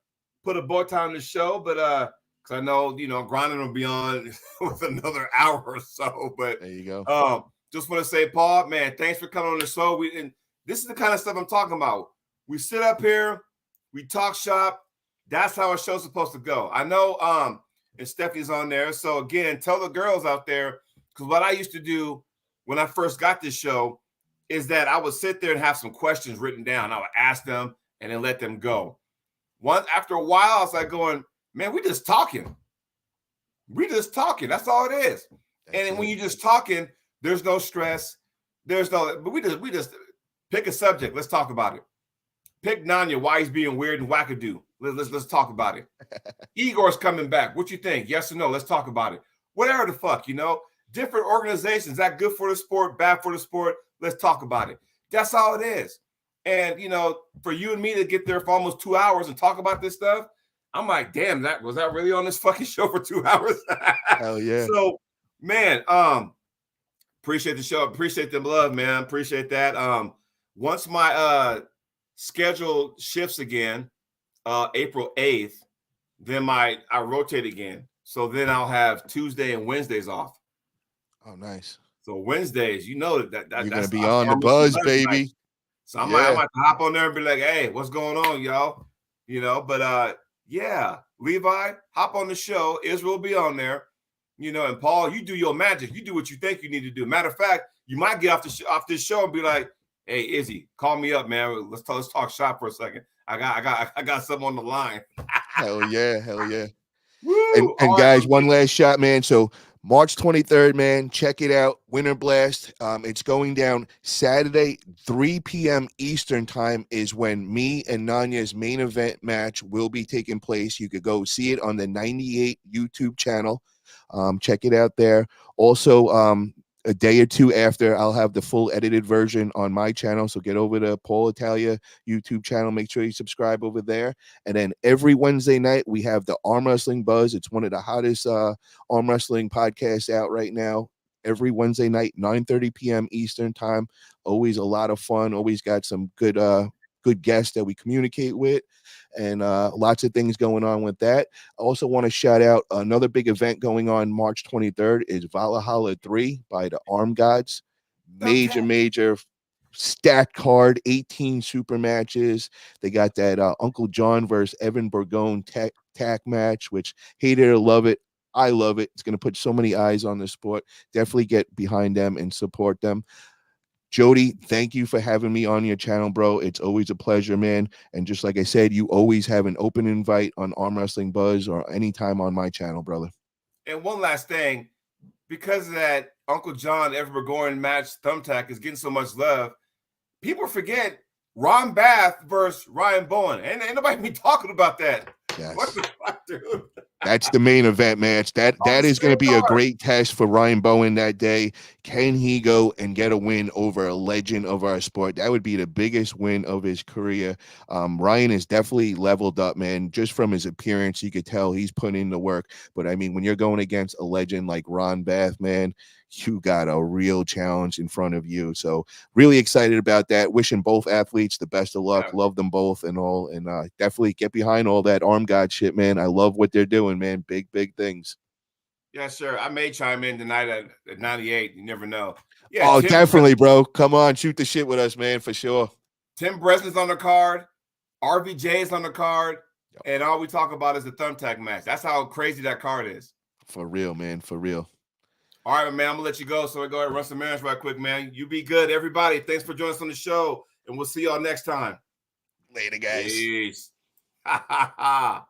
put a bow tie on the show, but because I know grinding will be on with another hour or so. But there you go. just want to say, Paul, man, thanks for coming on the show. And this is the kind of stuff I'm talking about. We sit up here, we talk shop. That's how a show's supposed to go. I know and Stephanie's on there. So again, tell the girls out there, because what I used to do when I first got this show is that I would sit there and have some questions written down. I would ask them and then let them go. After a while, I was like going, man, we just talking. We just talking. That's all it is. And when you're just talking, there's no stress. But we just pick a subject. Let's talk about it. Pick Nanya, why he's being weird and wackadoo. Let's talk about it. Igor's coming back. What you think? Yes or no? Let's talk about it. Whatever the fuck, different organizations. That good for the sport, bad for the sport. Let's talk about it. That's all it is. And for you and me to get there for almost 2 hours and talk about this stuff, I'm like, damn, was that really on this fucking show for 2 hours? Hell yeah. So, man, appreciate the show. Appreciate the love, man. Appreciate that. Once my schedule shifts again, April 8th, then I rotate again. So then I'll have Tuesday and Wednesdays off. Oh, nice. So Wednesdays, that's gonna be on the buzz, baby. Night. So I might hop on there and be like, hey, what's going on, y'all? But yeah, Levi, hop on the show. Israel will be on there. And Paul, you do your magic. You do what you think you need to do. Matter of fact, you might get off this show and be like, hey, Izzy, call me up, man. Let's talk shop for a second. I got something on the line. Hell yeah. Woo! And guys, one last shot, man. So March 23rd, man, check it out. Winter Blast. It's going down Saturday, 3 p.m. Eastern time is when me and Nanya's main event match will be taking place. You could go see it on the 98 YouTube channel. Check it out there. Also, a day or two after, I'll have the full edited version on my channel. So get over to Paul Italia YouTube channel. Make sure you subscribe over there. And then every Wednesday night, we have the Arm Wrestling Buzz. It's one of the hottest arm wrestling podcasts out right now. Every Wednesday night, 9:30 p.m. Eastern time. Always a lot of fun. Always got some good guests that we communicate with, and lots of things going on with that. I also want to shout out another big event going on March 23rd is Valhalla 3 by the Arm Gods. Major stacked card, 18 super matches. They got that Uncle John versus Evan Burgone tack match, which hate it or love it. I love it. It's going to put so many eyes on the sport. Definitely get behind them and support them. Jody, thank you for having me on your channel, bro. It's always a pleasure, man. And just like I said, you always have an open invite on Arm Wrestling Buzz or anytime on my channel, brother. And one last thing, because of that Uncle John Evan Burgone match, Thumbtack is getting so much love, people forget Ron Bath versus Ryan Bowen. And ain't nobody be talking about that. Yes. What the fuck, dude? That's the main event match. That is going to be a great test for Ryan Bowen that day. Can he go and get a win over a legend of our sport? That would be the biggest win of his career. Ryan is definitely leveled up, man. Just from his appearance, you could tell he's putting in the work. But I mean, when you're going against a legend like Ron Bath, man, you got a real challenge in front of you. So really excited about that. Wishing both athletes the best of luck. Love them both and all. And definitely get behind all that Arm God shit, man. I love what they're doing, man. Big things. Yeah, sure. I may chime in tonight at 98. You never know. Yeah. Oh, definitely, bro. Come on, shoot the shit with us, man, for sure. Tim Breslin's on the card. RVJ is on the card. Yep. And all we talk about is the Thumbtack match. That's how crazy that card is. For real, man. For real. All right, man, I'm going to let you go. So I go ahead and run some errands right quick, man. You be good, everybody. Thanks for joining us on the show, and we'll see y'all next time. Later, guys. Peace. Ha, ha, ha.